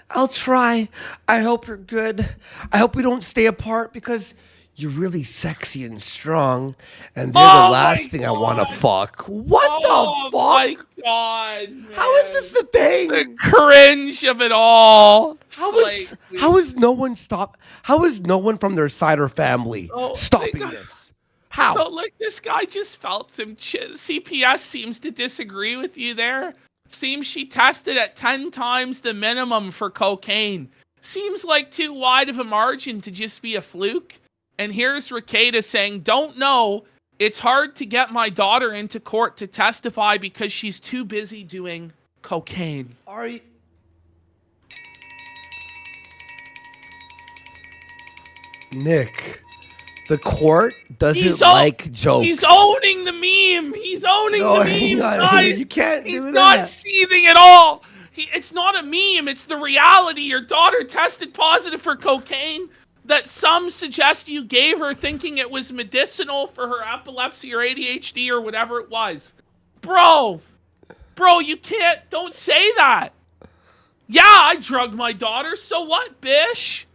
S1: I'll try. I hope you're good. I hope we don't stay apart because you're really sexy and strong, and they're the last thing I want to fuck. What the fuck?
S2: Oh my god, man.
S1: How is this the thing?
S2: The cringe of it all.
S1: How is no one from their side or family stopping this? How?
S2: So this guy just felt some CPS seems to disagree with you there. Seems she tested at 10 times the minimum for cocaine. Seems like too wide of a margin to just be a fluke. And here's Rekieta saying, don't know. It's hard to get my daughter into court to testify because she's too busy doing cocaine.
S1: Are you? Nick, the court doesn't like jokes.
S2: He's owning the meme. He's owning the meme, guys.
S1: You can't
S2: He's
S1: do
S2: not
S1: that.
S2: seething at all. It's not a meme. It's the reality. Your daughter tested positive for cocaine that some suggest you gave her thinking it was medicinal for her epilepsy or ADHD or whatever it was. Bro, you don't say that. Yeah, I drugged my daughter, so what, bish?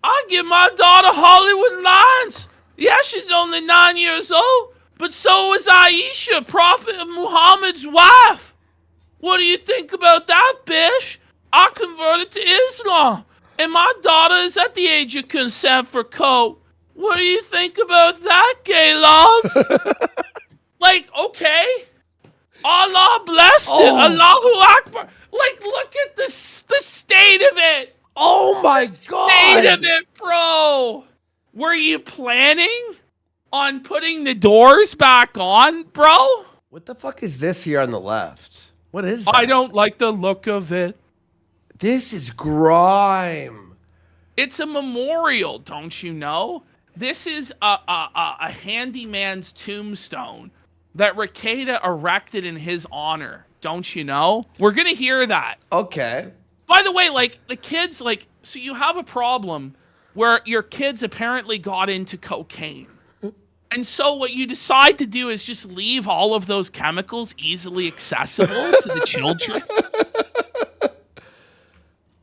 S2: I give my daughter Hollywood lines. Yeah, she's only 9 years old, but so is Aisha, Prophet of Muhammad's wife. What do you think about that, bish? I converted to Islam. And my daughter is at the age of consent for coke. What do you think about that, gay logs? Okay. Allah blessed it. Allahu Akbar. Look at the state of it.
S1: Oh my God.
S2: State of it, bro. Were you planning on putting the doors back on, bro.
S1: What the fuck is this here on the left? What is that?
S2: I don't like the look of it.
S1: This is grime.
S2: It's a memorial, don't you know? This is a handyman's tombstone that Rekieta erected in his honor. Don't you know? We're gonna hear that.
S1: Okay.
S2: By the way, like the kids, like, so you have a problem where your kids apparently got into cocaine. And so what you decide to do is just leave all of those chemicals easily accessible to the children.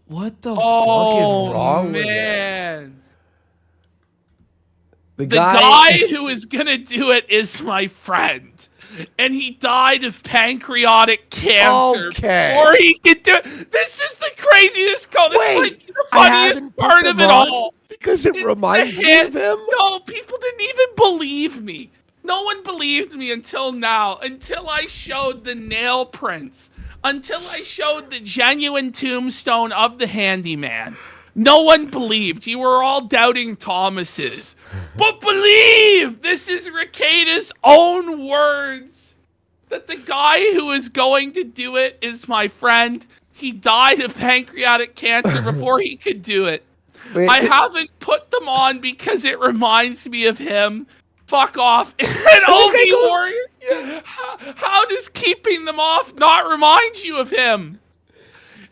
S1: What the fuck is wrong with it?
S2: Man.
S1: The
S2: The guy who is gonna do it is my friend. And he died of pancreatic cancer
S1: Okay.
S2: before he could do it. This is the craziest call. This is like the
S1: I
S2: funniest
S1: haven't put
S2: part of
S1: them
S2: it
S1: on
S2: all.
S1: because it
S2: It's
S1: reminds
S2: the
S1: me
S2: hand-
S1: of him.
S2: No, people didn't even believe me. No one believed me until now, until I showed the nail prints, until I showed the genuine tombstone of the handyman. No one believed. You were all doubting Thomas's. But believe! This is Rekieta's own words. That the guy who is going to do it is my friend. He died of pancreatic cancer before he could do it.
S1: Wait,
S2: I haven't put them on because it reminds me of him. Fuck off. And Obi Warrior. How does keeping them off not remind you of him?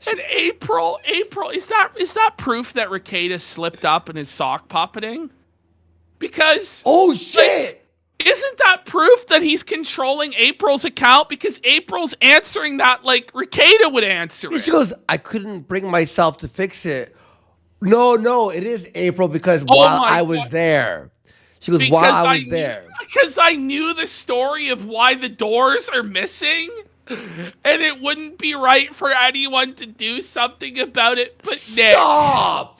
S2: And April, is that proof that Rekieta slipped up in his sock puppeting? Because
S1: oh shit!
S2: Isn't that proof that he's controlling April's account? Because April's answering that like Rekieta would answer it.
S1: She goes, I couldn't bring myself to fix it. No, it is April because while I was there. She goes, while I was there.
S2: Because I knew the story of why the doors are missing. And it wouldn't be right for anyone to do something about it but Nick.
S1: Stop!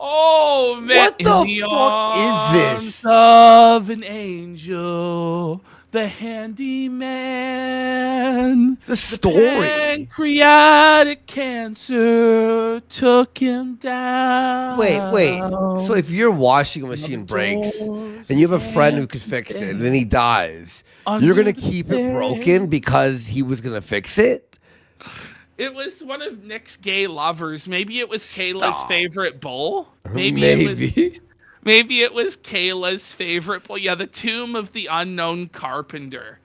S2: Oh, man.
S1: What the fuck is this?
S2: Of an angel, the handyman.
S1: The story.
S2: Pancreatic cancer took him down.
S1: Wait. So if your washing machine breaks and you have a friend who could fix it and then he dies, you're going to keep it broken because he was going to fix it?
S2: It was one of Nick's gay lovers. Maybe it was Kayla's favorite bowl. Maybe it was Kayla's favorite bowl. Yeah, the tomb of the unknown carpenter.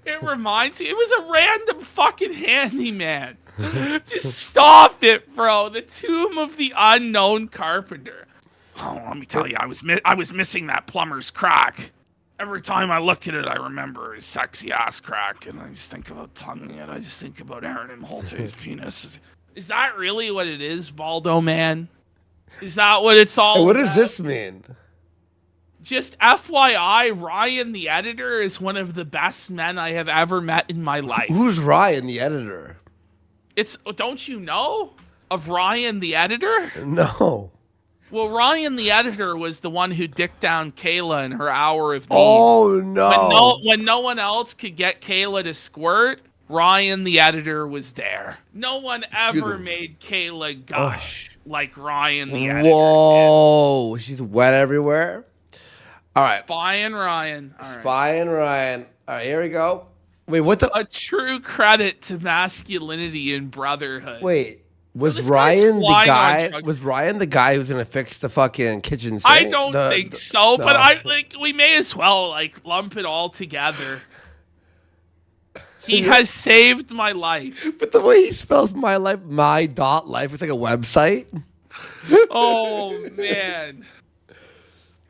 S2: It reminds me. It was a random fucking handyman. Just stop it, bro. The tomb of the unknown carpenter. Oh, let me tell you, I was missing that plumber's crack. Every time I look at it, I remember his sexy ass crack, and I just think about tonguing it. I just think about Aaron and Holte's penis. Is that really what it is, Baldo, man? Is that what it's all
S1: What
S2: about?
S1: does this mean?
S2: Just FYI, Ryan, the editor, is one of the best men I have ever met in my life.
S1: Who's Ryan, the editor?
S2: Don't you know of Ryan, the editor?
S1: No.
S2: Well, Ryan, the editor, was the one who dicked down Kayla in her hour of need.
S1: Oh, no.
S2: When no one else could get Kayla to squirt, Ryan, the editor, was there. No one ever made Kayla gush like Ryan, the editor.
S1: Whoa. She's wet everywhere. All right.
S2: Spying Ryan. All right.
S1: Spying Ryan. All right, here we go. Wait, what the?
S2: A true credit to masculinity and brotherhood.
S1: Wait. Was
S2: This
S1: Ryan
S2: guy's
S1: the
S2: flying on
S1: guy?
S2: drugs.
S1: Was Ryan the guy who's gonna fix the fucking kitchen sink?
S2: I don't think so, but
S1: no.
S2: we may as well lump it all together. He has saved my life.
S1: But the way he spells my life, my.life, it's like a website.
S2: Oh man.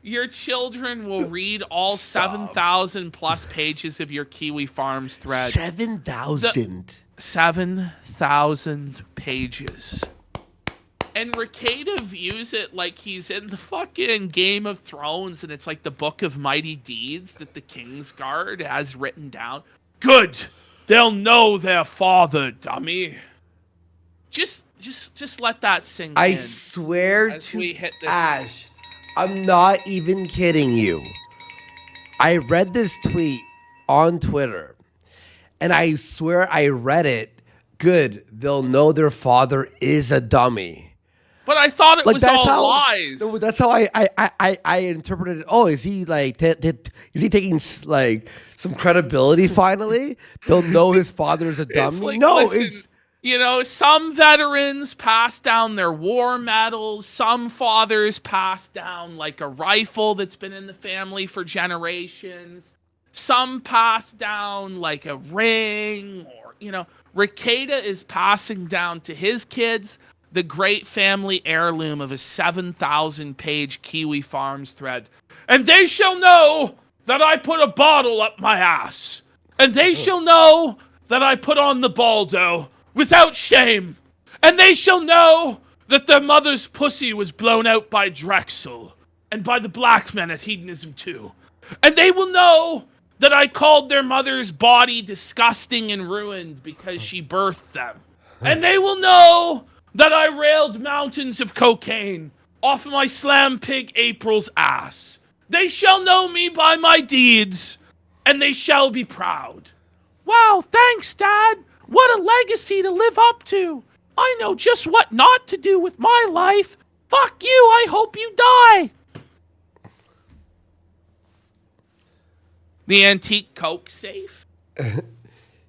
S2: Your children will read all 7,000 plus pages of your Kiwi Farms thread.
S1: 7,000.
S2: 7,000 pages. And Rekieta views it like he's in the fucking Game of Thrones and it's like the Book of Mighty Deeds that the Kingsguard has written down. Good. They'll know their father, dummy. Just let that sink in.
S1: I swear
S2: as
S1: to
S2: we hit this.
S1: Ash, I'm not even kidding you. I read this tweet on Twitter, and I swear I read it. Good, they'll know their father is a dummy.
S2: But I thought it
S1: Like
S2: was
S1: that's
S2: all
S1: how
S2: lies.
S1: no, that's how I interpreted it. Oh, is he like is he taking like some credibility finally? They'll know his father's a dummy.
S2: It's like,
S1: No,
S2: listen,
S1: it's
S2: you know, some veterans pass down their war medals. Some fathers pass down like a rifle that's been in the family for generations. Some pass down like a ring, or, you know, Rekieta is passing down to his kids the great family heirloom of a 7,000-page Kiwi Farms thread. And they shall know that I put a bottle up my ass. And they shall know that I put on the baldo without shame. And they shall know that their mother's pussy was blown out by Drexel and by the black men at Hedonism 2. And they will know that I called their mother's body disgusting and ruined because she birthed them. And they will know that I railed mountains of cocaine off of my slam pig April's ass. They shall know me by my deeds, and they shall be proud. Wow, thanks, Dad. What a legacy to live up to. I know just what not to do with my life. Fuck you, I hope you die. The antique Coke safe.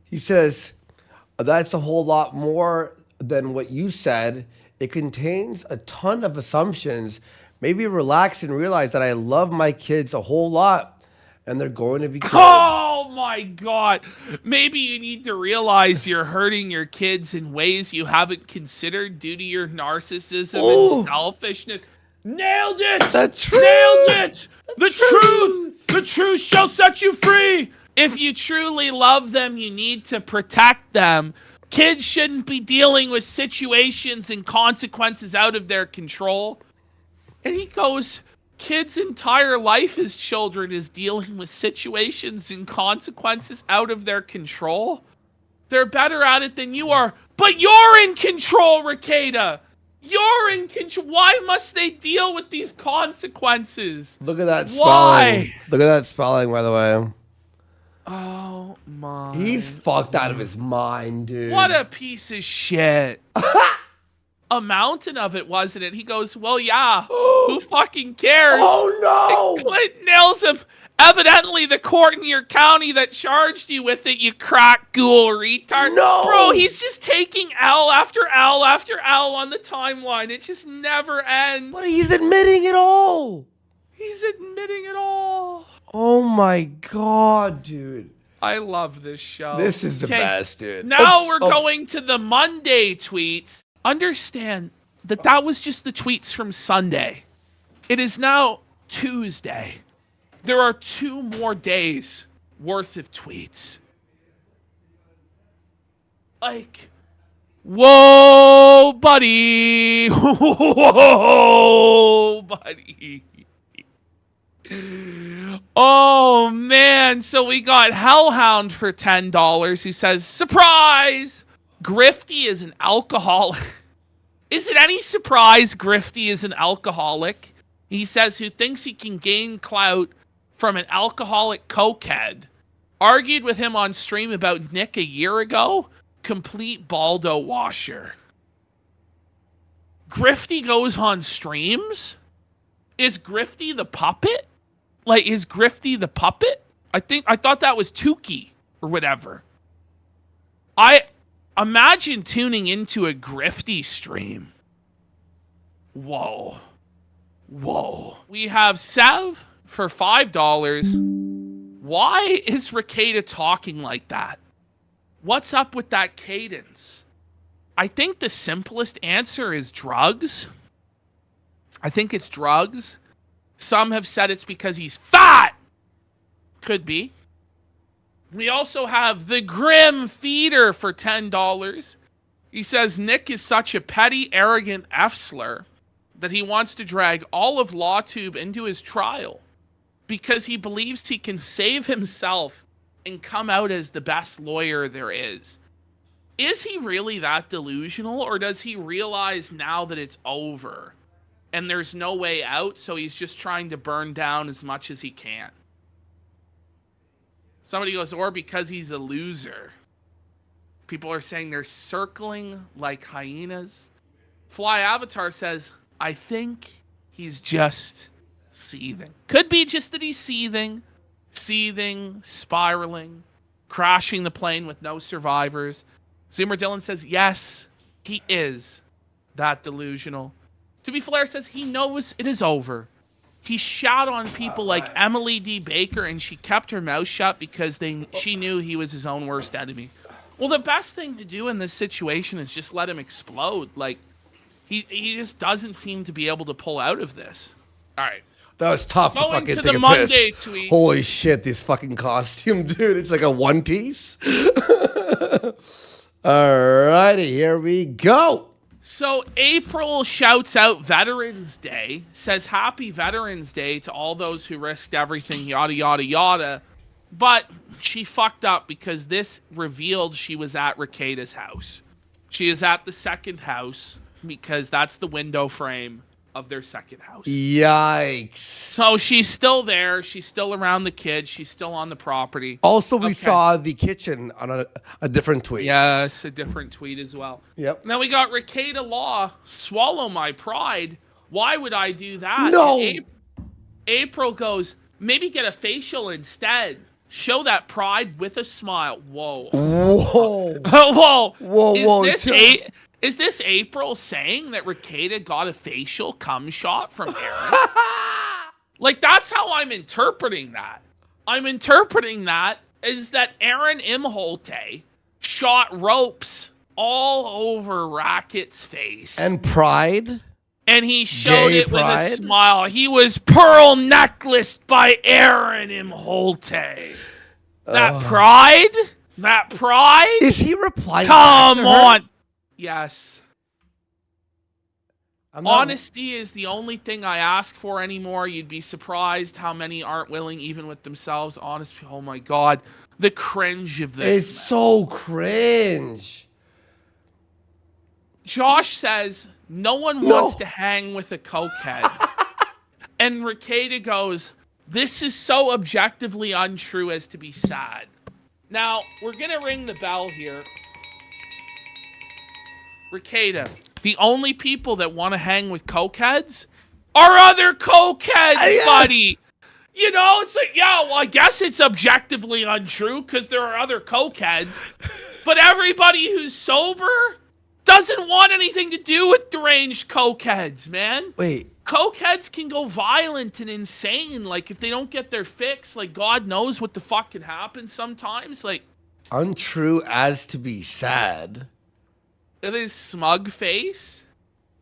S1: he says that's a whole lot more than what you said. It contains a ton of assumptions. Maybe relax and realize that I love my kids a whole lot and they're going to be good.
S2: Oh my God. Maybe you need to realize you're hurting your kids in ways you haven't considered due to your narcissism
S1: Ooh.
S2: and selfishness. Nailed it!
S1: The truth!
S2: Nailed it! The truth! The truth shall set you free! If you truly love them, you need to protect them. Kids shouldn't be dealing with situations and consequences out of their control. And he goes, kids' entire life as children is dealing with situations and consequences out of their control. They're better at it than you are. But you're in control, Rekieta! You're in control. Why must they deal with these consequences?
S1: Look at that spelling.
S2: Why?
S1: Look at that spelling, by the way.
S2: Oh my.
S1: He's fucked out of his mind, dude.
S2: What a piece of shit. A mountain of it, wasn't it? He goes, well, yeah. Who fucking cares?
S1: Oh,
S2: And Clint nails him. Evidently, the court in your county that charged you with it, you crack ghoul retard.
S1: No!
S2: Bro, he's just taking L after L after L on the timeline. It just never ends.
S1: But he's admitting it all.
S2: He's admitting it all.
S1: Oh my God, dude.
S2: I love this show.
S1: This is the
S2: Okay,
S1: best, dude.
S2: Now
S1: Oops,
S2: we're
S1: oops.
S2: going to the Monday tweets. Understand that that was just the tweets from Sunday. It is now Tuesday. There are 2 more days worth of tweets. Like, whoa, buddy. Whoa, buddy. Oh, man. So we got Hellhound for $10 who says, surprise! Grifty is an alcoholic. Is it any surprise Grifty is an alcoholic? He says, who thinks he can gain clout from an alcoholic cokehead. Argued with him on stream about Nick a year ago. Complete baldo washer. Grifty goes on streams? Is Grifty the puppet? Like, is Grifty the puppet? I thought that was Tukey or whatever. I imagine tuning into a Grifty stream. Whoa. Whoa. We have Sev for $5. Why is Rekieta talking like that? What's up with that cadence? I think the simplest answer is drugs. I think it's drugs. Some have said it's because he's fat. Could be. We also have the Grim Feeder for $10. He says Nick is such a petty, arrogant F-slur that he wants to drag all of LawTube into his trial because he believes he can save himself and come out as the best lawyer there is. Is he really that delusional, or does he realize now that it's over and there's no way out, so he's just trying to burn down as much as he can? Somebody goes, or because he's a loser. People are saying they're circling like hyenas. Fly Avatar says, I think he's just seething. Could be just that he's seething, spiraling, crashing the plane with no survivors. Zoomer Dylan says, yes, he is that delusional. To be Flair says he knows it is over. He shot on people like Emily D. Baker, and she kept her mouth shut because she knew he was his own worst enemy. Well, the best thing to do in this situation is just let him explode. Like, he just doesn't seem to be able to pull out of this. All right.
S1: That was tough to
S2: Going
S1: fucking
S2: to
S1: take
S2: the
S1: a
S2: Monday
S1: piss.
S2: tweets.
S1: Holy shit, this fucking costume, dude. It's like a one piece. Alrighty, here we go.
S2: So April shouts out Veterans Day, says Happy Veterans Day to all those who risked everything, yada, yada, yada. But she fucked up because this revealed she was at Rekieta's house. She is at the second house because that's the window frame of their second house.
S1: Yikes.
S2: So she's still there. She's still around the kids. She's still on the property.
S1: Also, we saw the kitchen on a different tweet.
S2: Yes, a different tweet as well.
S1: Yep.
S2: Now we got Rekieta Law, swallow my pride. Why would I do that?
S1: No.
S2: And April goes, maybe get a facial instead. Show that pride with a smile. Whoa.
S1: Whoa.
S2: Whoa.
S1: Whoa.
S2: Is this April saying that Rekieta got a facial cum shot from Aaron? Like, that's how I'm interpreting that. I'm interpreting that as that Aaron Imholte shot ropes all over Racket's face.
S1: And pride?
S2: And he showed
S1: Gay
S2: it
S1: pride?
S2: with a smile. He was pearl necklaced by Aaron Imholte. That pride? That pride?
S1: Is he replying?
S2: Come
S1: back to her?
S2: on. Yes.
S1: I'm not-
S2: Honesty is the only thing I ask for anymore. You'd be surprised how many aren't willing, even with themselves. Honest. Oh my God. The cringe of this.
S1: It's so cringe.
S2: Josh says, no one wants to hang with a cokehead. And Rekieta goes, this is so objectively untrue as to be sad. Now, we're going to ring the bell here. Rekieta, the only people that want to hang with cokeheads are other cokeheads, buddy. You know, it's like, yeah, well, I guess it's objectively untrue because there are other cokeheads. But everybody who's sober doesn't want anything to do with deranged cokeheads, man.
S1: Wait.
S2: Cokeheads can go violent and insane. Like, if they don't get their fix, like, God knows what the fuck can happen sometimes. Like,
S1: untrue as to be sad.
S2: It is smug face.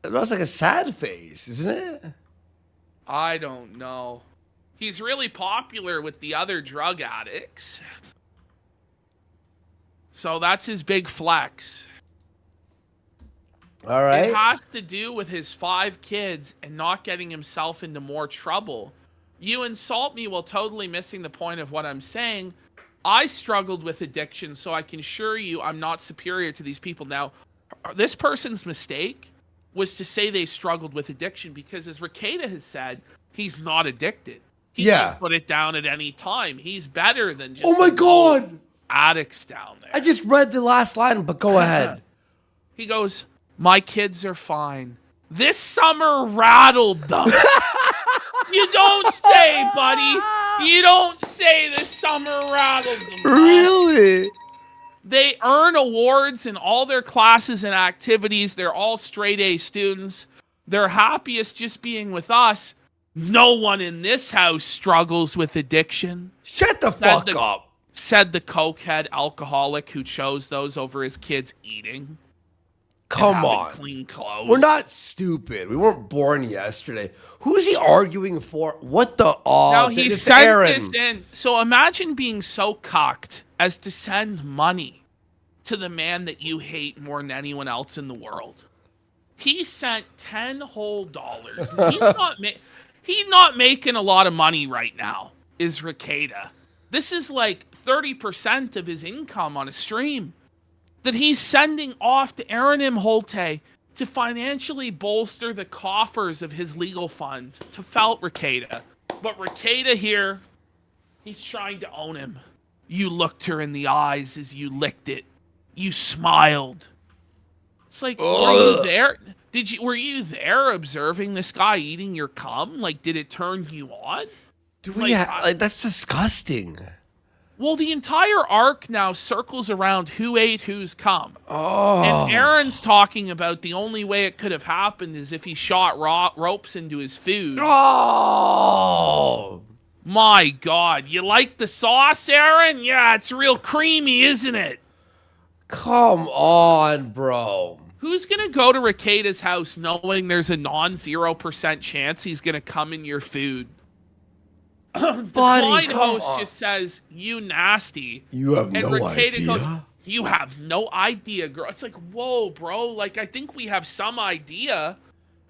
S1: It looks like a sad face, isn't it?
S2: I don't know. He's really popular with the other drug addicts. So that's his big flex.
S1: All right.
S2: It has to do with his 5 kids and not getting himself into more trouble. You insult me while totally missing the point of what I'm saying. I struggled with addiction, so I can assure you I'm not superior to these people. Now, this person's mistake was to say they struggled with addiction because, as Rekieta has said, he's not addicted. He can put it down at any time. He's better than just
S1: oh my God,
S2: addicts down there.
S1: I just read the last line, but go ahead.
S2: He goes, my kids are fine. This summer rattled them. You don't say, buddy. You don't say this summer rattled them.
S1: Really?
S2: They earn awards in all their classes and activities. They're all straight A students. They're happiest just being with us. No one in this house struggles with addiction.
S1: Shut the fuck up.
S2: Said the cokehead alcoholic who chose those over his kids eating.
S1: Come on.
S2: Clean clothes.
S1: We're not stupid. We weren't born yesterday. Who's he arguing for? What the
S2: Now he sent
S1: Aaron.
S2: this in. So imagine being so cocked as to send money to the man that you hate more than anyone else in the world. He sent $10 whole. He's not making a lot of money right now, is Rekieta. This is like 30% of his income on a stream that he's sending off to Aaron Imholte to financially bolster the coffers of his legal fund to felt Rekieta. But Rekieta here, he's trying to own him. You looked her in the eyes as you licked it. You smiled. It's like, were you there? Were you there observing this guy eating your cum? Like, did it turn you on?
S1: That's disgusting.
S2: Well, the entire arc now circles around who ate whose cum.
S1: Oh.
S2: And Aaron's talking about the only way it could have happened is if he shot ropes into his food.
S1: Oh.
S2: My God. You like the sauce, Aaron? Yeah, it's real creamy, isn't it?
S1: Come on, bro.
S2: Who's going to go to Rekieta's house knowing there's a non-0% chance he's going to come in your food? The blind host just says, "You nasty."
S1: You have no
S2: Rekieta
S1: idea.
S2: goes, "You have no idea, girl." It's like, whoa, bro. Like, I think we have some idea,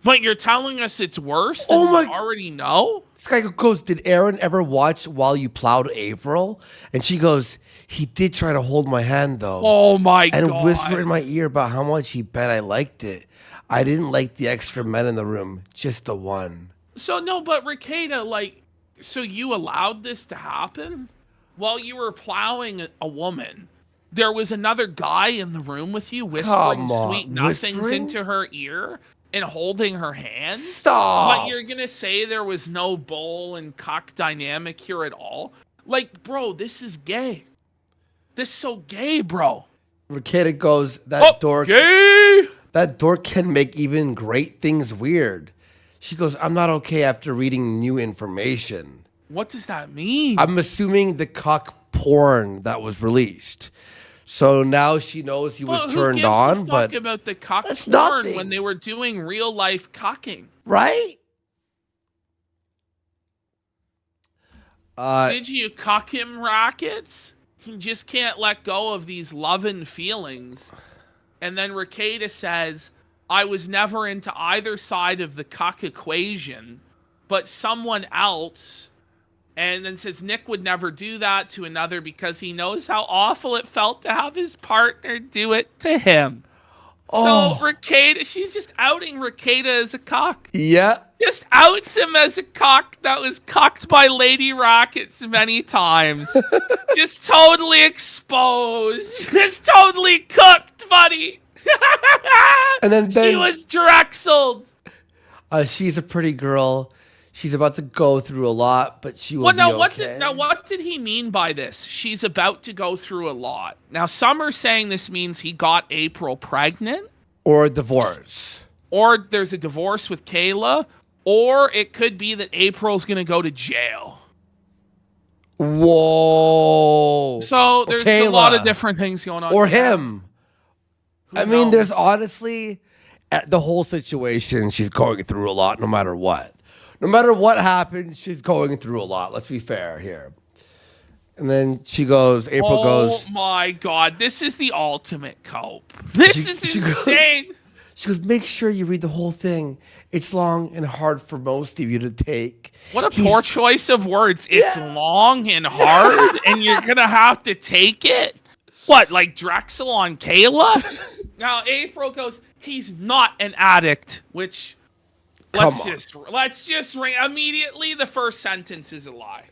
S2: but you're telling us it's worse than we already know?
S1: This guy goes, "Did Aaron ever watch While You Plowed April?" And she goes, "He did try to hold my hand, though.
S2: Oh, my God.
S1: And whisper in my ear about how much he bet I liked it. I didn't like the extra men in the room, just the one."
S2: So, no, but Rekieta, like, so you allowed this to happen? While you were plowing a woman, there was another guy in the room with you whispering sweet nothings into her ear and holding her hand?
S1: Stop!
S2: But you're going to say there was no bull and cock dynamic here at all? Like, bro, this is gay. This is so gay, bro.
S1: Rekieta goes, that door can make even great things weird. She goes, "I'm not okay after reading new information."
S2: What does that mean?
S1: I'm assuming the cock porn that was released. So now she knows he was turned on.
S2: Who gives a fuck about the cock porn
S1: nothing.
S2: when they were doing real life cocking?
S1: Right?
S2: Did you cock him, Rockets? He just can't let go of these loving feelings. And then Rekieta says, "I was never into either side of the cock equation, but someone else." And then says Nick would never do that to another because he knows how awful it felt to have his partner do it to him. So Rekieta, she's just outing Rekieta as a cock.
S1: Yeah.
S2: Just outs him as a cock that was cocked by Lady Rockets many times. Just totally exposed. Just totally cooked, buddy.
S1: And then
S2: she was Drexeled.
S1: She's a pretty girl. She's about to go through a lot, but she will be okay.
S2: What did he mean by this? She's about to go through a lot. Now, some are saying this means he got April pregnant.
S1: Or a divorce.
S2: Or there's a divorce with Kayla. Or it could be that April's going to go to jail.
S1: Whoa.
S2: So there's a lot of different things going on.
S1: Or him.
S2: Who
S1: I mean,
S2: knows?
S1: there's honestly, the whole situation, she's going through a lot no matter what. No matter what happens, she's going through a lot. Let's be fair here. And then April goes.
S2: Oh my God, this is the ultimate cope. This is insane.
S1: She goes, "Make sure you read the whole thing. It's long and hard for most of you to take."
S2: What a poor choice of words. It's long and hard, and you're going to have to take it? What, like Drexel on Kayla? Now, April goes, "He's not an addict," which... Let's just ring immediately. The first sentence is a lie.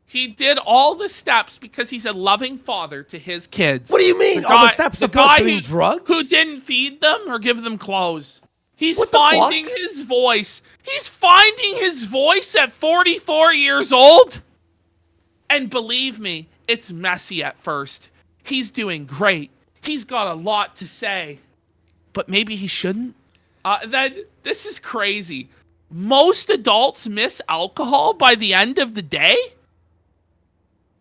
S2: He did all the steps because he's a loving father to his kids.
S1: What do you mean? All the steps of not doing drugs?
S2: Who didn't feed them or give them clothes. He's finding his voice. He's finding his voice at 44 years old. And believe me, it's messy at first. He's doing great. He's got a lot to say. But maybe he shouldn't. This is crazy. Most adults miss alcohol by the end of the day.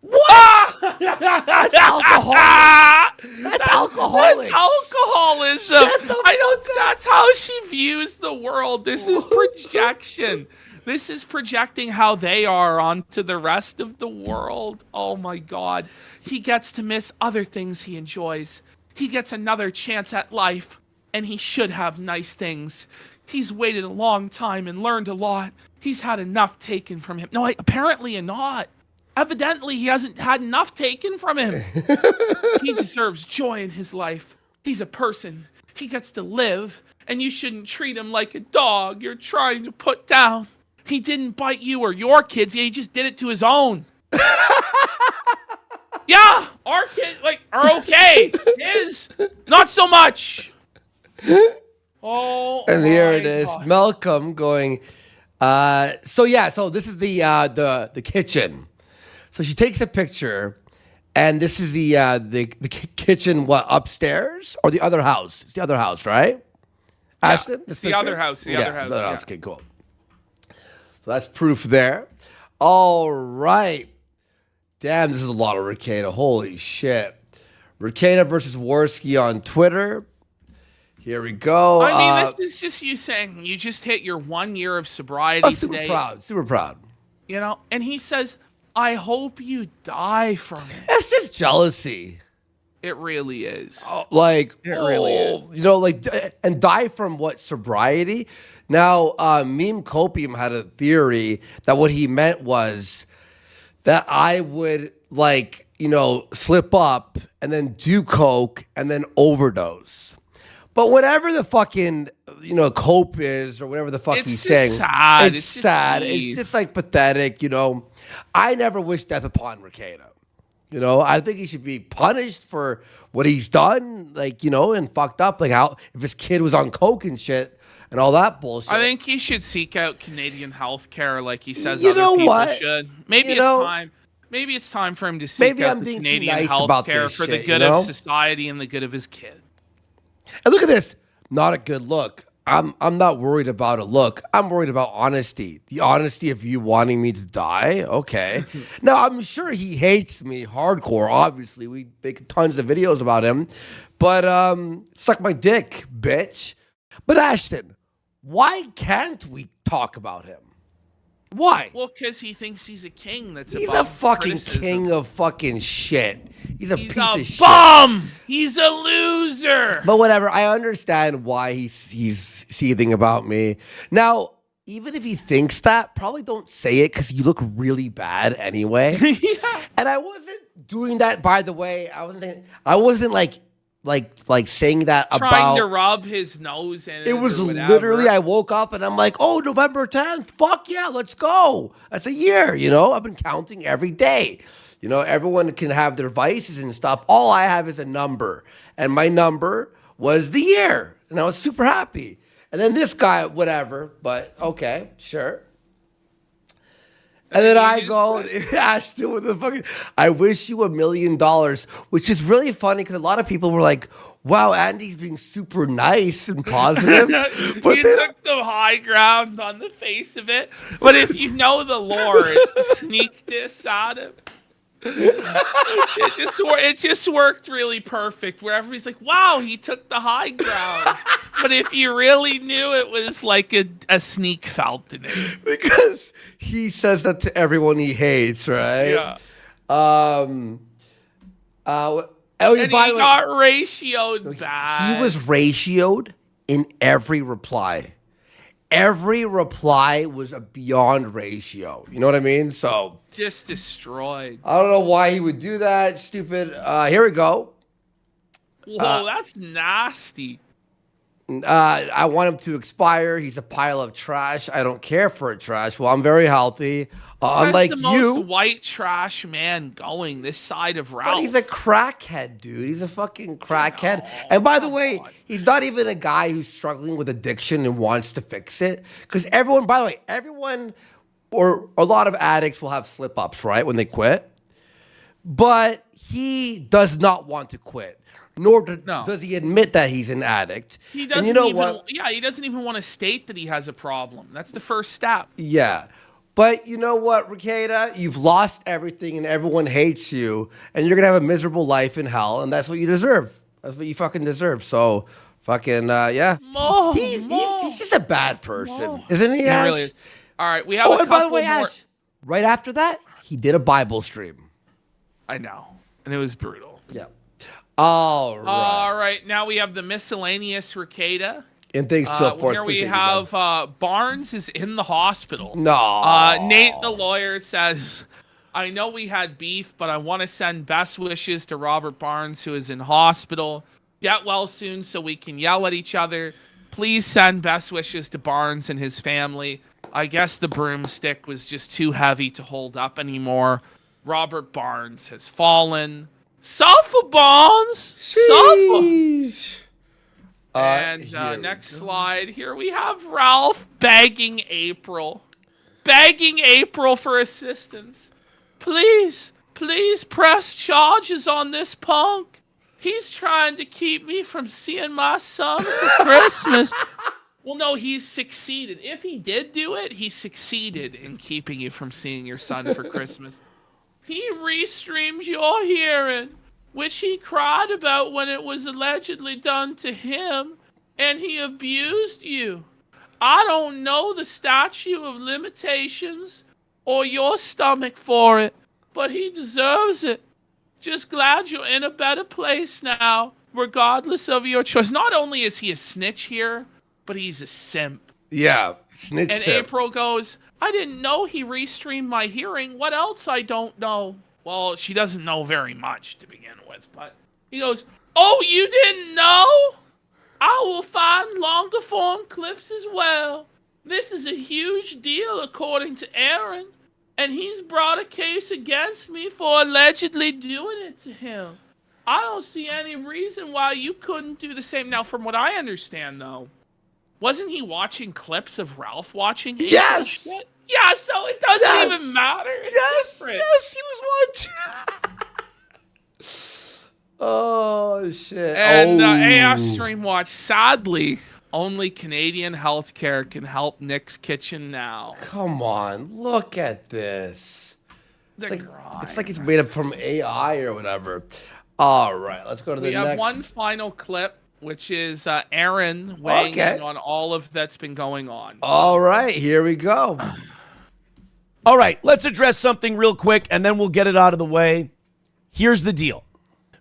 S1: What? That's alcohol. That's alcoholics.
S2: That's alcoholism. That's how she views the world. This is projection. This is projecting how they are onto the rest of the world. Oh my God. He gets to miss other things he enjoys. He gets another chance at life. And he should have nice things. He's waited a long time and learned a lot. He's had enough taken from him. No, apparently not. Evidently, he hasn't had enough taken from him. He deserves joy in his life. He's a person. He gets to live. And you shouldn't treat him like a dog you're trying to put down. He didn't bite you or your kids. He just did it to his own. Yeah, Our kids are okay. His, not so much. Oh,
S1: And here it
S2: my
S1: is,
S2: God.
S1: Malcolm going. So this is the kitchen. So she takes a picture, and this is the kitchen. What, upstairs or the other house? It's the other house, right?
S2: Yeah,
S1: Ashton,
S2: it's the other house. The other house. Yeah.
S1: Okay, cool. So that's proof there. All right. Damn, this is a lot of Rekieta. Holy shit. Rekieta versus Worski on Twitter. Here we go.
S2: I mean, this is just you saying you just hit your 1 year of sobriety today.
S1: Super proud.
S2: You know, and he says, I hope you die from it.
S1: It's just jealousy.
S2: It really is.
S1: Like,
S2: It really is.
S1: You know, like, and die from what, sobriety? Now, Meme Copium had a theory that what he meant was that I would, like, you know, slip up and then do coke and then overdose. But whatever the fucking, you know, cope is or whatever the fuck
S2: It's
S1: he's
S2: just
S1: saying,
S2: sad.
S1: it's
S2: It's just
S1: sad.
S2: sweet.
S1: It's just like pathetic, you know. I never wish death upon Rekieta. You know, I think he should be punished for what he's done, like, you know, and fucked up. Like, how if his kid was on coke and shit and all that bullshit.
S2: I think he should seek out Canadian health care like he says
S1: You
S2: other
S1: know
S2: people
S1: what?
S2: should. Maybe
S1: You
S2: it's
S1: know,
S2: time. Maybe it's time for him to seek
S1: maybe
S2: out
S1: I'm
S2: the
S1: being too
S2: Canadian
S1: nice
S2: health
S1: about
S2: care
S1: this
S2: for the
S1: shit,
S2: good
S1: you know?
S2: of society and the good of his kid.
S1: And look at this. Not a good look. I'm not worried about a look. I'm worried about honesty. The honesty of you wanting me to die. Okay. Now, I'm sure he hates me hardcore. Obviously, we make tons of videos about him. But suck my dick, bitch. But Ashton, why can't we talk about him? Why?
S2: Well, because he thinks he's a king.
S1: He's a fucking king of fucking shit. He's a piece of shit.
S2: Bum. He's a loser.
S1: But whatever, I understand why he's seething about me. Now, even if he thinks that, probably don't say it because you look really bad anyway.
S2: Yeah.
S1: And I wasn't doing that, by the way. I wasn't like saying that
S2: Trying
S1: about.
S2: to rub his nose in it.
S1: It was
S2: or whatever.
S1: literally, I woke up and I'm like, oh, November 10th. Fuck yeah, let's go. That's a year, you know? I've been counting every day. You know, everyone can have their vices and stuff. All I have is a number. And my number was the year. And I was super happy. And then this guy, whatever, but okay, sure. And then I go, Ashton, with the fucking, I wish you $1 million, which is really funny because a lot of people were like, wow, Andy's being super nice and positive. But
S2: He took the high ground on the face of it. But if you know the lore, it's a sneak diss at him. It just worked really perfect. Where everybody's like, wow, he took the high ground. But if you really knew, it was like a sneak felt in it.
S1: because he says that to everyone he hates, right?
S2: Yeah.
S1: Oh,
S2: And he
S1: by the way,
S2: got ratioed bad.
S1: he was ratioed in every reply. Every reply was a beyond ratio. You know what I mean? So
S2: just destroyed.
S1: I don't know why he would do that. Stupid. Here we go.
S2: Whoa, that's nasty.
S1: I want him to expire. He's a pile of trash. I don't care for a trash. Well, I'm very healthy. Unlike
S2: the
S1: you.
S2: most white trash man going this side of
S1: But
S2: Ralph.
S1: he's a crackhead, dude. He's a fucking crackhead. And by the way, he's not even a guy who's struggling with addiction and wants to fix it. Because everyone, by the way, everyone or a lot of addicts will have slip-ups, right, when they quit. But he does not want to quit. Nor does he admit that he's an addict.
S2: He doesn't
S1: and you know
S2: even.
S1: what?
S2: Yeah, he doesn't even want to state that he has a problem. That's the first step.
S1: Yeah. But you know what, Rekieta? You've lost everything and everyone hates you. And you're going to have a miserable life in hell. And that's what you deserve. That's what you fucking deserve. So, fucking, yeah. He's just a bad person. Isn't he,
S2: He
S1: Ash?
S2: really is. All right, we have a
S1: and
S2: couple
S1: by the way,
S2: more.
S1: Ash, right after that, he did a Bible stream.
S2: I know, and it was brutal.
S1: Yeah. All right.
S2: All right, now we have the miscellaneous Rekieta.
S1: And thanks to
S2: Here we have Barnes is in the hospital.
S1: No.
S2: Nate, the lawyer, says, I know we had beef, but I want to send best wishes to Robert Barnes, who is in hospital. Get well soon so we can yell at each other. Please send best wishes to Barnes and his family. I guess the broomstick was just too heavy to hold up anymore. Robert Barnes has fallen. Suffer, Bonds. Suffer.
S1: Sheesh.
S2: And
S1: Here we
S2: next
S1: go.
S2: slide. Here we have Ralph begging April. Begging April for assistance. Please, please press charges on this punk. He's trying to keep me from seeing my son for Christmas. Well, no, he's succeeded. If he did do it, he succeeded in keeping you from seeing your son for Christmas. He restreamed your hearing, which he cried about when it was allegedly done to him, and he abused you. I don't know the statute of limitations or your stomach for it, but he deserves it. Just glad you're in a better place now, regardless of your choice. Not only is he a snitch here, but he's a simp.
S1: Yeah, snitch
S2: And
S1: simp.
S2: April goes, I didn't know he restreamed my hearing. What else I don't know? Well, she doesn't know very much to begin with, but he goes, oh, you didn't know? I will find longer form clips as well. This is a huge deal according to Aaron, and he's brought a case against me for allegedly doing it to him. I don't see any reason why you couldn't do the same. Now, from what I understand, though, wasn't he watching clips of Ralph watching?
S1: Yes!
S2: Shit? Yeah, so it doesn't
S1: Yes!
S2: even matter. It's
S1: Yes,
S2: different.
S1: yes, he was watching. Oh shit!
S2: And
S1: oh.
S2: AF Stream Watch, sadly, only Canadian healthcare can help Nick's Kitchen now.
S1: Come on, look at this.
S2: The
S1: It's like it's made up from AI or whatever. All right, let's go to the
S2: We
S1: next.
S2: have one final clip, which is Aaron weighing
S1: Okay.
S2: in on all of that's been going on.
S1: All right, here we go.
S10: All right, let's address something real quick, and then we'll get it out of the way. Here's the deal.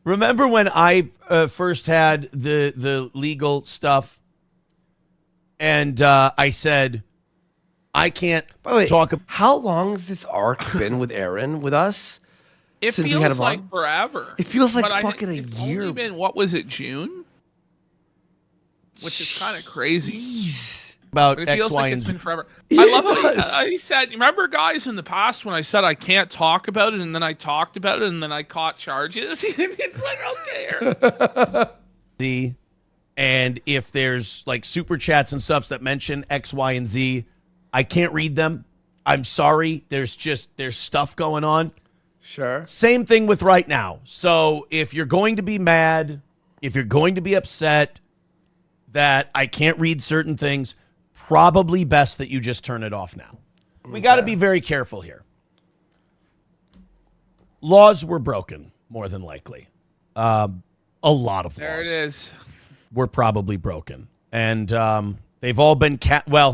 S10: Remember when I first had the legal stuff, and I said, I can't
S1: By the way,
S10: talk about...
S1: how long has this arc been with Aaron with us?
S2: It
S1: Since we
S2: feels
S1: had him
S2: like
S1: on?
S2: forever.
S1: It feels like
S2: But I think
S1: fucking a
S2: it's
S1: year.
S2: Only been, what was it, June? Which is kind of crazy.
S10: About
S2: It
S10: X,
S2: feels
S10: Y,
S2: like
S10: and
S2: it's
S10: Z.
S2: been forever.
S1: Yeah,
S2: I love
S1: it
S2: how
S1: does.
S2: he said, remember guys in the past when I said I can't talk about it and then I talked about it and then I caught charges? It's like, okay.
S10: And if there's like super chats and stuff that mention X, Y, and Z, I can't read them. I'm sorry. There's stuff going on.
S1: Sure.
S10: Same thing with right now. So if you're going to be mad, if you're going to be upset that I can't read certain things, probably best that you just turn it off now. We got to be very careful here. Laws were broken, more than likely. A lot of
S2: There
S10: laws
S2: it is.
S10: were probably broken. And they've all been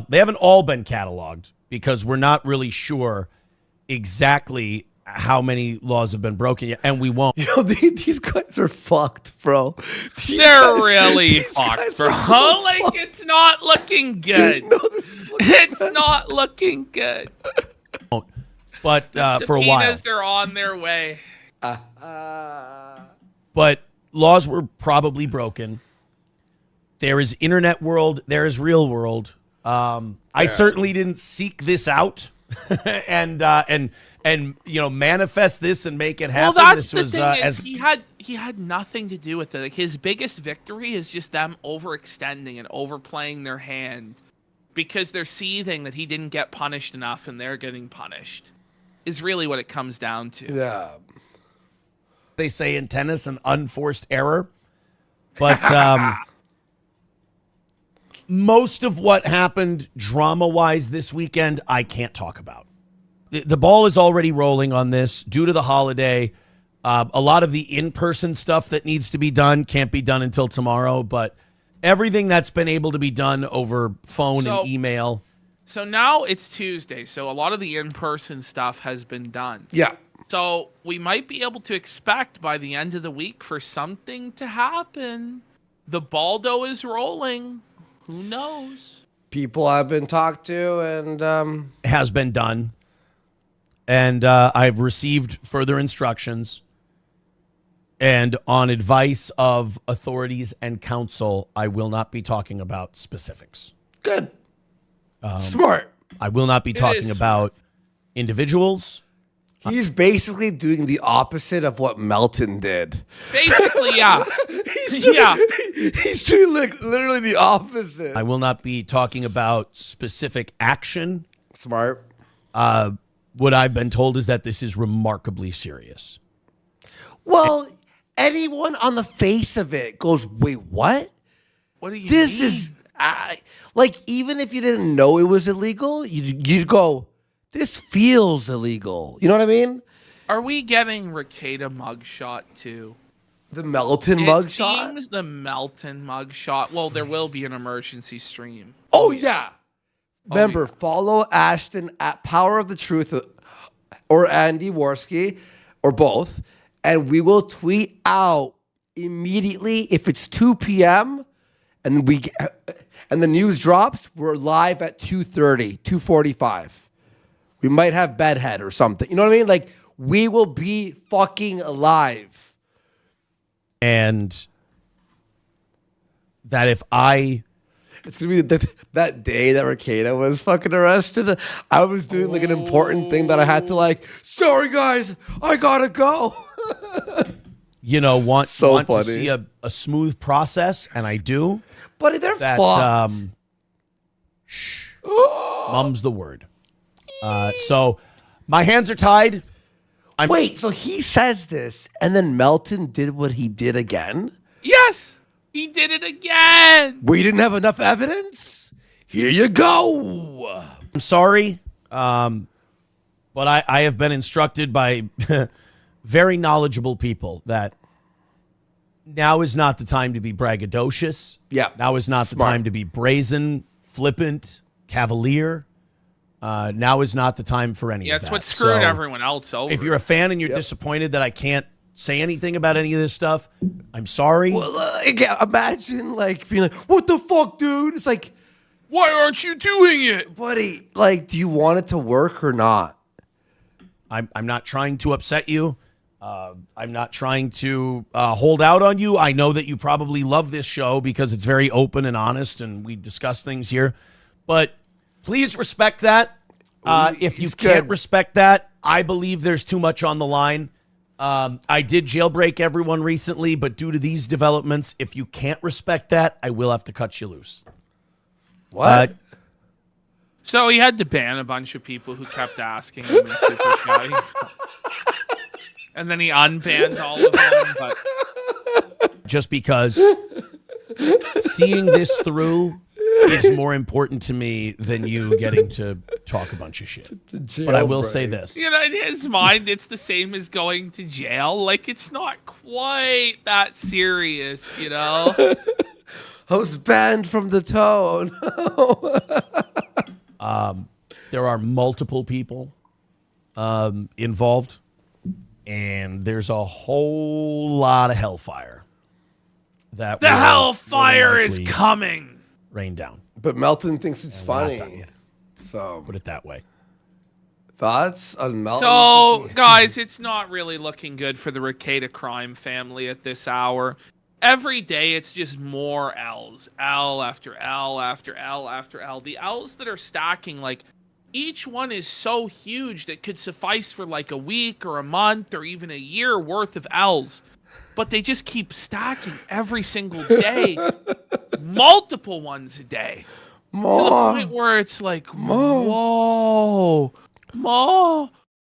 S10: they haven't all been cataloged because we're not really sure exactly how many laws have been broken yet, and we won't.
S1: Yo, these guys are fucked, bro.
S2: They're really fucked,
S1: guys
S2: bro.
S1: are so
S2: Like,
S1: fucked.
S2: it's not looking good.
S1: No, this is
S2: It's not looking good.
S10: But for a while.
S2: Subpoenas are on their way.
S10: But laws were probably broken. There is internet world. There is real world. I certainly didn't seek this out and manifest this and make it happen.
S2: Well, that's
S10: this
S2: the
S10: was
S2: thing is he had nothing to do with it. Like, his biggest victory is just them overextending and overplaying their hand because they're seething that he didn't get punished enough and they're getting punished. Is really what it comes down to.
S1: Yeah.
S10: they say in tennis, an unforced error. But most of what happened drama-wise this weekend, I can't talk about. The ball is already rolling on this due to the holiday. A lot of the in-person stuff that needs to be done can't be done until tomorrow, but everything that's been able to be done over phone and email.
S2: So now it's Tuesday, so a lot of the in-person stuff has been done.
S1: Yeah.
S2: So we might be able to expect by the end of the week for something to happen. The Baldo is rolling. Who knows?
S1: People have been talked to and
S10: Has been done. And I've received further instructions. And on advice of authorities and counsel, I will not be talking about specifics.
S1: good. Smart.
S10: I will not be talking
S2: is
S10: about individuals.
S1: He's basically doing the opposite of what Melton did.
S2: Basically, yeah.
S1: He's doing like literally the opposite.
S10: I will not be talking about specific action.
S1: Smart.
S10: What I've been told is that this is remarkably serious.
S1: Well, anyone on the face of it goes, wait, what?
S2: What do you
S1: This
S2: mean?
S1: is like, even if you didn't know it was illegal, you'd go, this feels illegal. You know what I mean?
S2: Are we getting Rekieta mugshot too?
S1: The Melton
S2: It
S1: mugshot.
S2: seems the Melton mugshot. Well, there will be an emergency stream.
S1: Oh yeah. Remember, follow Ashton at Power of the Truth or Andy Worski or both, and we will tweet out immediately if it's 2 p.m. and the news drops. We're live at 2:30, 2:45. We might have bedhead or something. You know what I mean? Like, we will be fucking live.
S10: And that if I...
S1: It's going to be that day that Rekieta was fucking arrested. I was doing like an important thing that I had to like, sorry guys, I gotta go.
S10: want
S1: funny.
S10: to see a smooth process, and I do.
S1: Buddy, they're
S10: That,
S1: fucked.
S10: mum's the word. So my hands are tied.
S1: Wait, so he says this, and then Melton did what he did again?
S2: Yes, he did it again.
S1: We didn't have enough evidence? Here you go.
S10: I'm sorry, but I have been instructed by very knowledgeable people that now is not the time to be braggadocious.
S1: Yeah.
S10: Now is not the time to be brazen, flippant, cavalier. Now is not the time for any
S2: Yeah,
S10: of that.
S2: it's what screwed
S10: So,
S2: everyone else over.
S10: if you're a fan and you're disappointed that I can't say anything about any of this stuff, I'm sorry.
S1: Well, imagine like being like, what the fuck, dude? It's like,
S2: why aren't you doing it?
S1: buddy, like, do you want it to work or not?
S10: I'm not trying to upset you. I'm not trying to hold out on you. I know that you probably love this show because it's very open and honest and we discuss things here. But please respect that. If you can't respect that, I believe there's too much on the line. I did jailbreak everyone recently, but due to these developments, if you can't respect that, I will have to cut you loose.
S1: What?
S2: So he had to ban a bunch of people who kept asking him in Super Chatty. And then he unbanned all of them. But
S10: just because seeing this through is more important to me than you getting to talk a bunch of shit. But I will say this.
S2: in his mind, it's the same as going to jail. Like, it's not quite that serious,
S1: I was banned from the tone.
S10: There are multiple people involved, and there's a whole lot of hellfire.
S2: The hellfire is coming.
S10: Rain down.
S1: But Melton thinks it's
S10: And we're not done
S1: funny.
S10: yet.
S1: So
S10: Put it that way.
S1: thoughts on Melton?
S2: So, guys, it's not really looking good for the Rekieta crime family at this hour. Every day, it's just more L's. L after L after L after L. The L's that are stacking, like, each one is so huge that could suffice for, like, a week or a month or even a year worth of L's. But they just keep stacking every single day. Multiple ones a day. To the point where it's like, whoa.